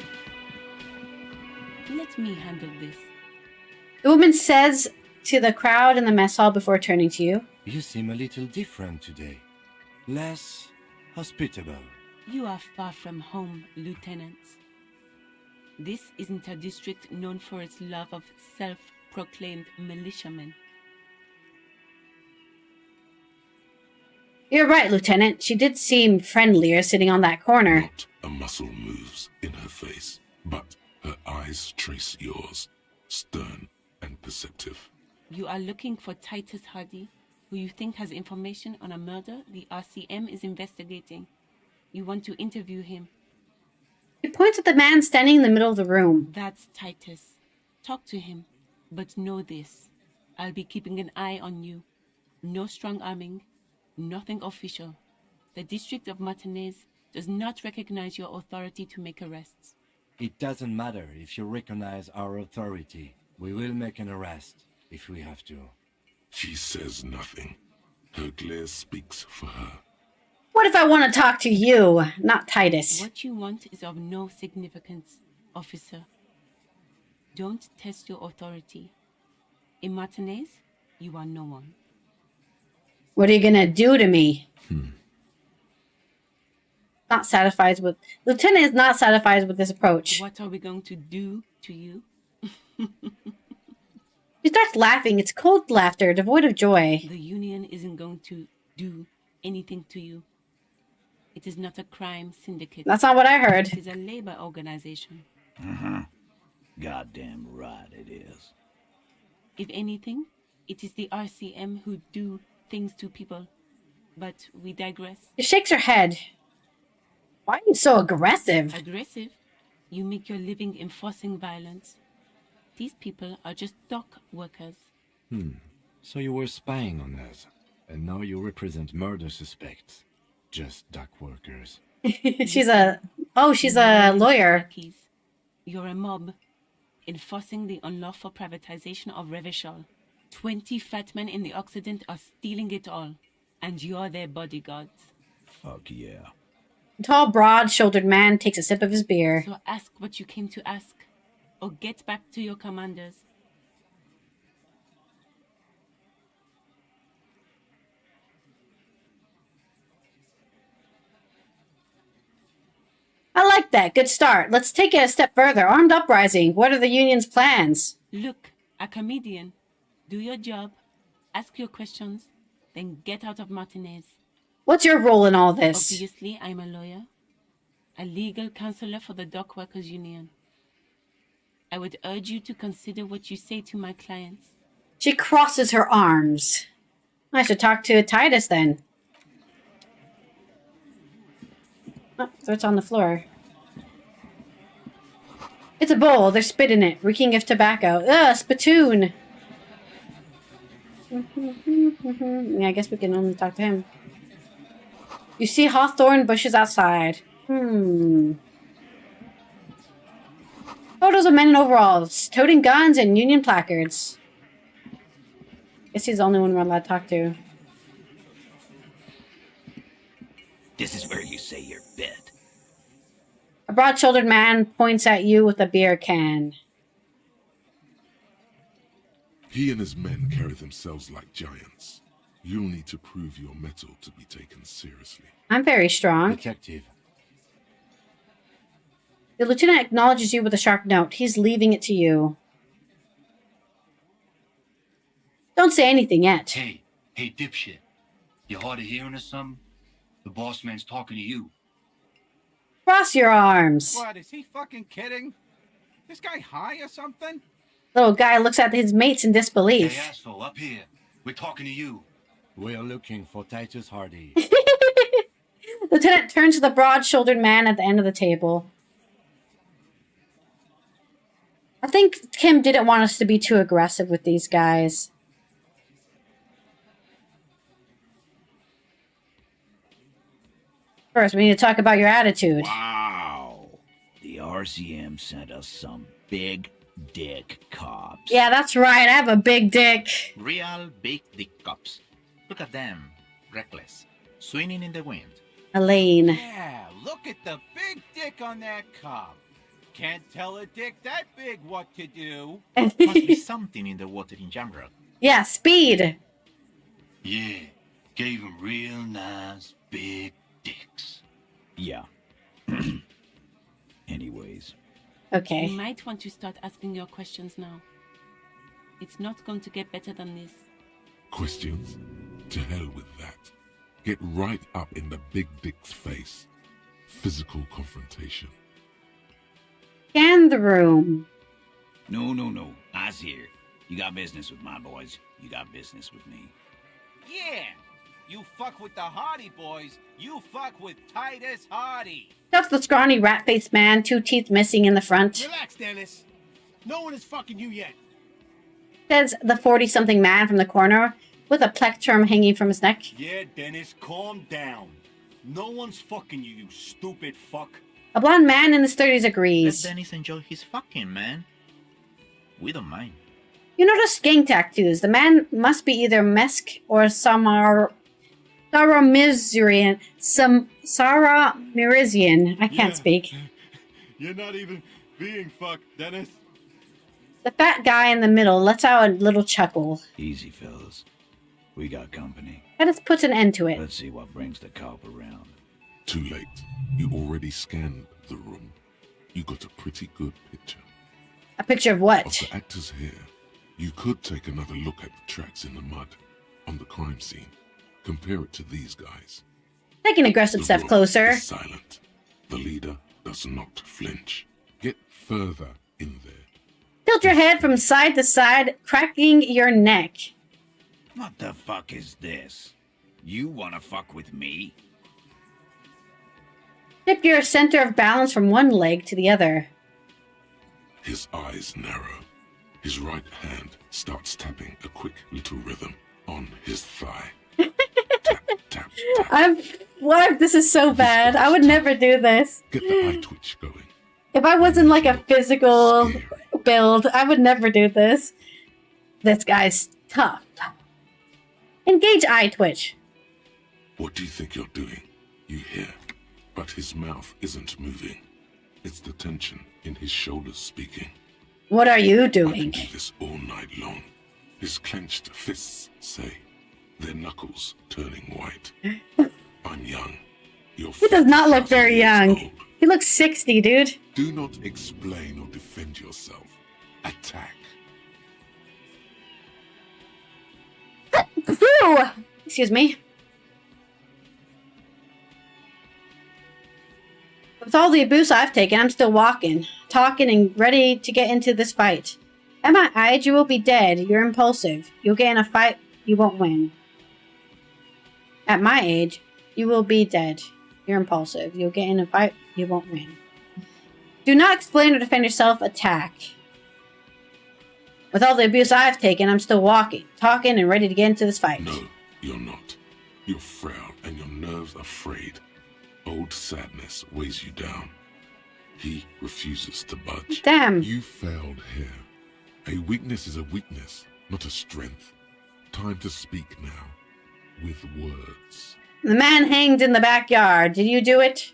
Let me handle this. The woman says to the crowd in the mess hall before turning to you. You seem a little different today. Less hospitable. You are far from home, Lieutenant. This isn't a district known for its love of self-proclaimed militiamen. You're right, Lieutenant. She did seem friendlier sitting on that corner. Not a muscle moves in her face, but her eyes trace yours, stern and perceptive. You are looking for Titus Hardy, who you think has information on a murder the RCM is investigating. You want to interview him. He points at the man standing in the middle of the room. That's Titus. Talk to him. But know this. I'll be keeping an eye on you. No strong arming. Nothing official. The District of Martinez does not recognize your authority to make arrests. It doesn't matter if you recognize our authority. We will make an arrest if we have to. She says nothing. Her glare speaks for her. What if I want to talk to you, not Titus? What you want is of no significance, officer. Don't test your authority. In Martinez, you are no one. What are you gonna do to me? Not satisfied with... Lieutenant is not satisfied with this approach. What are we going to do to you? She starts laughing. It's cold laughter, devoid of joy. The Union isn't going to do anything to you. It is not a crime syndicate. That's not what I heard. It is a labor organization. Goddamn right it is. If anything, it is the RCM who do things to people. But we digress. She shakes her head. Why are you so aggressive? Aggressive? You make your living enforcing violence. These people are just dock workers. So you were spying on us, and now you represent murder suspects. Just dock workers. she's a lawyer. You're a mob, enforcing the unlawful privatization of Revachol. 20 fat men in the Occident are stealing it all, and you're their bodyguards. Fuck yeah. A tall, broad-shouldered man takes a sip of his beer. So ask what you came to ask, or get back to your commanders. I like that. Good start. Let's take it a step further. Armed uprising. What are the Union's plans? Look, a comedian. Do your job, ask your questions, then get out of Martinez. What's your role in all this? Obviously, I'm a lawyer. A legal counselor for the Dock Workers Union. I would urge you to consider what you say to my clients. She crosses her arms. I should talk to Titus then. Oh, so it's on the floor. It's a bowl. There's spit in it, reeking of tobacco. Ugh, spittoon. Yeah, I guess we can only talk to him. You see hawthorn bushes outside. Photos of men in overalls, toting guns and Union placards. Guess he's the only one we're allowed to talk to. This is where you say your bit. A broad-shouldered man points at you with a beer can. He and his men carry themselves like giants. You'll need to prove your mettle to be taken seriously. I'm very strong. Detective. The lieutenant acknowledges you with a sharp note. He's leaving it to you. Don't say anything yet. Hey, dipshit. You hard of hearing or something? The boss man's talking to you. Cross your arms. What, is he fucking kidding? This guy high or something? Little guy looks at his mates in disbelief. Hey, asshole, up here. We're talking to you. We're looking for Titus Hardy. Lieutenant turns to the broad-shouldered man at the end of the table. I think Kim didn't want us to be too aggressive with these guys. First, we need to talk about your attitude. Wow. The RCM sent us some big dick cops. Yeah, that's right. I have a big dick. Real big dick cops. Look at them. Reckless. Swinging in the wind. Elaine. Yeah, look at the big dick on that cop. Can't tell a dick that big what to do. Must be something in the water in Jamrock. Yeah, speed. Yeah, gave him real nice big dicks. Yeah. Anyways. Okay. You might want to start asking your questions now. It's not going to get better than this. Questions? To hell with that. Get right up in the big dick's face. Physical confrontation. Scan the room. No. I's here. You got business with my boys. You got business with me. Yeah. You fuck with the Hardy boys. You fuck with Titus Hardy. Just the scrawny rat-faced man, 2 teeth missing in the front. Relax, Dennis. No one is fucking you yet. Says the 40-something man from the corner with a plectrum hanging from his neck. Yeah, Dennis, calm down. No one's fucking you, you stupid fuck. A blonde man in his 30s Let agrees. Dennis enjoy his fucking, man. We don't mind. You notice gang tattoos. The man must be either Mesk or Sarah Mirizian. Sarah Mirizian. I can't speak. You're not even being fucked, Dennis. The fat guy in the middle lets out a little chuckle. Easy, fellas. We got company. That just puts an end to it. Let's see what brings the cop around. Too late. You already scanned the room. You got a pretty good picture. A picture of what? Of the actors here. You could take another look at the tracks in the mud on the crime scene. Compare it to these guys. Take an aggressive The step room closer. is silent. The leader does not flinch. Get further in there. Tilt your head from side to side, cracking your neck. What the fuck is this? You wanna fuck with me? Tip your center of balance from one leg to the other. His eyes narrow. His right hand starts tapping a quick little rhythm on his thigh. What? This is so bad. I would never do this. Get the eye twitch going. If I wasn't like a physical build, I would never do this. This guy's tough. Engage eye twitch. What do you think you're doing? You hear, but his mouth isn't moving. It's the tension in his shoulders speaking. What are you I can doing? do this all night long. His clenched fists say, their knuckles turning white. I'm young. You're He does not look 50,000 very years young. old. He looks 60, dude. Do not explain or defend yourself. Attack. Phew! Excuse me. With all the abuse I've taken, I'm still walking, talking, and ready to get into this fight. At my age, you will be dead. You're impulsive. You'll get in a fight, you won't win. At my age, you will be dead. You're impulsive. You'll get in a fight, you won't win. Do not explain or defend yourself. Attack. With all the abuse I've taken, I'm still walking, talking, and ready to get into this fight. No, you're not. You're frail and your nerves are frayed. Old sadness weighs you down. He refuses to budge. Damn. You failed here. A weakness is a weakness, not a strength. Time to speak now. With words. The man hanged in the backyard. Did you do it?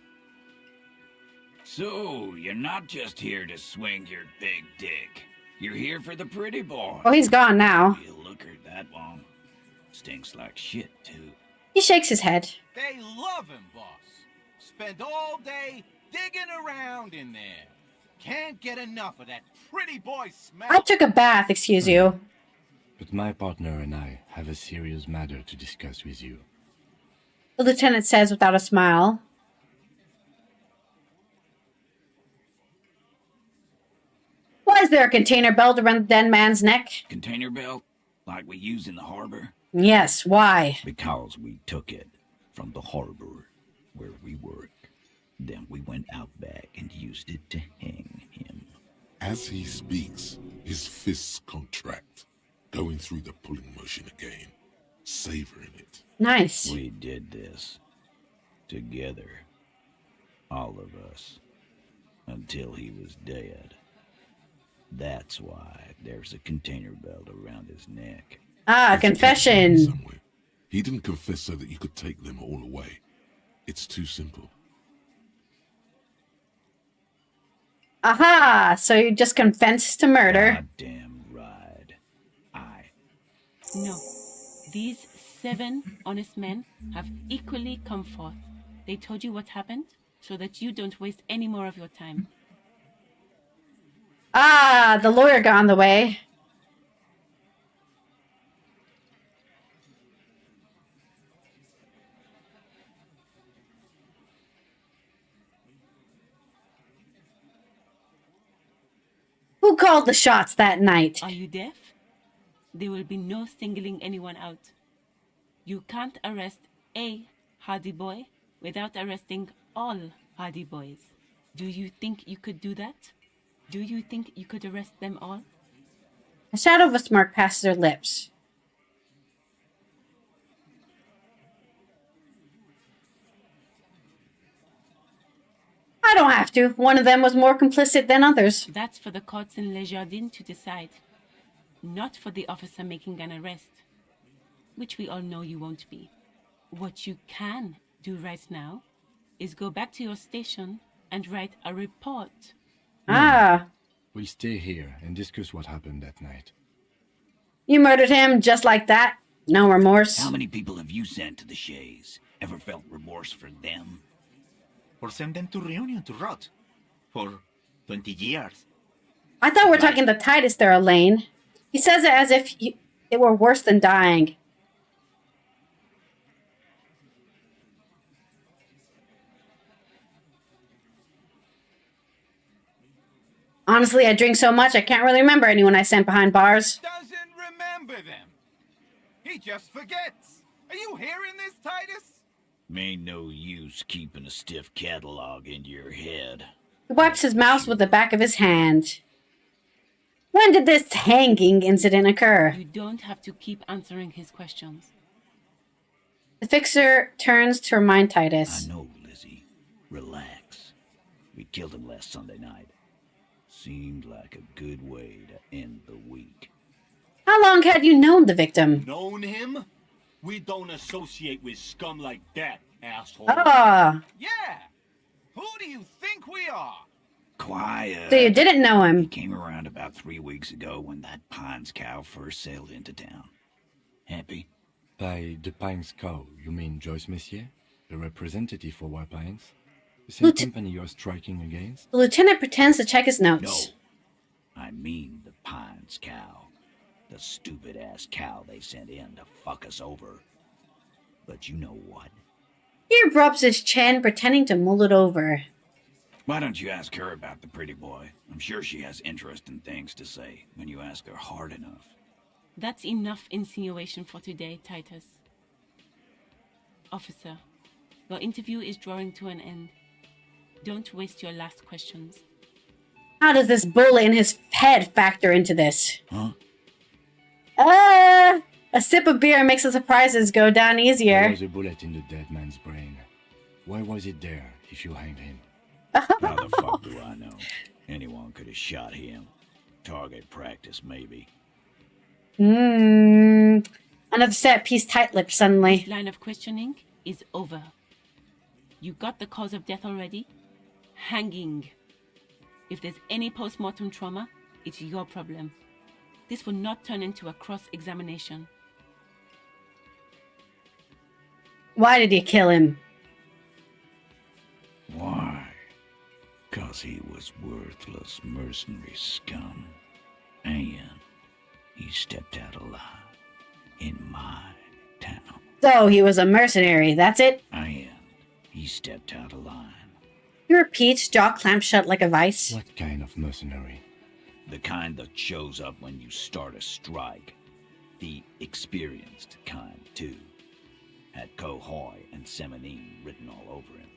So, you're not just here to swing your big dick. You're here for the pretty boy. Oh, he's gone now. You look her that long. Stinks like shit, too. He shakes his head. They love him, boss. Spend all day digging around in there. Can't get enough of that pretty boy smell. I took a bath, excuse you. But my partner and I have a serious matter to discuss with you. The lieutenant says without a smile. Why is there a container belt around the dead man's neck? Container belt? Like we use in the harbor? Yes, why? Because we took it from the harbor where we work. Then we went out back and used it to hang him. As he speaks, his fists contract, going through the pulling motion again, savoring it. Nice. We did this together, all of us, until he was dead. That's why there's a container belt around his neck. Ah, confession. Somewhere. He didn't confess so that you could take them all away. It's too simple. Aha! So you just confessed to murder. Goddamn right. No. These 7 honest men have equally come forth. They told you what happened so that you don't waste any more of your time. Ah, the lawyer got on the way. Who called the shots that night? Are you deaf? There will be no singling anyone out. You can't arrest a hardy boy without arresting all hardy boys. Do you think you could do that? Do you think you could arrest them all? A shadow of a smirk passes her lips. I don't have to. One of them was more complicit than others. That's for the courts in Les Jardins to decide. Not for the officer making an arrest. Which we all know you won't be. What you can do right now is go back to your station and write a report. Ah. We'll stay here and discuss what happened that night. You murdered him just like that? No remorse? How many people have you sent to the Shays? Ever felt remorse for them? Or send them to Reunion to rot. For 20 years. I thought we were talking to Titus there, Elaine. He says it as if it were worse than dying. Honestly, I drink so much I can't really remember anyone I sent behind bars. Doesn't remember them. He just forgets. Are you hearing this, Titus? Ain't no use keeping a stiff catalog in your head. He wipes his mouth with the back of his hand. When did this hanging incident occur? You don't have to keep answering his questions. The fixer turns to remind Titus. I know, Lizzie. Relax. We killed him last Sunday night. Seemed like a good way to end the week. How long had you known the victim? Known him? We don't associate with scum like that, asshole. Ah. Yeah. Who do you think we are? Quiet. So you didn't know him? He came around about 3 weeks ago when that Pines cow first sailed into town. Happy? By the Pines cow, you mean Joyce Messier? The representative for White Pines? The same company you're striking against? The lieutenant pretends to check his notes. No. I mean the Pines cow. The stupid-ass cow they sent in to fuck us over. But you know what? He rubs his chin, pretending to mull it over. Why don't you ask her about the pretty boy? I'm sure she has interesting things to say when you ask her hard enough. That's enough insinuation for today, Titus. Officer, your interview is drawing to an end. Don't waste your last questions. How does this bullet in his head factor into this? Huh? A sip of beer makes the surprises go down easier. There was a bullet in the dead man's brain. Why was it there if you hanged him? How the fuck do I know? Anyone could have shot him. Target practice, maybe. Another set piece tight-lipped suddenly. This line of questioning is over. You got the cause of death already? Hanging. If there's any post-mortem trauma, it's your problem. This will not turn into a cross-examination. Why did you kill him? Why? 'Cause he was worthless mercenary scum. And he stepped out alive in my town. So he was a mercenary, that's it? And he stepped out of line. He repeats, jaw clamped shut like a vice. What kind of mercenary? The kind that shows up when you start a strike. The experienced kind, too. Had Cohoy and Semenine written all over him.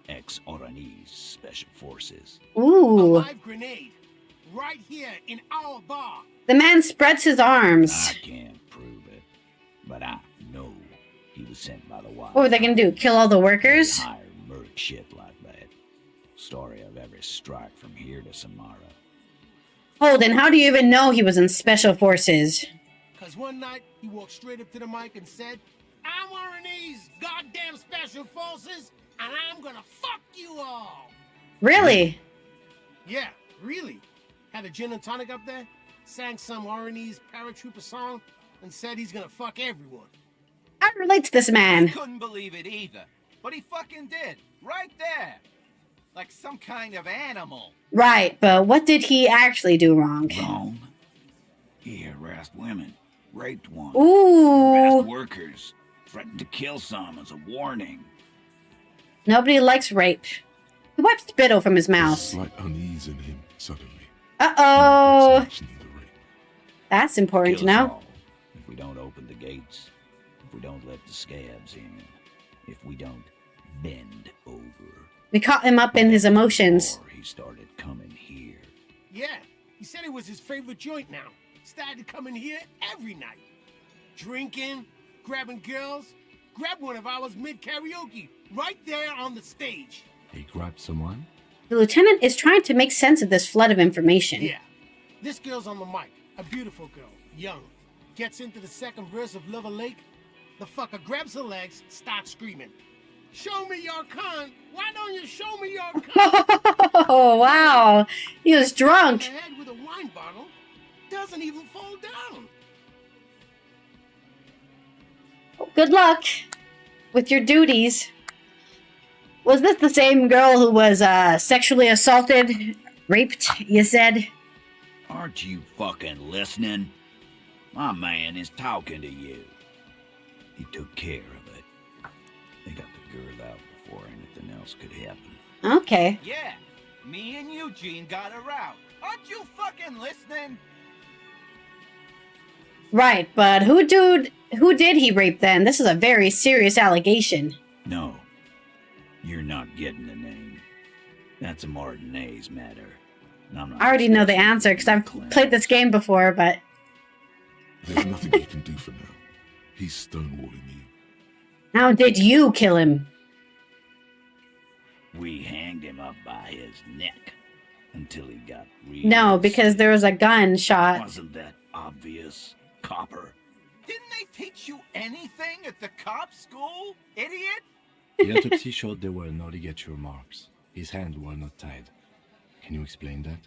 Ex-Oranese Special Forces. Ooh. A live grenade. Right here in our bar. The man spreads his arms. I can't prove it, but I know he was sent by the White. What were they gonna do? Kill all the workers? Hire merc shit like that. Story of every strike from here to Samara. Holden, how do you even know he was in Special Forces? Because one night, he walked straight up to the mic and said, I'm wearing these goddamn Special Forces, and I'm gonna fuck you all. Really? Yeah, really. Had a gin and tonic up there, sang some R&E's paratrooper song, and said he's gonna fuck everyone. I relate to this man. Couldn't believe it either. But he fucking did. Right there. Like some kind of animal. Right, but what did he actually do wrong? Wrong? He harassed women, raped one, Ooh. harassed workers, threatened to kill some as a warning. Nobody likes rape. He wiped spittle from his There's a mouth. slight unease in him suddenly. Uh-oh. That's important to Kill us know. all. If we don't open the gates, if we don't let the scabs in, if we don't bend over. We caught him up in his emotions. He started coming here. Yeah, he said it was his favorite joint now. Started coming here every night. Drinking, grabbing girls. Grabbed one of ours mid-karaoke, right there on the stage. He grabbed someone? The lieutenant is trying to make sense of this flood of information. Yeah, this girl's on the mic. A beautiful girl, young. Gets into the second verse of Lover Lake. The fucker grabs her legs, starts screaming. Show me your cunt. Why don't you show me your cunt? Oh, wow. He was drunk. Her head with a wine bottle. Doesn't even fall down. Good luck with your duties. Was this the same girl who was sexually assaulted, raped, you said? Aren't you fucking listening? My man is talking to you. He took care of it. They got the girl out before anything else could happen. Okay. Yeah, me and Eugene got her out. Aren't you fucking listening? Right, but who did he rape then? This is a very serious allegation. No, you're not getting the name. That's a Martinez matter. I already know the answer because I've played this game before, but... There's nothing he can do for now. He's stonewalling you. How did you kill him? We hanged him up by his neck until he got real. No, because there was a gun shot. Wasn't that obvious, copper? Didn't they teach you anything at the cop school, idiot? The autopsy showed there were no ligature marks. His hands were not tied. Can you explain that?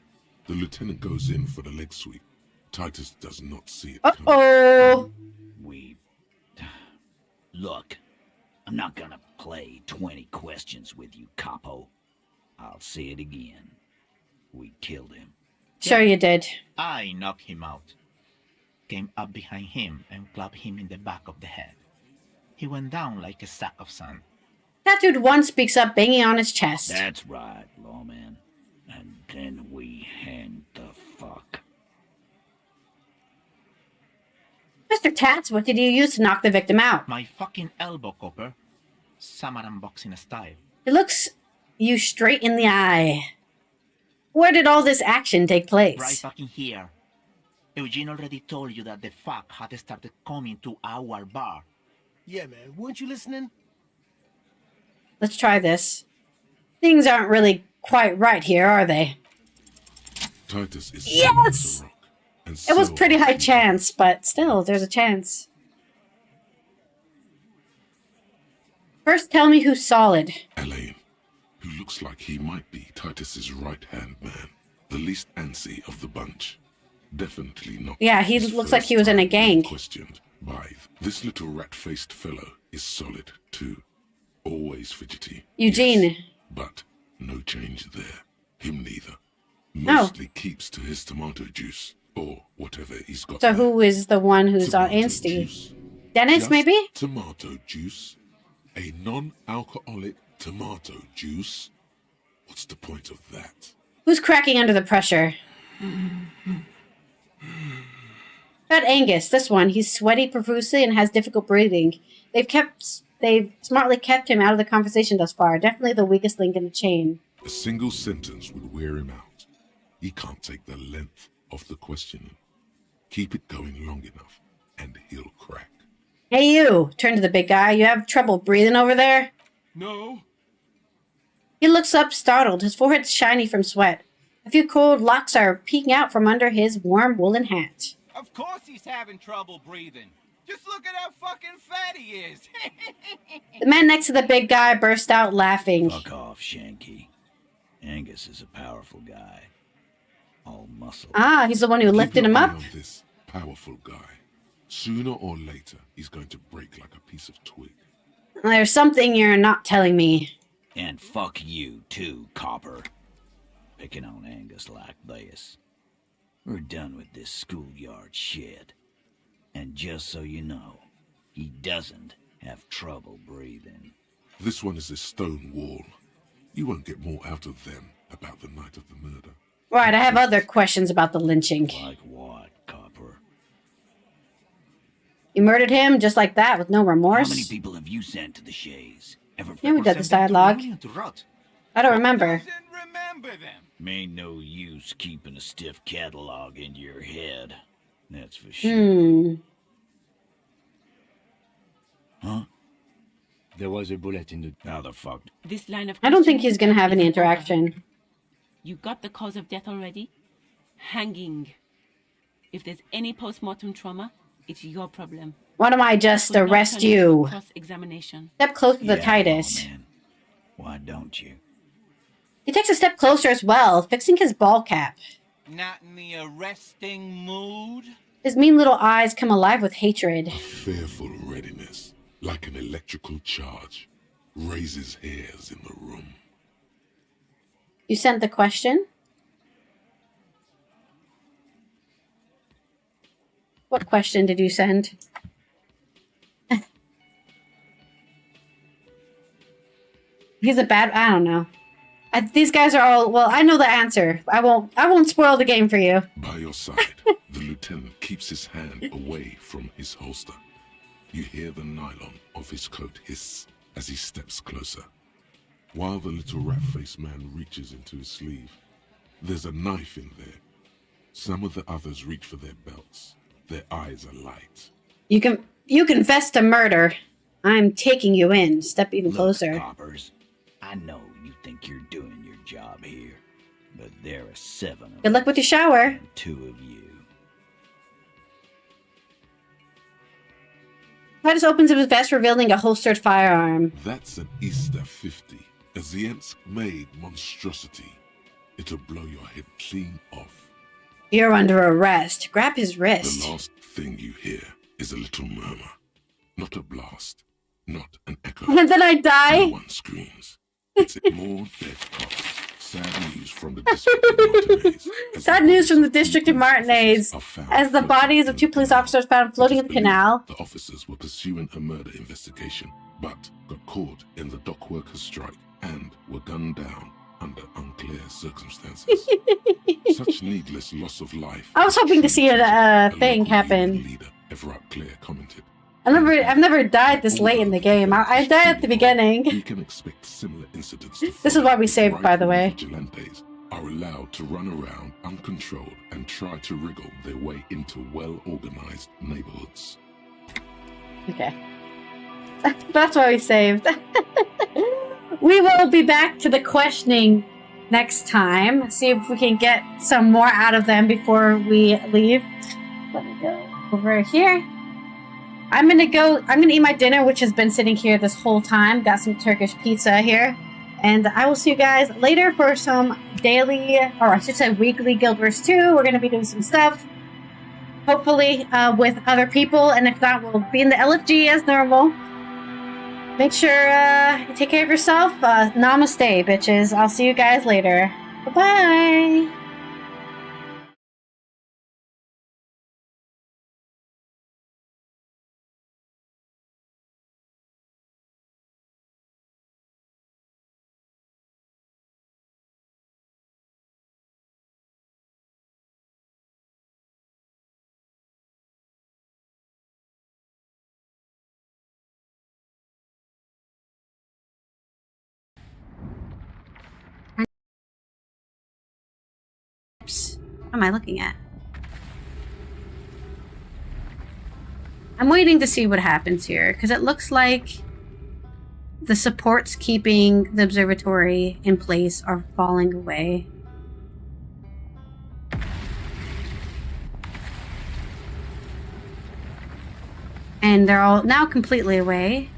The lieutenant goes in for the leg sweep. Titus does not see it Uh-oh. Look, I'm not gonna play 20 questions with you, capo. I'll say it again. We killed him. Sure you did. I knocked him out. Came up behind him and clapped him in the back of the head. He went down like a sack of sand. Tattooed one speaks up, banging on his chest. That's right, lawman. And then we hanged the fuck. Mr. Tats, what did you use to knock the victim out? My fucking elbow, Copper. Samaran boxing style. It looks you straight in the eye. Where did all this action take place? Right fucking here. Eugene already told you that the fuck had started coming to our bar. Yeah, man. Weren't you listening? Let's try this. Things aren't really quite right here, are they? Titus is yes! the rock, and It was so pretty high chance, but still, there's a chance. First, tell me who's solid. Elaine, who looks like he might be Titus's right-hand man, the least antsy of the bunch. Definitely not. Yeah, he looks like he was in a gang. Questioned by this little rat-faced fellow is solid too. Always fidgety. Eugene. Yes, but no change there. Him neither. Mostly keeps to his tomato juice or whatever he's got. So there. who is the one who's on Insty? Dennis, Just maybe? Tomato juice? A non-alcoholic tomato juice? What's the point of that? Who's cracking under the pressure? Fat Angus, this one. He's sweaty profusely and has difficult breathing. They've smartly kept him out of the conversation thus far. Definitely the weakest link in the chain. A single sentence would wear him out. He can't take the length of the questioning. Keep it going long enough, and he'll crack. Hey you, turn to the big guy. You have trouble breathing over there? No. He looks up, startled. His forehead's shiny from sweat. A few cold locks are peeking out from under his warm woolen hat. Of course he's having trouble breathing. Just look at how fucking fat he is. The man next to the big guy burst out laughing. Fuck off, Shanky. Angus is a powerful guy. All muscle. Ah, he's the one who lifted him up? This powerful guy. Sooner or later, he's going to break like a piece of twig. There's something you're not telling me. And fuck you, too, copper. Picking on Angus like this. We're done with this schoolyard shit. And just so you know, he doesn't have trouble breathing. This one is a stone wall. You won't get more out of them about the night of the murder. Right, I have other questions about the lynching. Like what, copper? You murdered him just like that with no remorse? How many people have you sent to the Shays? Yeah, we did this dialogue. I don't remember. Ain't no use keeping a stiff catalog in your head. That's for sure. Huh? There was a bullet in the... How the fuck? This line of I don't think he's gonna have any interaction. You got the cause of death already? Hanging. If there's any post-mortem trauma, it's your problem. Why don't I just arrest you? Cross-examination. Step closer to Titus. Why don't you? He takes a step closer as well, fixing his ball cap. Not in the arresting mood? His mean little eyes come alive with hatred. A fearful readiness, like an electrical charge, raises hairs in the room. You sent the question? What question did you send? He's a bad... I don't know. These guys are all... Well, I know the answer. I won't spoil the game for you. By your side, the lieutenant keeps his hand away from his holster. You hear the nylon of his coat hiss as he steps closer. While the little rat-faced man reaches into his sleeve, there's a knife in there. Some of the others reach for their belts. Their eyes are light. You confess to murder. I'm taking you in. Step even closer. Coppers, I know you think you're doing your job here, but there are 7 of Good luck with your shower. and 2 of you. Titus opens his vest, revealing a holstered firearm. That's an Easter 50, a Ziemsk-made monstrosity. It'll blow your head clean off. You're under arrest. Grab his wrist. The last thing you hear is a little murmur. Not a blast, not an echo. And then I die? No one screams. It's more dead cops. Sad news from the district of Martinez. Sad news from the district of Martinez. As the bodies of 2 police officers found floating in the canal. The officers were pursuing a murder investigation, but got caught in the dock workers' strike and were gunned down under unclear circumstances. Such needless loss of life. I was hoping to see a thing happen. Leader Everett Clear commented. I've never died this late in the game. I died at the beginning. We can expect similar incidents to This is why we saved, by the way. Vigilantes are allowed to run around uncontrolled and try to wriggle their way into well-organized neighborhoods. Okay. That's why we saved. We will be back to the questioning next time. See if we can get some more out of them before we leave. Let me go over here. I'm gonna eat my dinner, which has been sitting here this whole time. Got some Turkish pizza here. And I will see you guys later for some daily, or I should say weekly Guild Wars 2. We're gonna be doing some stuff. Hopefully with other people, and if not, we'll be in the LFG as normal. Make sure you take care of yourself. Namaste, bitches. I'll see you guys later. Bye-bye. What am I looking at? I'm waiting to see what happens here, because it looks like the supports keeping the observatory in place are falling away. And they're all now completely away.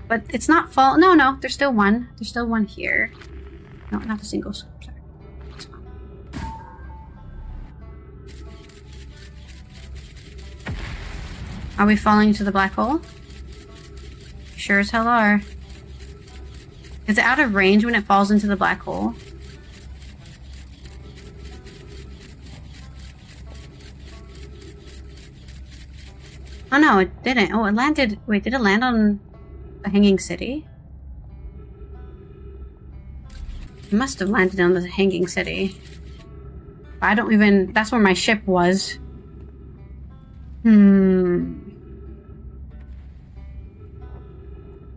But it's not fall. No, there's still one. There's still one here. No, not a single. Sorry. Are we falling into the black hole? Sure as hell are. Is it out of range when it falls into the black hole? Oh no, it didn't. Oh, it landed. Wait, did it land on the Hanging City? It must have landed on the Hanging City. I don't even... That's where my ship was.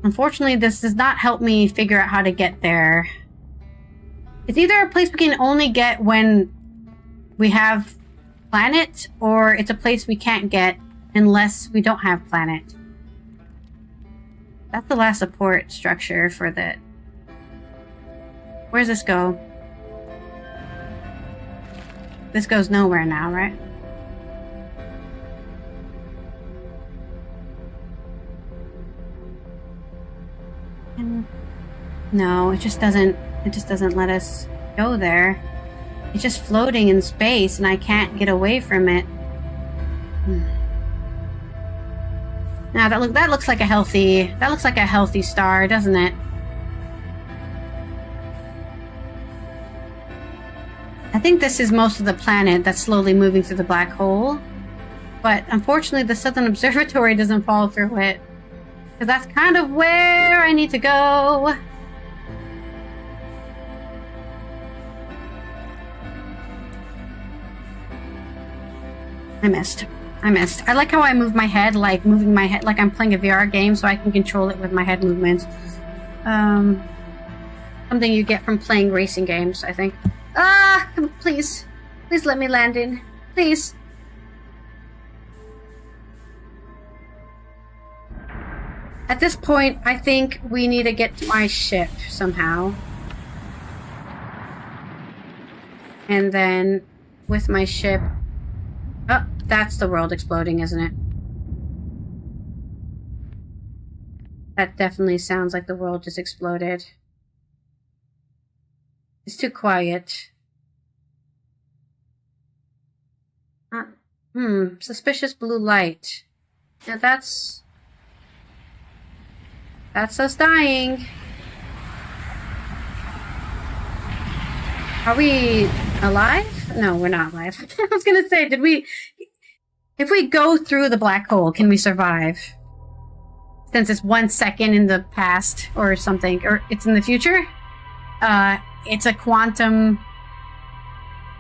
Unfortunately, this does not help me figure out how to get there. It's either a place we can only get when we have planet, or it's a place we can't get unless we don't have planet. That's the last support structure for the... Where's this go? This goes nowhere now, right? No, it just doesn't let us go there. It's just floating in space and I can't get away from it. Now that looks like a healthy star, doesn't it? I think this is most of the planet that's slowly moving through the black hole. But unfortunately the Southern Observatory doesn't fall through it. Because that's kind of where I need to go. I missed. I like how I move my head, like moving my head like I'm playing a VR game, so I can control it with my head movements. Something you get from playing racing games, I think. Please. Please let me land in. Please. At this point, I think we need to get to my ship somehow. And then, with my ship... Oh, that's the world exploding, isn't it? That definitely sounds like the world just exploded. It's too quiet. Suspicious blue light. Now that's us dying. Are we alive? No, we're not alive. I was gonna say, if we go through the black hole, can we survive? Since it's 1 second in the past or something, or it's in the future? It's a quantum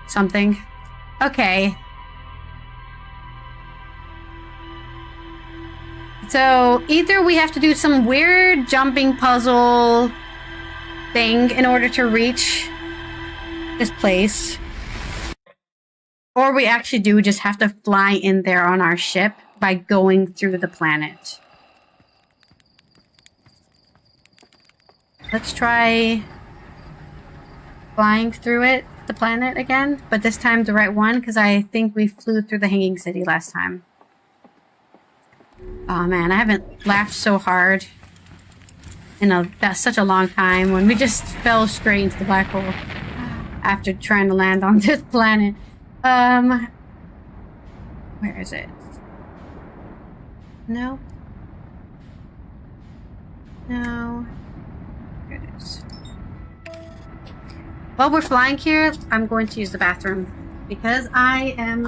something. Okay. So either we have to do some weird jumping puzzle thing in order to reach this place, or we actually do just have to fly in there on our ship by going through the planet. Let's try flying through the planet again, but this time the right one, because I think we flew through the Hanging City last time. Oh man, I haven't laughed so hard in such a long time when we just fell straight into the black hole after trying to land on this planet. Where is it? No. No. Here it is. While we're flying here, I'm going to use the bathroom because I am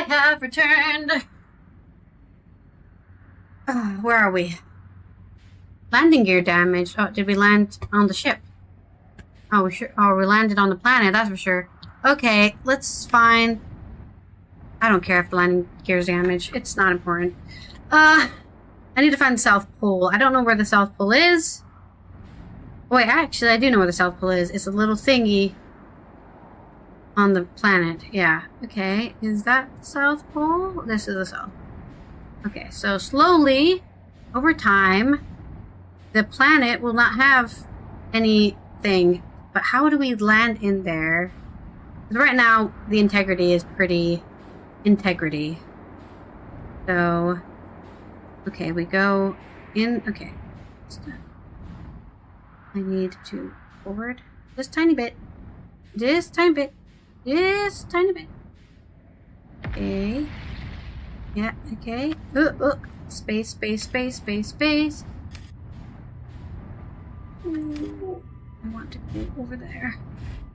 have returned. Where are we? Landing gear damage. Oh, did we land on the ship? Oh, we landed on the planet, that's for sure. Okay, let's find... I don't care if the landing gear's damaged. It's not important. I need to find the South Pole. I don't know where the South Pole is. Oh, wait, actually, I do know where the South Pole is. It's a little thingy on the planet. Yeah. Okay, is that the South Pole? This is the South. Okay, so slowly, over time, the planet will not have anything. But how do we land in there? Because right now, the integrity is pretty... integrity. So... okay, we go in... okay. I need to forward just tiny bit. Just tiny bit. Just tiny bit. Okay. Yeah, okay. Space, space, space, space, space. Ooh, I want to go over there.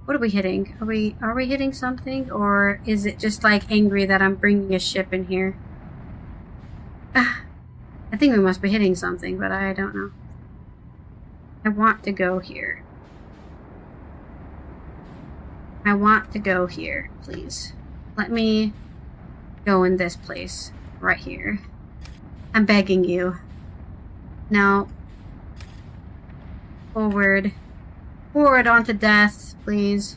What are we hitting? Are we hitting something? Or is it just like angry that I'm bringing a ship in here? I think we must be hitting something, but I don't know. I want to go here. I want to go here, please. Let me go in this place. Right here. I'm begging you. No. Forward. Forward onto death, please.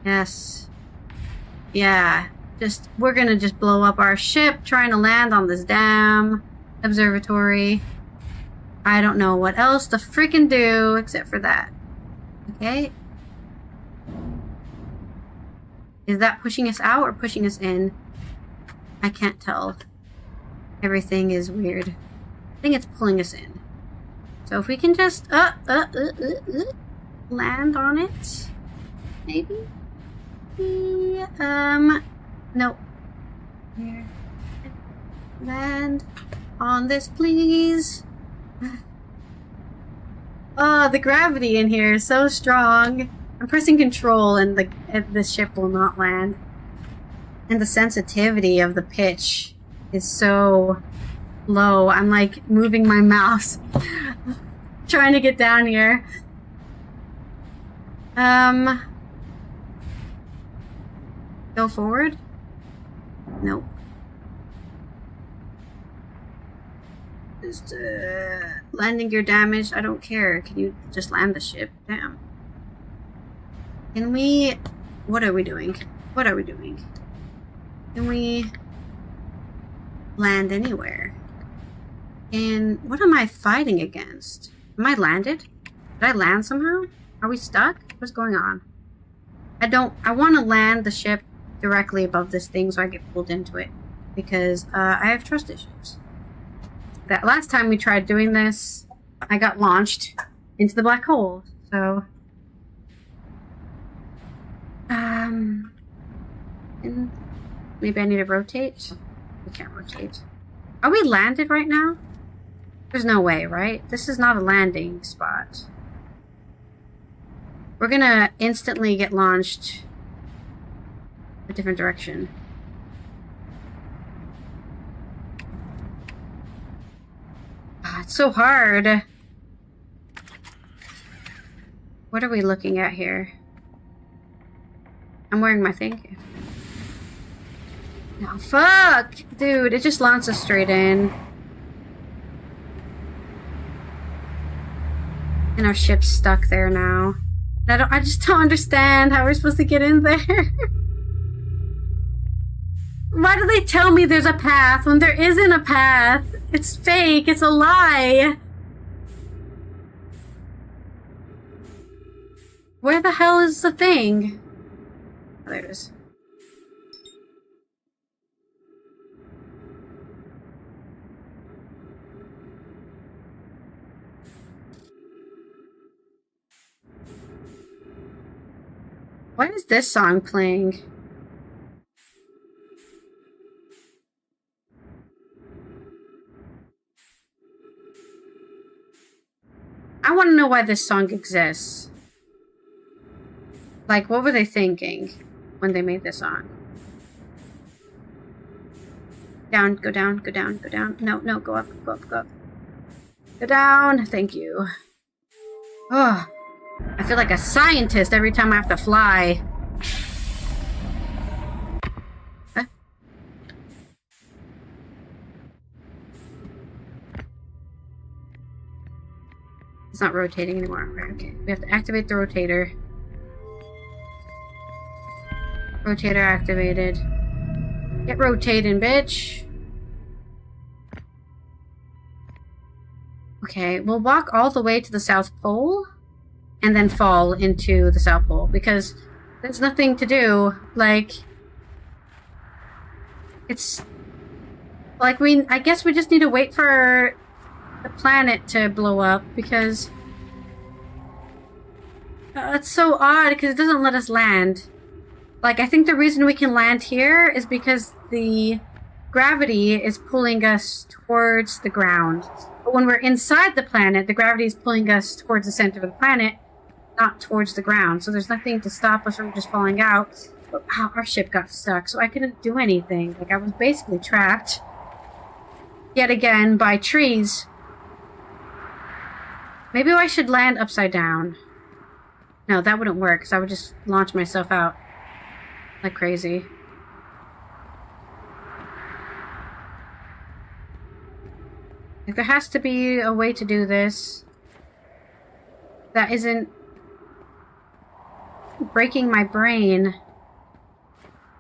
Yes. Yeah. We're gonna just blow up our ship trying to land on this damn observatory. I don't know what else to freaking do except for that. Okay. Is that pushing us out or pushing us in? I can't tell. Everything is weird. I think it's pulling us in. So if we can just land on it, maybe. Nope. Here. Land on this, please. Oh, the gravity in here is so strong. I'm pressing control and the ship will not land. And the sensitivity of the pitch is so low. I'm like moving my mouse. Trying to get down here. Go forward? Nope. Just, landing gear damaged. I don't care. Can you just land the ship? Damn. Can we... what are we doing? What are we doing? Can we land anywhere? And what am I fighting against? Am I landed? Did I land somehow? Are we stuck? What's going on? I want to land the ship directly above this thing so I get pulled into it. Because I have trust issues. That last time we tried doing this, I got launched into the black hole. So... maybe I need to rotate? We can't rotate. Are we landed right now? There's no way, right? This is not a landing spot. We're gonna instantly get launched a different direction. It's so hard. What are we looking at here? I'm wearing my thing. No, fuck! Dude, it just launched us straight in. And our ship's stuck there now. I just don't understand how we're supposed to get in there. Why do they tell me there's a path when there isn't a path? It's fake, it's a lie. Where the hell is the thing? Oh, there it is. Why is this song playing? I want to know why this song exists. Like, what were they thinking when they made this song? Down, go down, go down, go down. No, no, go up, go up, go up. Go down. Thank you. Oh, I feel like a scientist every time I have to fly. Huh? It's not rotating anymore. Right, okay. We have to activate the rotator. Rotator activated. Get rotating, bitch. Okay, we'll walk all the way to the South Pole and then fall into the South Pole because there's nothing to do. Like, it's like I guess we just need to wait for the planet to blow up because it's so odd because it doesn't let us land. Like, I think the reason we can land here is because the gravity is pulling us towards the ground. But when we're inside the planet, the gravity is pulling us towards the center of the planet, not towards the ground. So there's nothing to stop us from just falling out. But our ship got stuck, so I couldn't do anything. Like, I was basically trapped. Yet again, by trees. Maybe I should land upside down. No, that wouldn't work, because I would just launch myself out. Like crazy. Like, there has to be a way to do this that isn't breaking my brain.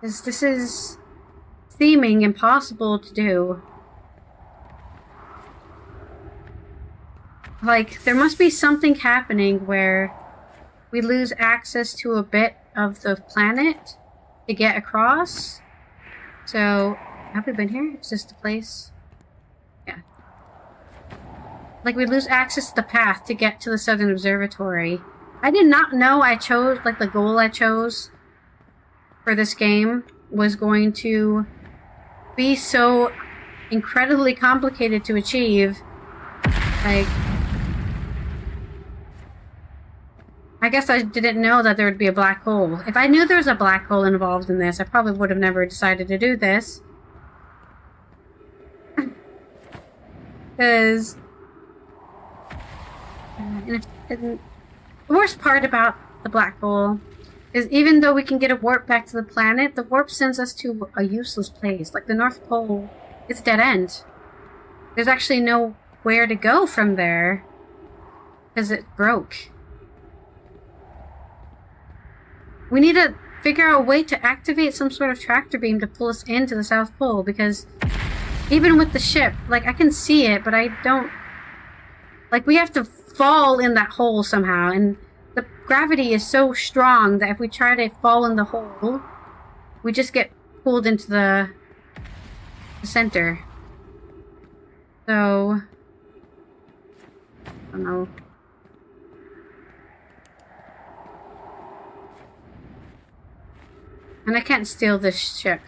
This is seeming impossible to do. Like, there must be something happening where we lose access to a bit of the planet to get across. So, have we been here? Is this the place? Yeah. Like, we lose access to the path to get to the Southern Observatory. I did not know I chose, like, the goal I chose for this game was going to be so incredibly complicated to achieve. Like, I guess I didn't know that there would be a black hole. If I knew there was a black hole involved in this, I probably would have never decided to do this. Because... the worst part about the black hole is even though we can get a warp back to the planet, the warp sends us to a useless place. Like the North Pole, it's dead end. There's actually nowhere to go from there because it broke. We need to figure out a way to activate some sort of tractor beam to pull us into the South Pole because even with the ship, like, I can see it, but I don't... Like, we have to fall in that hole somehow, and the gravity is so strong that if we try to fall in the hole, we just get pulled into the center. So... I don't know. And I can't steal this ship.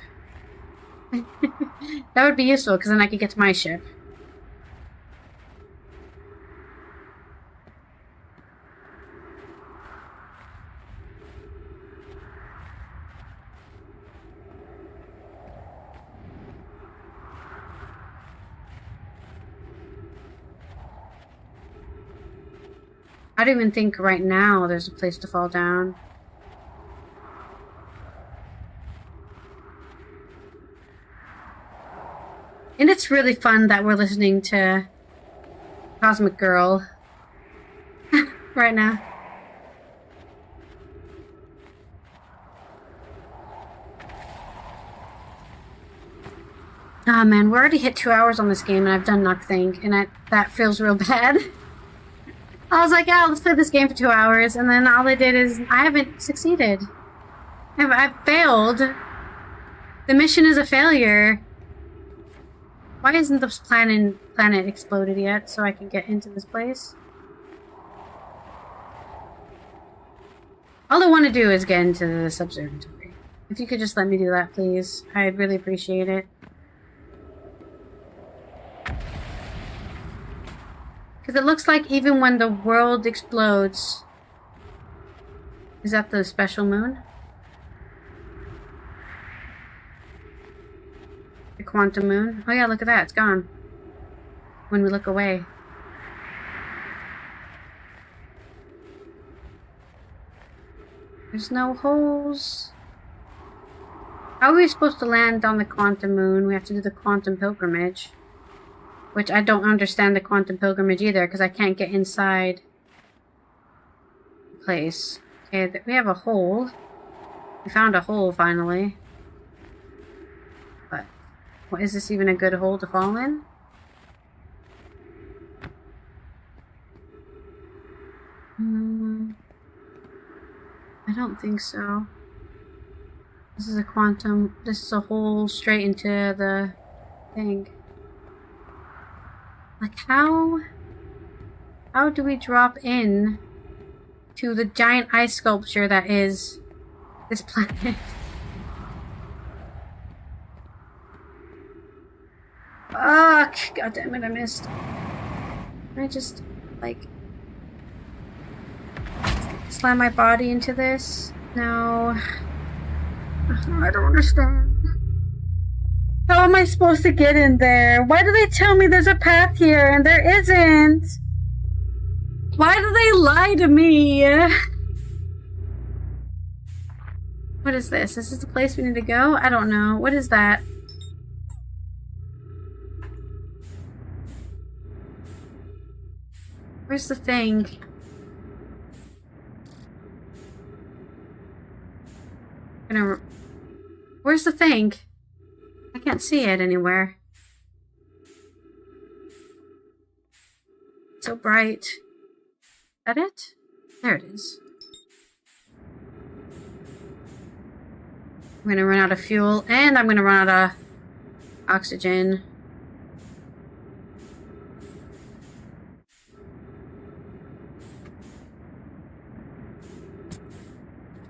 That would be useful, because then I could get to my ship. I don't even think right now there's a place to fall down. And it's really fun that we're listening to Cosmic Girl right now. Oh man, we're already hit 2 hours on this game and I've done nothing, and that feels real bad. I was like, yeah, let's play this game for 2 hours, and then all I did is, I haven't succeeded. I've failed. The mission is a failure. Why isn't this planet exploded yet so I can get into this place? All I want to do is get into this observatory. If you could just let me do that, please. I'd really appreciate it. Because it looks like even when the world explodes... Is that the special moon? quantum moon. Oh yeah, look at that. It's gone. When we look away. There's no holes. How are we supposed to land on the quantum moon? We have to do the quantum pilgrimage. Which I don't understand the quantum pilgrimage either, because I can't get inside the place. Okay, we have a hole. We found a hole finally. But what, is this even a good hole to fall in? I don't think so. This is a quantum. This is a hole straight into the thing. Like how do we drop in to the giant ice sculpture that is this planet? Fuck! God damn it, I missed. Can I just, like, slam my body into this? No. I don't understand. How am I supposed to get in there? Why do they tell me there's a path here and there isn't? Why do they lie to me? What is this? Is this the place we need to go? I don't know. What is that? Where's the thing? Where's the thing? I can't see it anywhere. So bright. Is that it? There it is. I'm gonna run out of fuel, and I'm gonna run out of oxygen.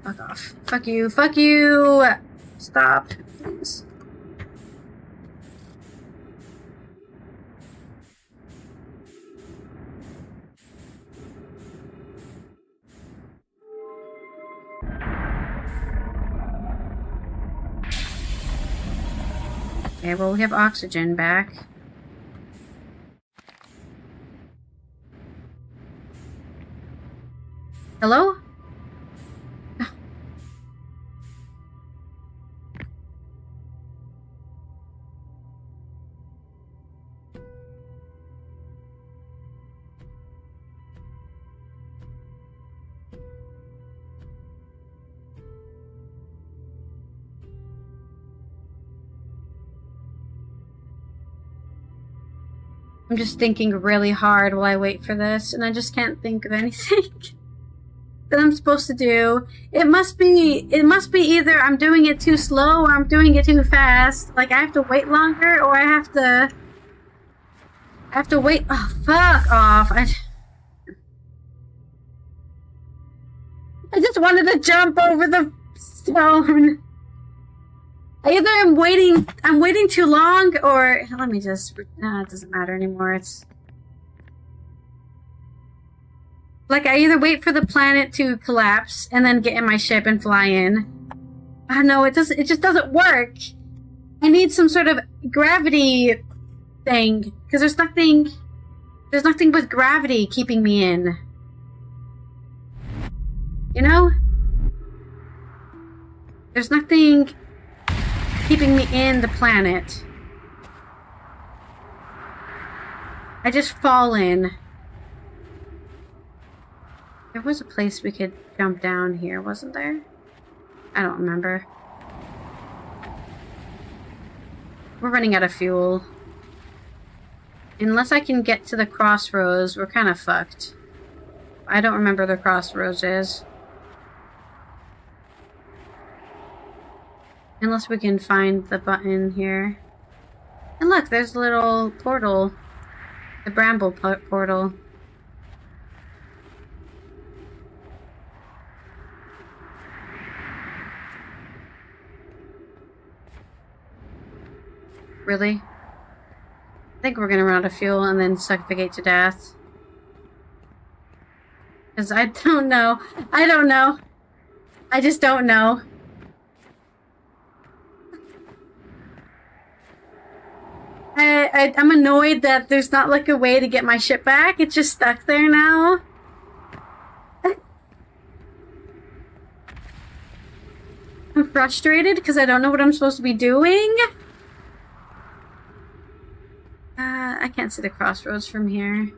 Fuck off. Fuck you. Fuck you! Stop, please. Okay, well, we have oxygen back. Hello? I'm just thinking really hard while I wait for this, and I just can't think of anything that I'm supposed to do. It must be either I'm doing it too slow or I'm doing it too fast. Like I have to wait longer, or I have to wait. Oh, fuck off! I just wanted to jump over the stone. Either I'm waiting too long, or let me just, it doesn't matter anymore. It's like I either wait for the planet to collapse and then get in my ship and fly in. No, it just doesn't work. I need some sort of gravity thing, because there's nothing but gravity keeping me in. You know? There's nothing keeping me in the planet. I just fall in. There was a place we could jump down here, wasn't there? I don't remember. We're running out of fuel. Unless I can get to the crossroads, we're kind of fucked. I don't remember where the crossroads is. Unless we can find the button here. And look, there's a little portal. The bramble portal. Really? I think we're gonna run out of fuel and then suffocate to death. Because I don't know. I don't know. I just don't know. I'm annoyed that there's not like a way to get my ship back. It's just stuck there now. I'm frustrated because I don't know what I'm supposed to be doing. I can't see the crossroads from here.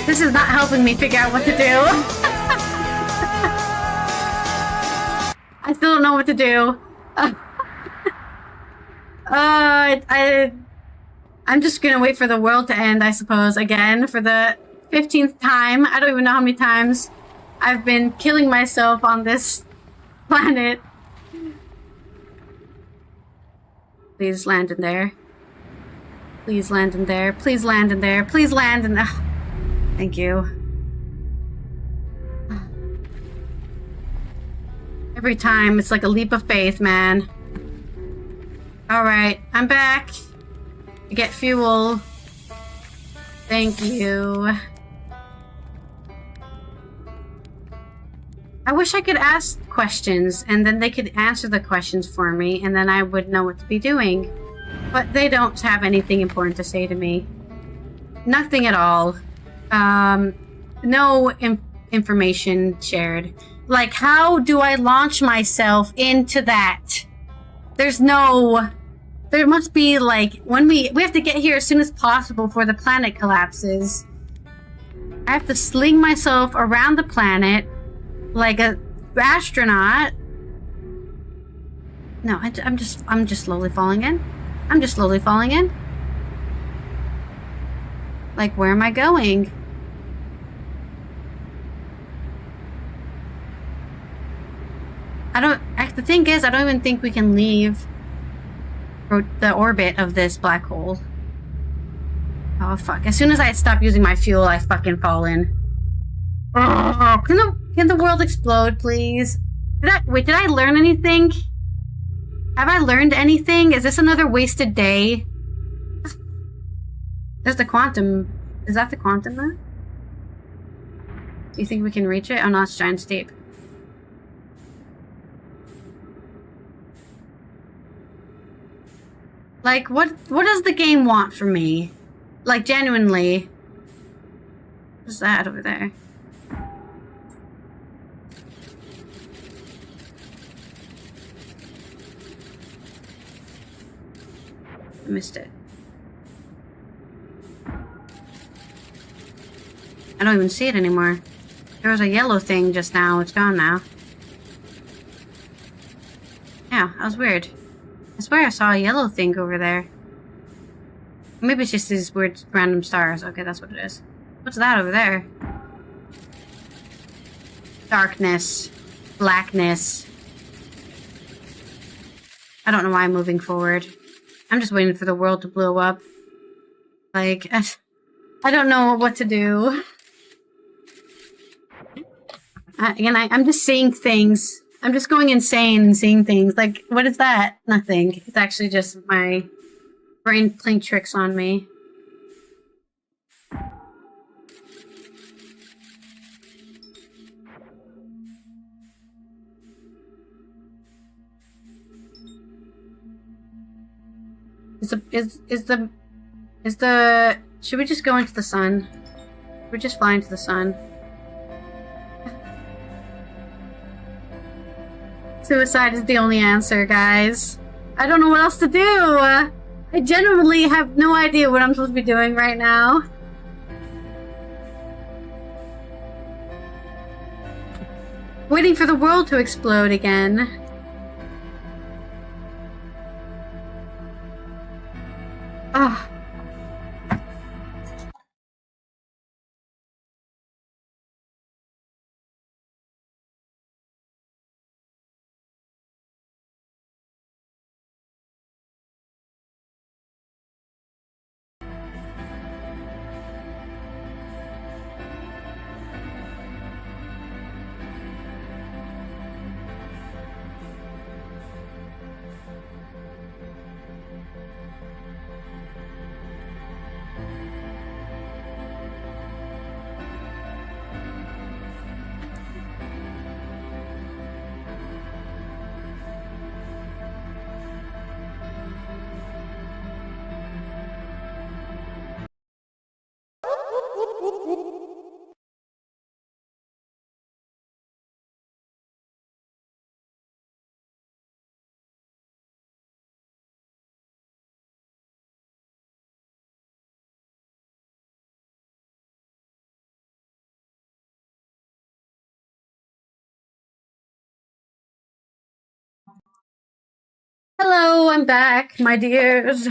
This is not helping me figure out what to do. I still don't know what to do. I'm just gonna wait for the world to end, I suppose, again, for the 15th time. I don't even know how many times I've been killing myself on this planet. Please land in there. Please land in there. Please land in there. Please land in there. Thank you. Every time, it's like a leap of faith, man. Alright, I'm back. I get fuel. Thank you. I wish I could ask questions, and then they could answer the questions for me, and then I would know what to be doing. But they don't have anything important to say to me. Nothing at all. No information shared. Like, how do I launch myself into that? There's no... There must be, like, when we have to get here as soon as possible before the planet collapses. I have to sling myself around the planet like a astronaut. No, I'm just slowly falling in. I'm just slowly falling in. Like, where am I going? The thing is, I don't even think we can leave the orbit of this black hole. Oh, fuck. As soon as I stop using my fuel, I fucking fall in. Oh, can the world explode, please? Did I learn anything? Have I learned anything? Is this another wasted day? There's the quantum. Is that the quantum there? Do you think we can reach it? Oh no, it's giant steep. Like, what does the game want from me? Like, genuinely. What's that over there? I missed it. I don't even see it anymore. There was a yellow thing just now. It's gone now. Yeah, that was weird. I swear I saw a yellow thing over there. Maybe it's just these weird random stars. Okay, that's what it is. What's that over there? Darkness. Blackness. I don't know why I'm moving forward. I'm just waiting for the world to blow up. Like, I don't know what to do. Again, I'm just seeing things. I'm just going insane and seeing things. Like, what is that? Nothing. It's actually just my brain playing tricks on me. Should we just go into the sun? We're just flying to the sun. Suicide is the only answer, guys. I don't know what else to do. I genuinely have no idea what I'm supposed to be doing right now. Waiting for the world to explode again. Ugh. Hello, I'm back, my dears.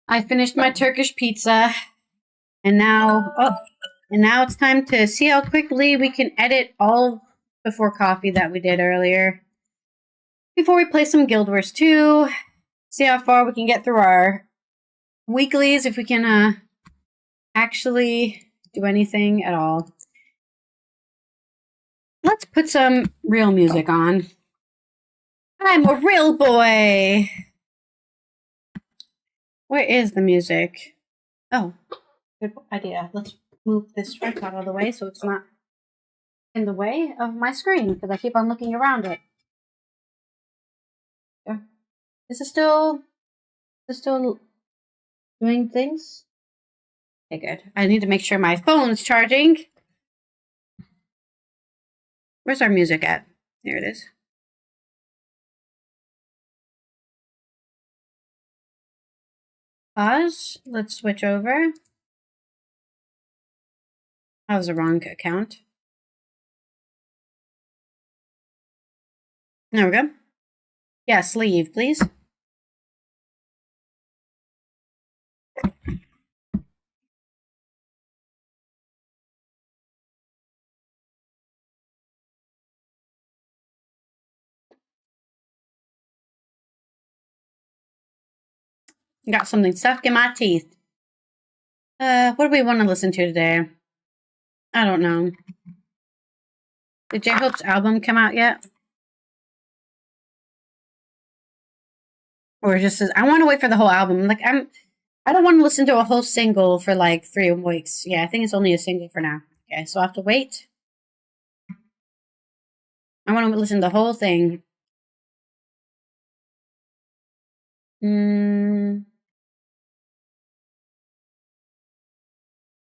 I finished my Turkish pizza, and now it's time to see how quickly we can edit all before coffee that we did earlier. Before we play some Guild Wars 2, see how far we can get through our weeklies, if we can actually do anything at all. Let's put some real music on. I'm a real boy! Where is the music? Oh, good idea. Let's move this tripod out of the way so it's not in the way of my screen, because I keep on looking around it. Is it still doing things? Okay, good. I need to make sure my phone's charging. Where's our music at? There it is. Pause. Let's switch over. That was the wrong account. There we go. Yes, leave, please. Got something stuck in my teeth. What do we want to listen to today? I don't know. Did J-Hope's album come out yet? Or just I want to wait for the whole album. Like I don't want to listen to a whole single for like 3 weeks. Yeah, I think it's only a single for now. Okay, so I have to wait. I want to listen to the whole thing.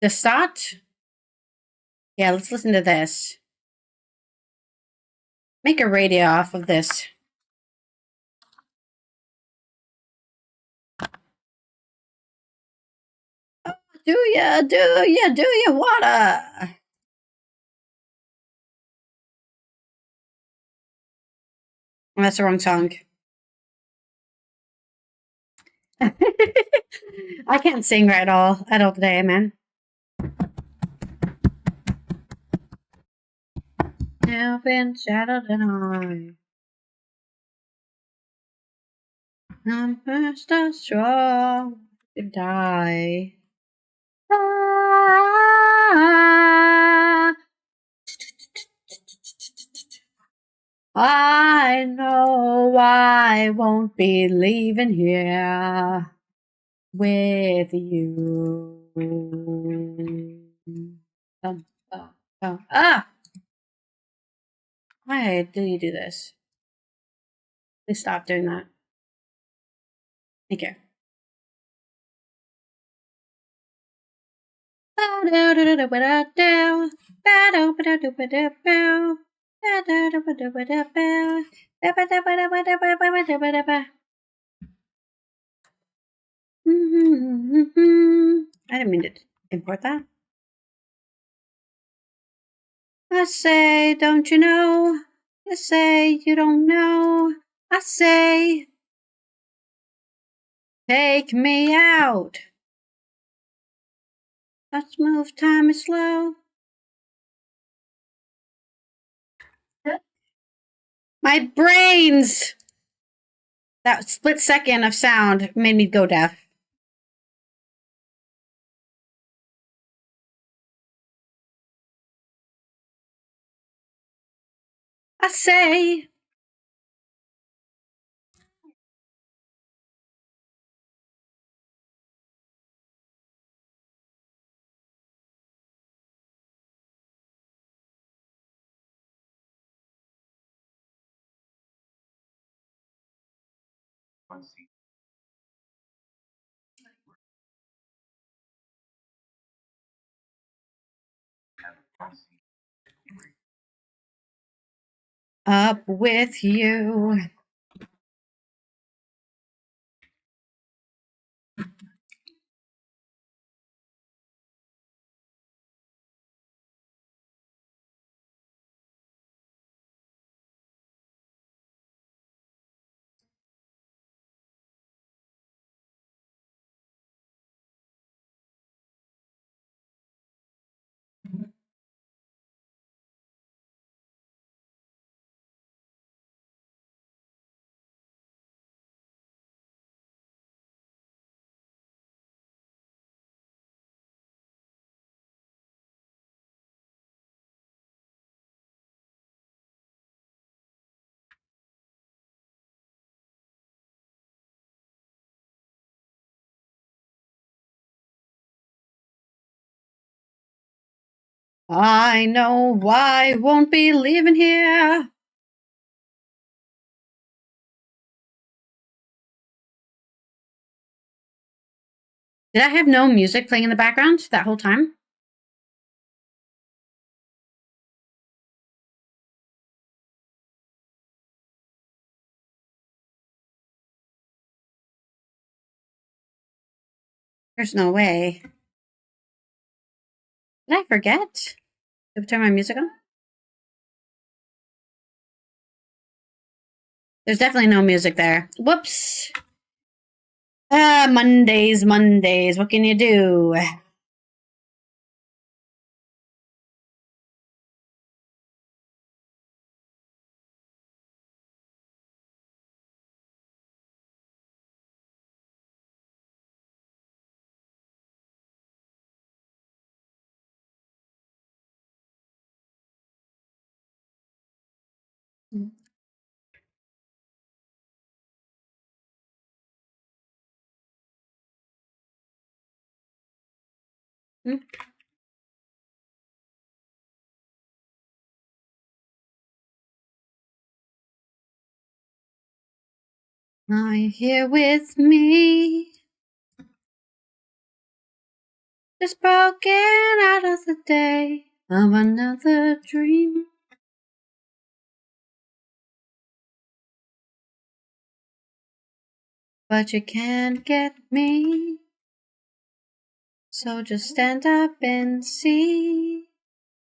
The start? Yeah, let's listen to this. Make a radio off of this. Oh, do ya wanna? Oh, that's the wrong song. I can't sing right at all today, man. Now been shattered and I'm first as strong to die. I know I won't be leaving here with you. Why do you do this? Please stop doing that. Thank you. I didn't mean to import that. I say, don't you know? You say you don't know. I say, take me out. Let's move, time is slow. My brains! That split second of sound made me go deaf. I say. Up with you. I know I won't be leaving here. Did I have no music playing in the background that whole time? There's no way. Did I forget to turn my music on? There's definitely no music there. Whoops. Mondays. What can you do? Are you here with me? Just broken out of the day of another dream. But you can't get me. So just stand up and see.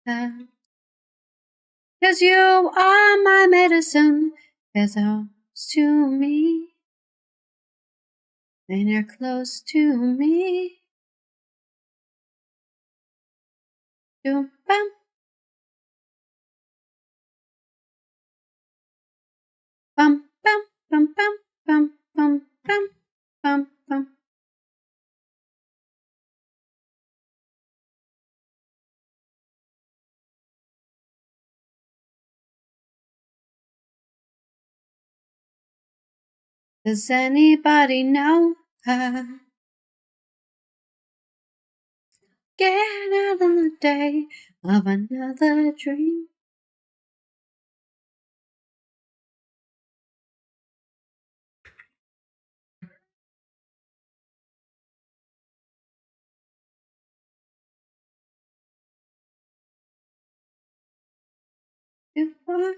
'Cause you are my medicine. There's a house to me. And you're close to me. Doom bum. Bum bum bum bum bum bum bum bum bum. Does anybody know her? Get out of the day of another dream. Before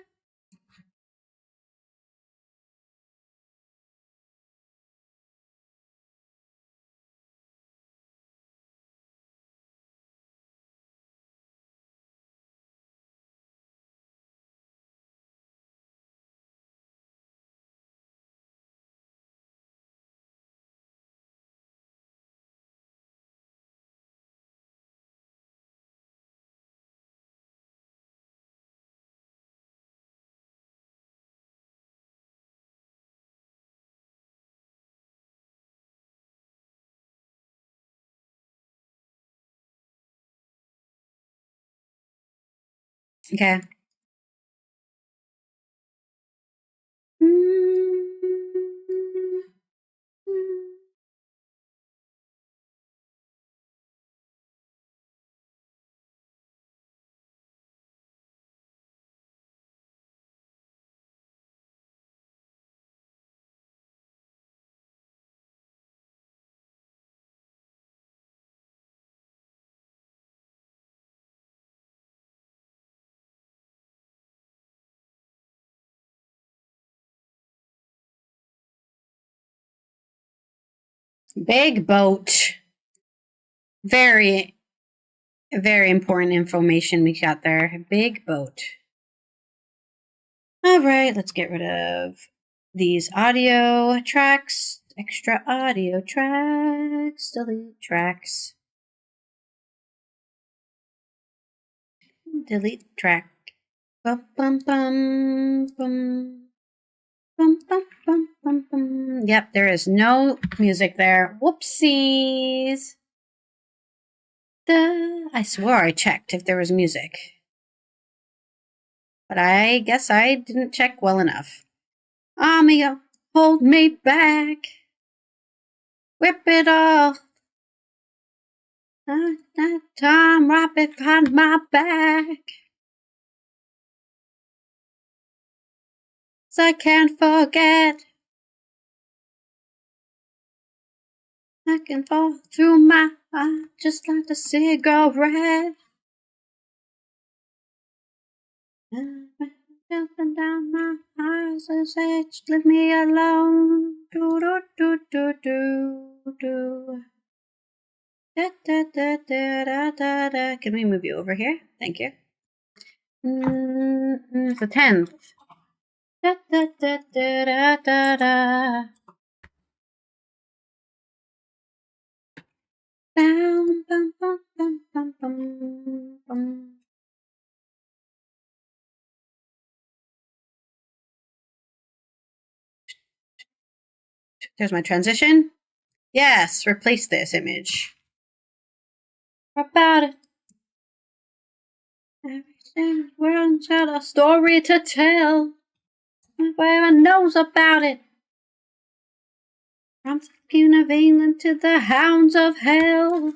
okay. Big boat. Very, very important information we got there. Big boat. All right, let's get rid of these audio tracks. Extra audio tracks. Delete tracks. Delete track. Bum bum bum bum. Bum, bum, bum, bum, bum. Yep, there is no music there. Whoopsies. I swore I checked if there was music. But I guess I didn't check well enough. Amigo, hold me back. Whip it off. That time right behind my back. So I can't forget. I can fall through my eye just like a cigarette. Jumping down my eyes and say, just leave me alone. Do do do do do do. Da da da da da da da. Can we move you over here? Thank you. It's the 10th. Da da da da da da da. Bum bum bum bum bum bum bum. There's my transition. Yes, replace this image. About it. Everything world's got a story to tell. Everyone knows about it. From the king of England to the hounds of hell.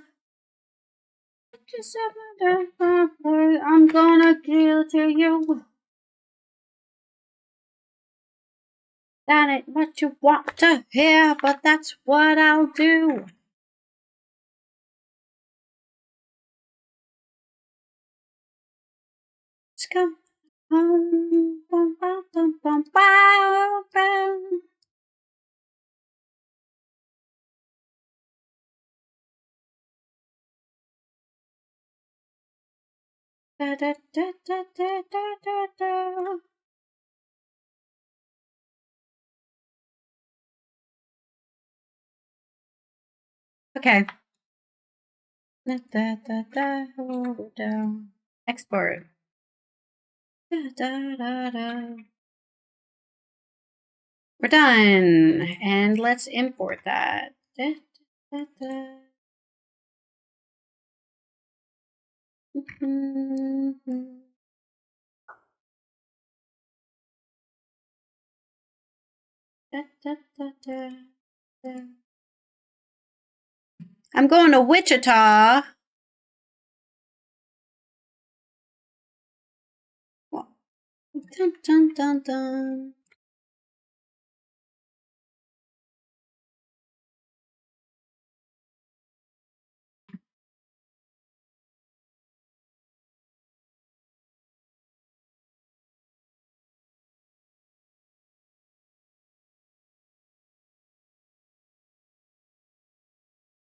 Just I'm gonna give it to you. That ain't what you want to hear, but that's what I'll do. Let's come home. Bum, bum, bum, bum, bum, bum. Da, da, da, da, da, da, da, da. Okay. Da, da, da, da, da. Export. Da, da, da, da. We're done. And let's import that. Da, da, da. Mm-hmm. Da, da, da, da, da. I'm going to Wichita. Dun, dun, dun, dun.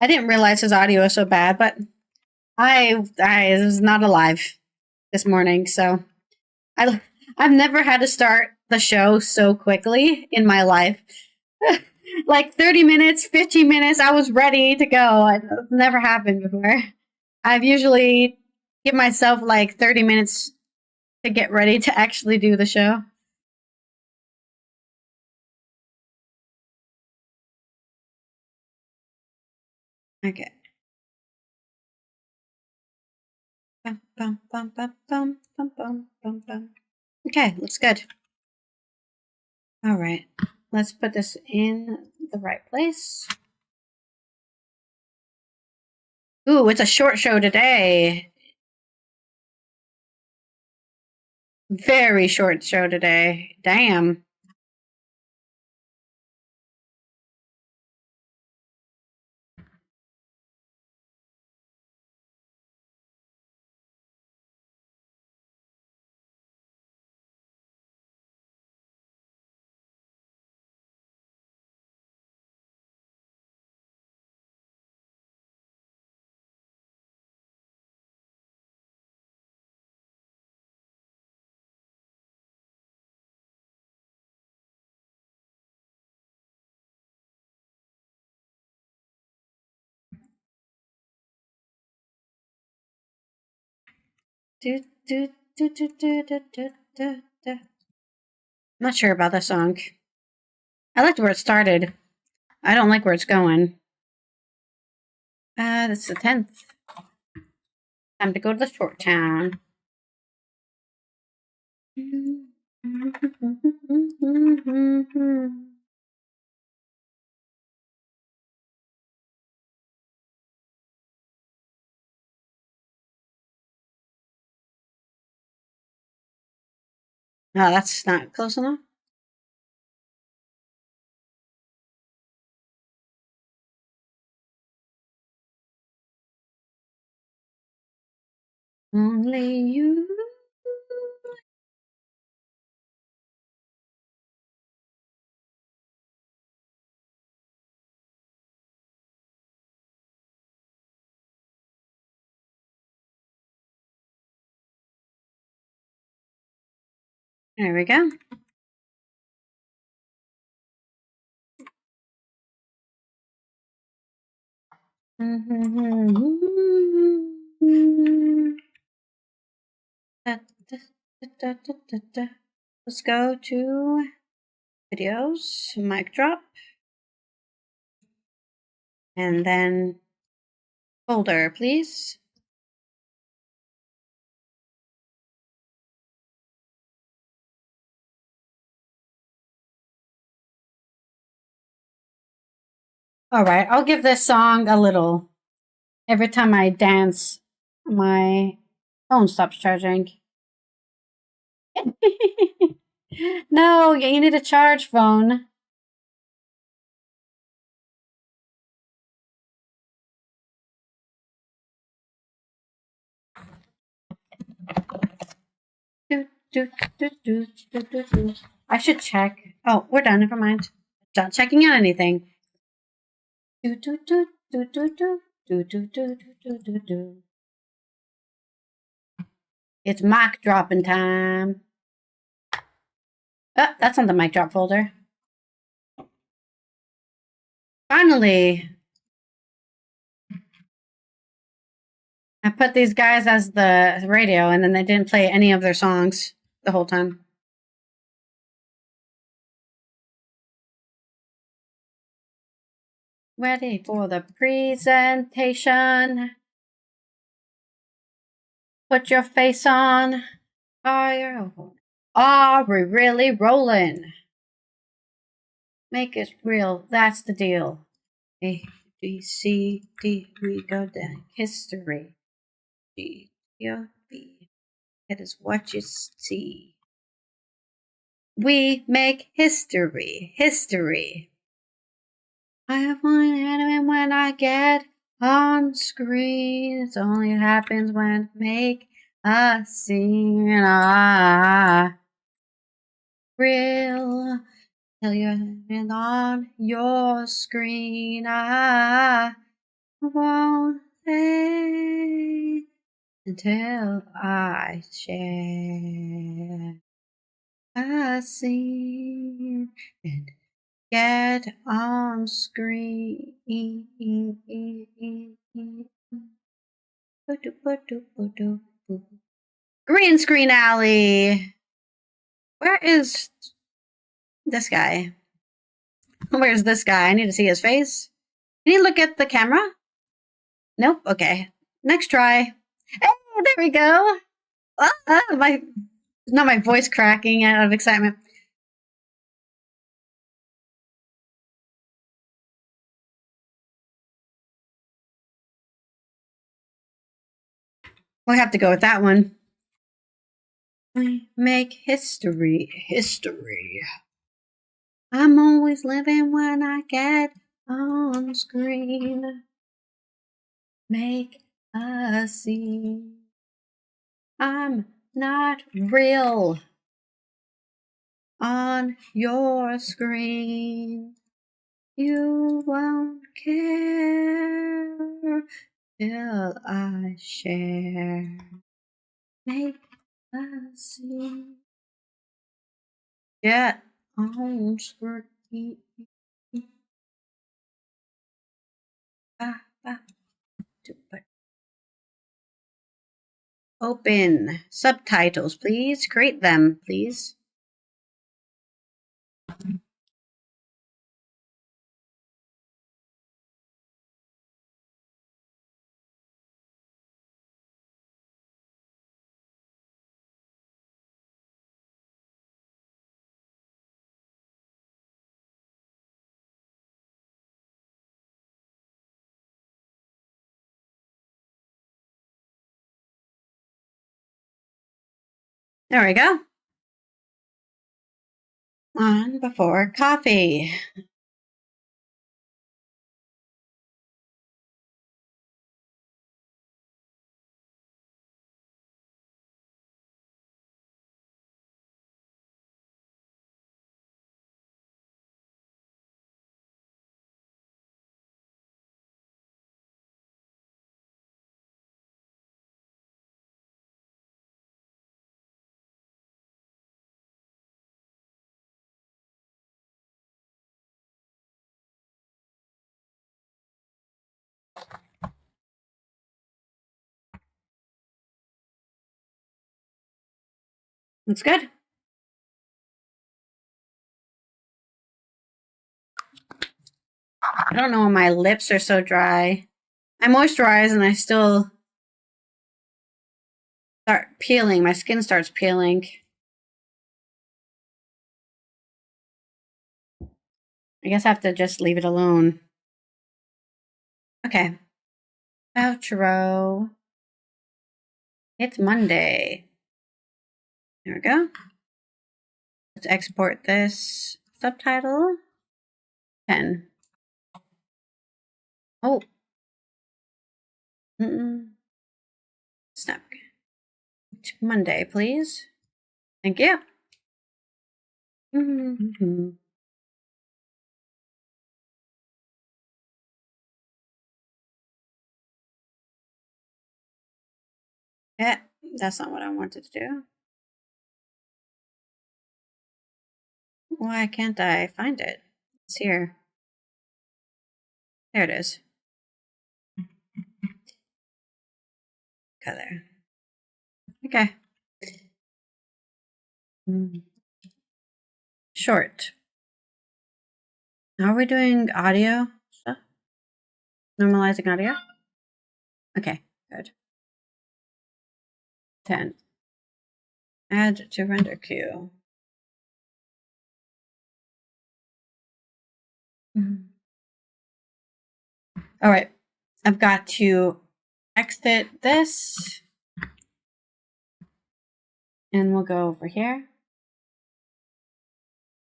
I didn't realize his audio was so bad, but I was not alive this morning, so I've never had to start the show so quickly in my life. Like 30 minutes, 15 minutes, I was ready to go. It's never happened before. I've usually give myself like 30 minutes to get ready to actually do the show. Okay. Bum, bum, bum, bum, bum, bum, bum, bum, bum. Okay, looks good. All right, let's put this in the right place. Ooh, it's a short show today. Very short show today. Damn. Do, do, do, do, do, do, do, do, do. I'm not sure about this song. I liked where it started. I don't like where it's going. That's the 10th. Time to go to the short town. No, that's not close enough. Only you. There we go. Let's go to videos, mic drop, and then folder, please. All right, I'll give this song a little. Every time I dance, my phone stops charging. No, you need a charge phone. I should check. Oh, we're done. Never mind. Not checking out anything. It's mic dropping time. Oh, that's on the mic drop folder. Finally, I put these guys as the radio, and then they didn't play any of their songs the whole time. Ready for the presentation. Put your face on. Are we really rolling? Make it real, that's the deal. A, B, C, D, we go down. History. D, O, B. It is what you see. We make history. History. I have one enemy when I get on screen. It only happens when I make a scene. Real. Tell you and on your screen. I won't say until I share a scene and get on screen. Green Screen Alley. Where is this guy? Where's this guy? I need to see his face. Can you look at the camera? Nope. Okay. Next try. Hey, there we go. Not my voice cracking out of excitement. We'll have to go with that one. We make history. History. I'm always living when I get on screen. Make a scene. I'm not real on your screen. You won't care till I share. Make a scene. Get on screen. Open subtitles, please. Create them, please. There we go. On before coffee. Looks good. I don't know why my lips are so dry. I moisturize and I still start peeling. My skin starts peeling. I guess I have to just leave it alone. Okay. Outro. It's Monday. There we go. Let's export this subtitle. 10. Oh. Snap. Monday, please. Thank you. Yeah, that's not what I wanted to do. Why can't I find it? It's here. There it is. Go there. Okay. Short. Are we doing audio stuff? Normalizing audio? Okay, good. 10. Add to render queue. All right. I've got to exit this. And we'll go over here.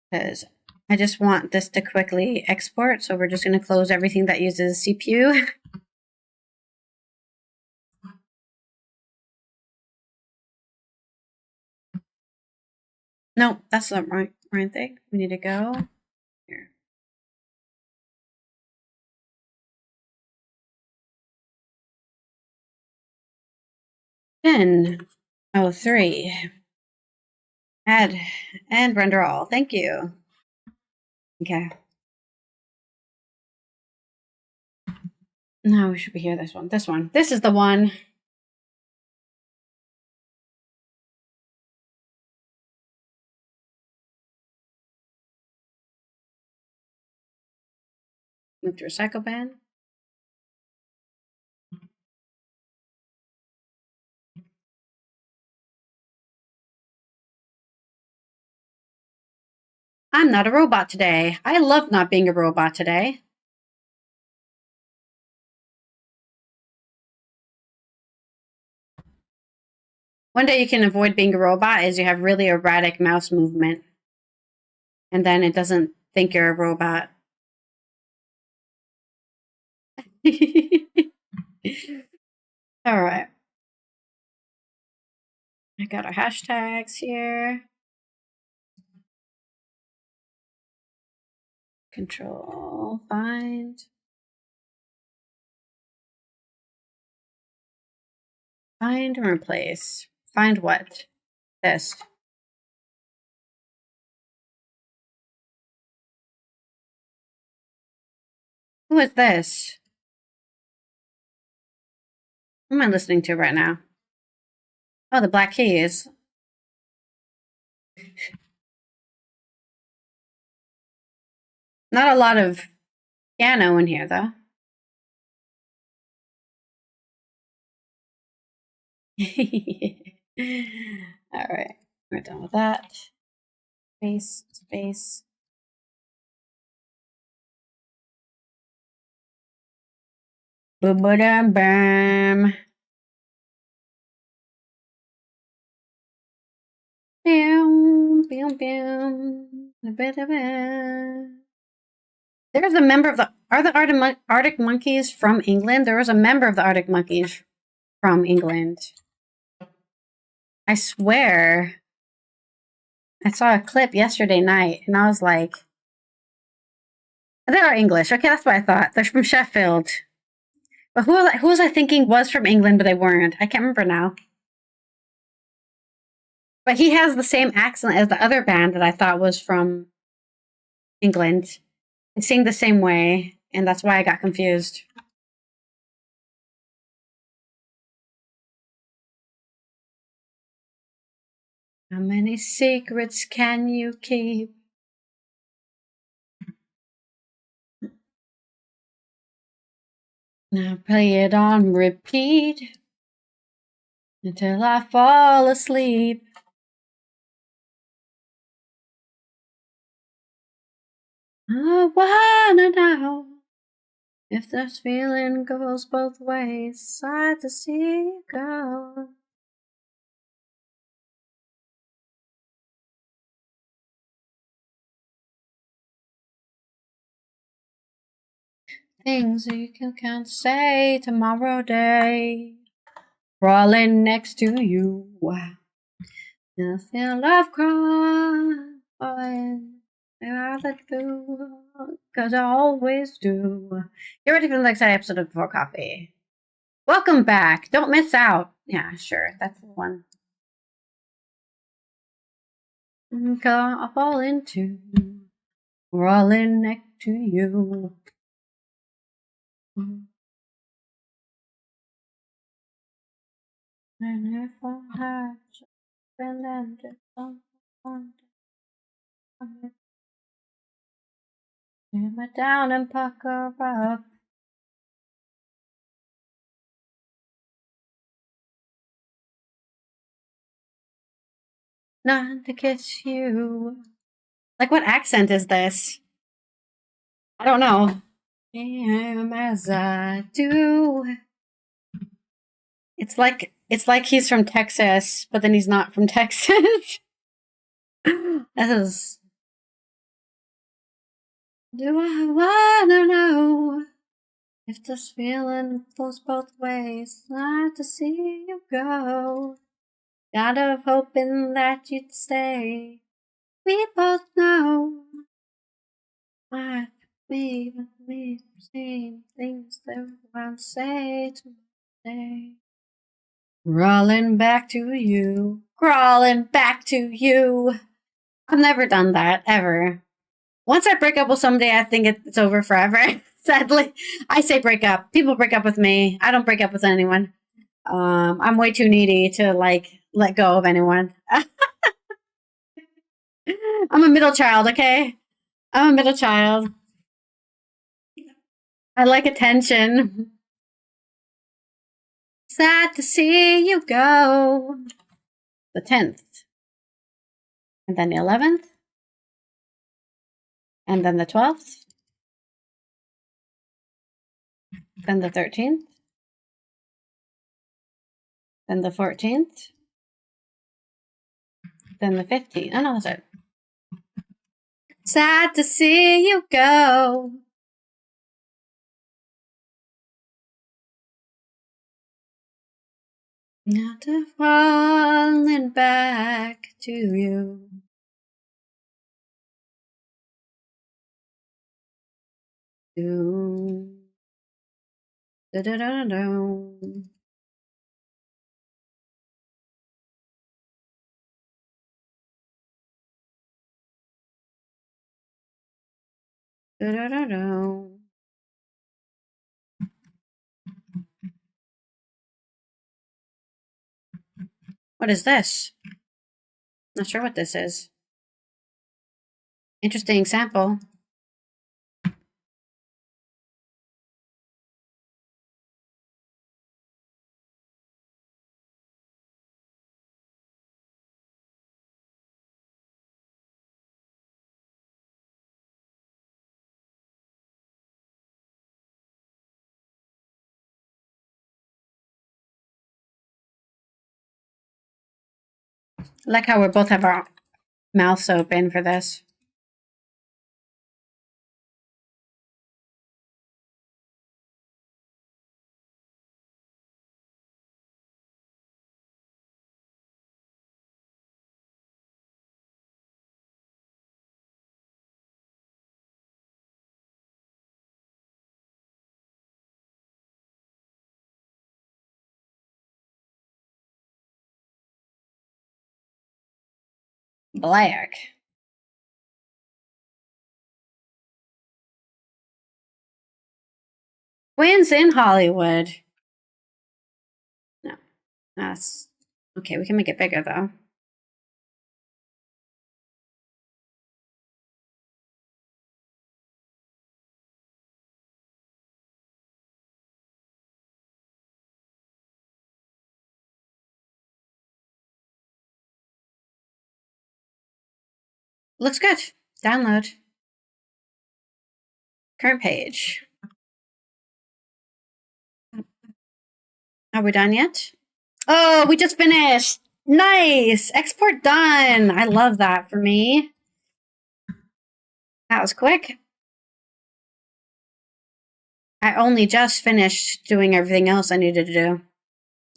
Because I just want this to quickly export. So we're just going to close everything that uses CPU. No, that's the right thing. We need to go here. Pin 03. Add and render all. Thank you. Okay. No, we should be here. This one. This one. This is the one. Move to recycle bin. I'm not a robot today. I love not being a robot today. One day you can avoid being a robot is you have really erratic mouse movement. And then it doesn't think you're a robot. All right. I got our hashtags here. Control, find. Find and replace. Find what? This. Who is this? Who am I listening to right now? Oh, the Black Keys. Not a lot of piano in here, though. All right, we're done with that. Space, space. Boom, boom, boom. Boom, boom, boom. There's a member of the... Are the Arctic Monkeys from England? There was a member of the Arctic Monkeys from England. I swear. I saw a clip yesterday night, and I was like... They are English. Okay, that's what I thought. They're from Sheffield. But who was I thinking was from England, but they weren't? I can't remember now. But he has the same accent as the other band that I thought was from England. They sing the same way, and that's why I got confused. How many secrets can you keep? Now play it on repeat until I fall asleep. I wanna know if this feeling goes both ways. Sad to see you go. Things you can't say tomorrow day. Crawling next to you. Wow. I feel love crying. I do, cause I always do. Get ready for the next episode of Before Coffee. Welcome back. Don't miss out. Yeah, sure. That's the one. I fall into crawling next to you. And if I had been ended someone, simmer down and pucker up. Not to kiss you. Like, what accent is this? I don't know. Am as I do. It's like he's from Texas, but then he's not from Texas. This is... Do I wanna know if this feeling goes both ways? Not to see you go. God of hoping that you'd stay. We both know might be with me, same things that I'll say to my day. Crawling back to you, crawling back to you. I've never done that, ever. Once I break up with somebody, I think it's over forever. Sadly, I say break up. People break up with me. I don't break up with anyone. I'm way too needy to, like, let go of anyone. I'm a middle child, okay? I'm a middle child. I like attention. Sad to see you go. The 10th. And then the 11th. And then the 12th. Then the 13th. Then the 14th. Then the 15th. Oh, no, that's it. Sad to see you go. Not to falling back to you. Da-da-da-da. Da-da-da-da. What is this? Not sure what this is. Interesting sample. I like how we both have our mouths open for this. Black. Twins in Hollywood. No, that's okay. We can make it bigger though. Looks good. Download. Current page. Are we done yet? Oh, we just finished. Nice. Export done. I love that for me. That was quick. I only just finished doing everything else I needed to do.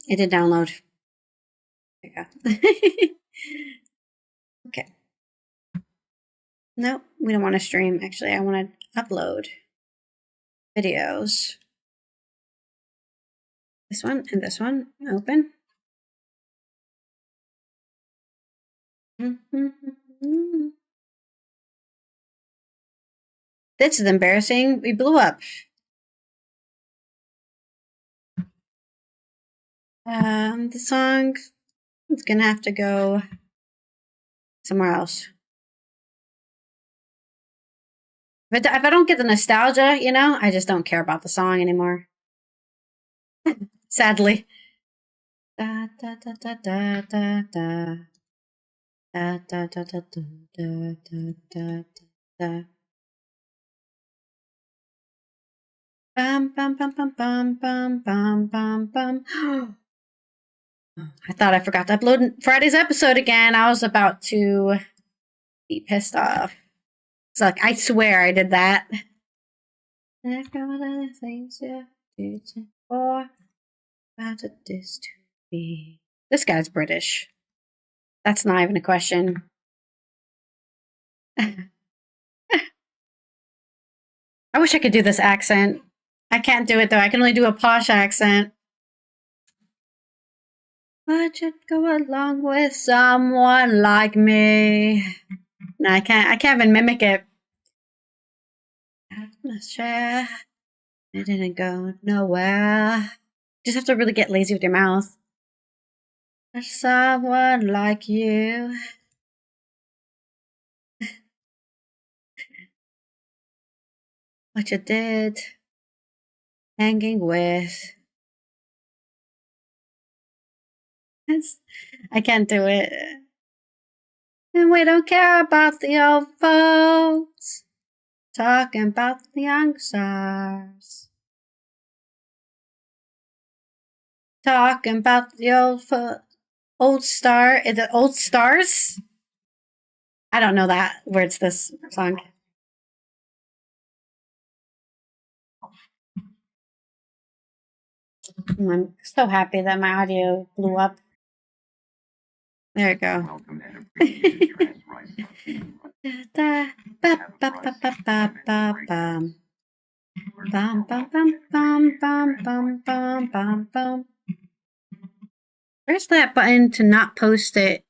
It did download. There you go. Okay. Nope, we don't want to stream. Actually, I want to upload videos. This one and this one. Open. This is embarrassing. We blew up. The song is gonna have to go somewhere else. But if I don't get the nostalgia, you know, I just don't care about the song anymore. Sadly. Da da da da da da da. Da da da da da da da da. Bum bum bum bum bum bum bum bum bum. I thought I forgot to upload Friday's episode again. I was about to be pissed off. It's like, I swear I did that. I've got other things to do for about this to be. This guy's British. That's not even a question. I wish I could do this accent. I can't do it though. I can only do a posh accent. Would you go along with someone like me? No, I can't even mimic it. Sure. It didn't go nowhere. Just have to really get lazy with your mouth. There's someone like you. What you did. Hanging with. I can't do it. And we don't care about the old folks. Talking about the young stars. Talking about the old star. Is it old stars? I don't know that. Where's this song? I'm so happy that my audio blew up. There you go. Where's that button to not post it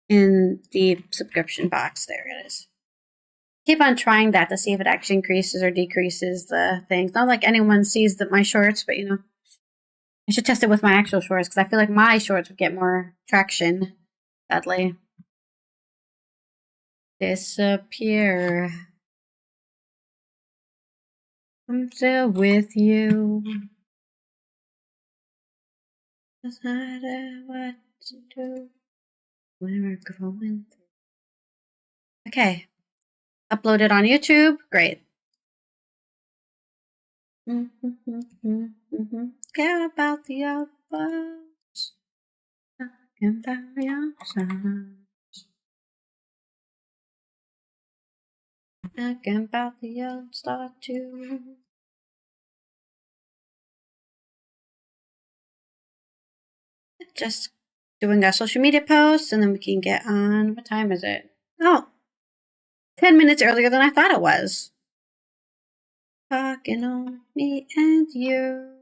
in the subscription box? There it is. Keep on trying that to see if it actually increases or decreases the things. Not like anyone sees my shorts, but you know. I should test it with my actual shorts because I feel like my shorts would get more traction. Sadly. Disappear. I'm still with you. Doesn't matter what to do when we're going through. Okay. Uploaded on YouTube. Great. Care about the old folks. Talking about the young stars. Talking about the young star too. Just doing our social media posts and then we can get on. What time is it? Oh, 10 minutes earlier than I thought it was. Talking on me and you.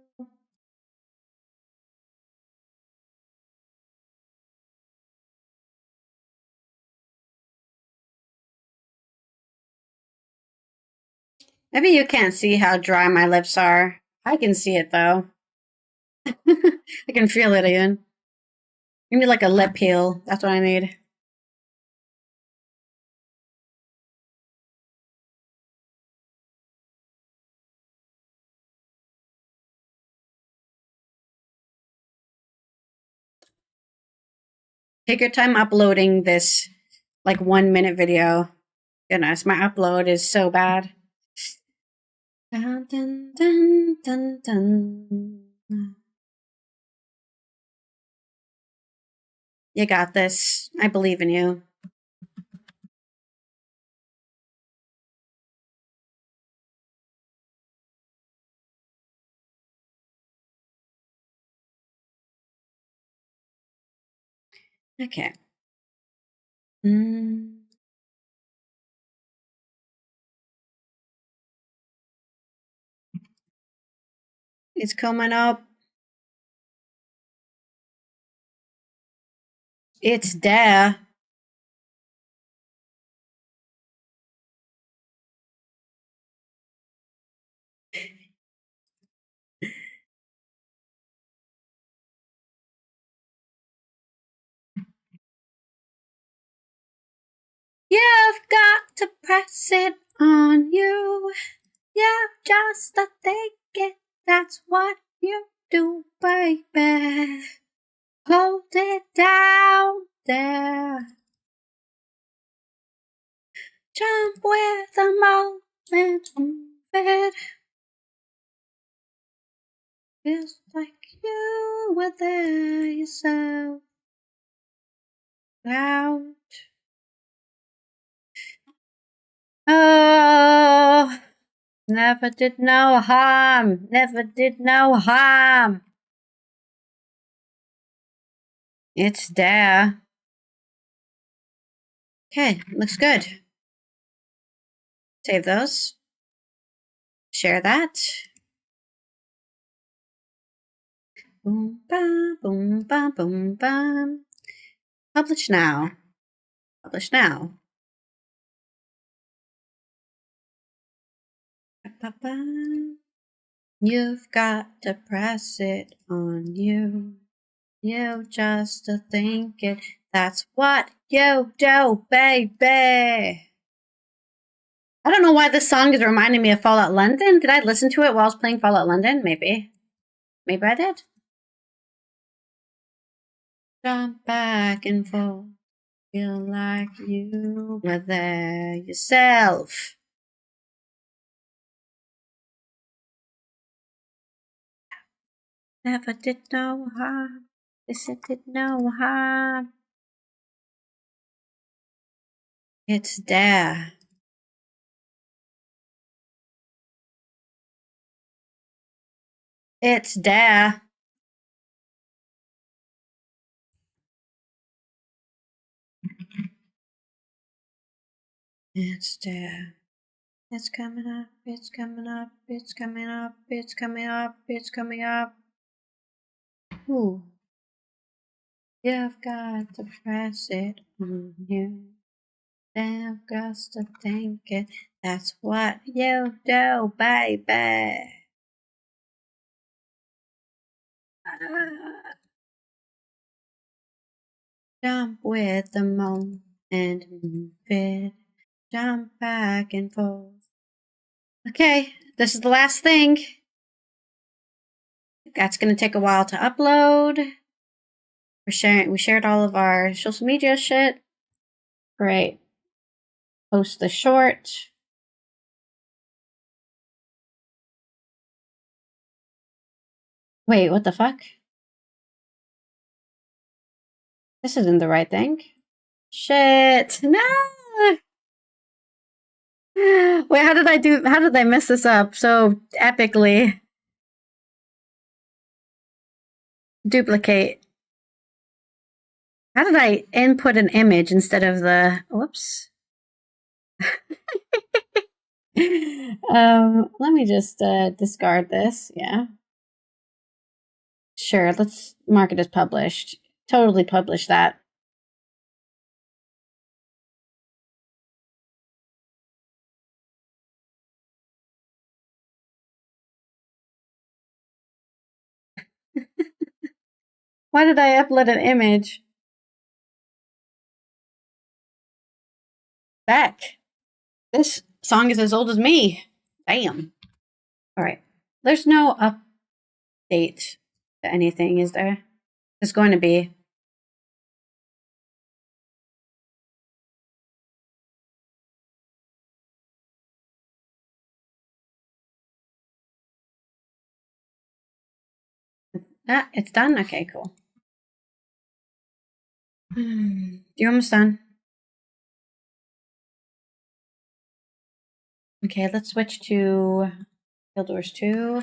Maybe you can't see how dry my lips are. I can see it though. I can feel it even. I need like a lip peel. That's what I need. Take your time uploading this like 1 minute video. Goodness, my upload is so bad. Dun, dun, dun, dun, dun. You got this. I believe in you. Okay. It's coming up. It's there. You've got to press it on you. Yeah, just to take it. That's what you do, baby. Hold it down there. Jump with the moment, move it. Feels like you were there yourself. Out. Oh, never did no harm. Never did no harm. It's there. Okay, looks good. Save those. Share that. Boom, bam, boom, bam, boom, bam. Publish now. Publish now. Ba-ba-bam. You've got to press it on you. You just to think it. That's what you do, baby. I don't know why this song is reminding me of Fallout London. Did I listen to it while I was playing Fallout London? Maybe. Maybe I did. Jump back and forth. Feel like you were there yourself. Never did no harm. This it did no harm. It's there. It's there. It's there. It's coming up. It's coming up. It's coming up. It's coming up. It's coming up. Ooh. You've got to press it on you. You've got to think it. That's what you do, baby. Jump with the moment and move it. Jump back and forth. Okay, this is the last thing. That's gonna take a while to upload. We shared all of our social media shit. Great. Post the short. Wait, what the fuck? This isn't the right thing. Shit. No. Wait, how did I mess this up so epically? Duplicate. How did I input an image instead of the, whoops. Let me just discard this. Yeah. Sure, let's mark it as published. Totally publish that. Why did I upload an image? Back. This song is as old as me. Damn. Alright. There's no update to anything, is there? There's going to be. Ah, it's done? Okay, cool. You're almost done. Okay, let's switch to Guild Wars 2.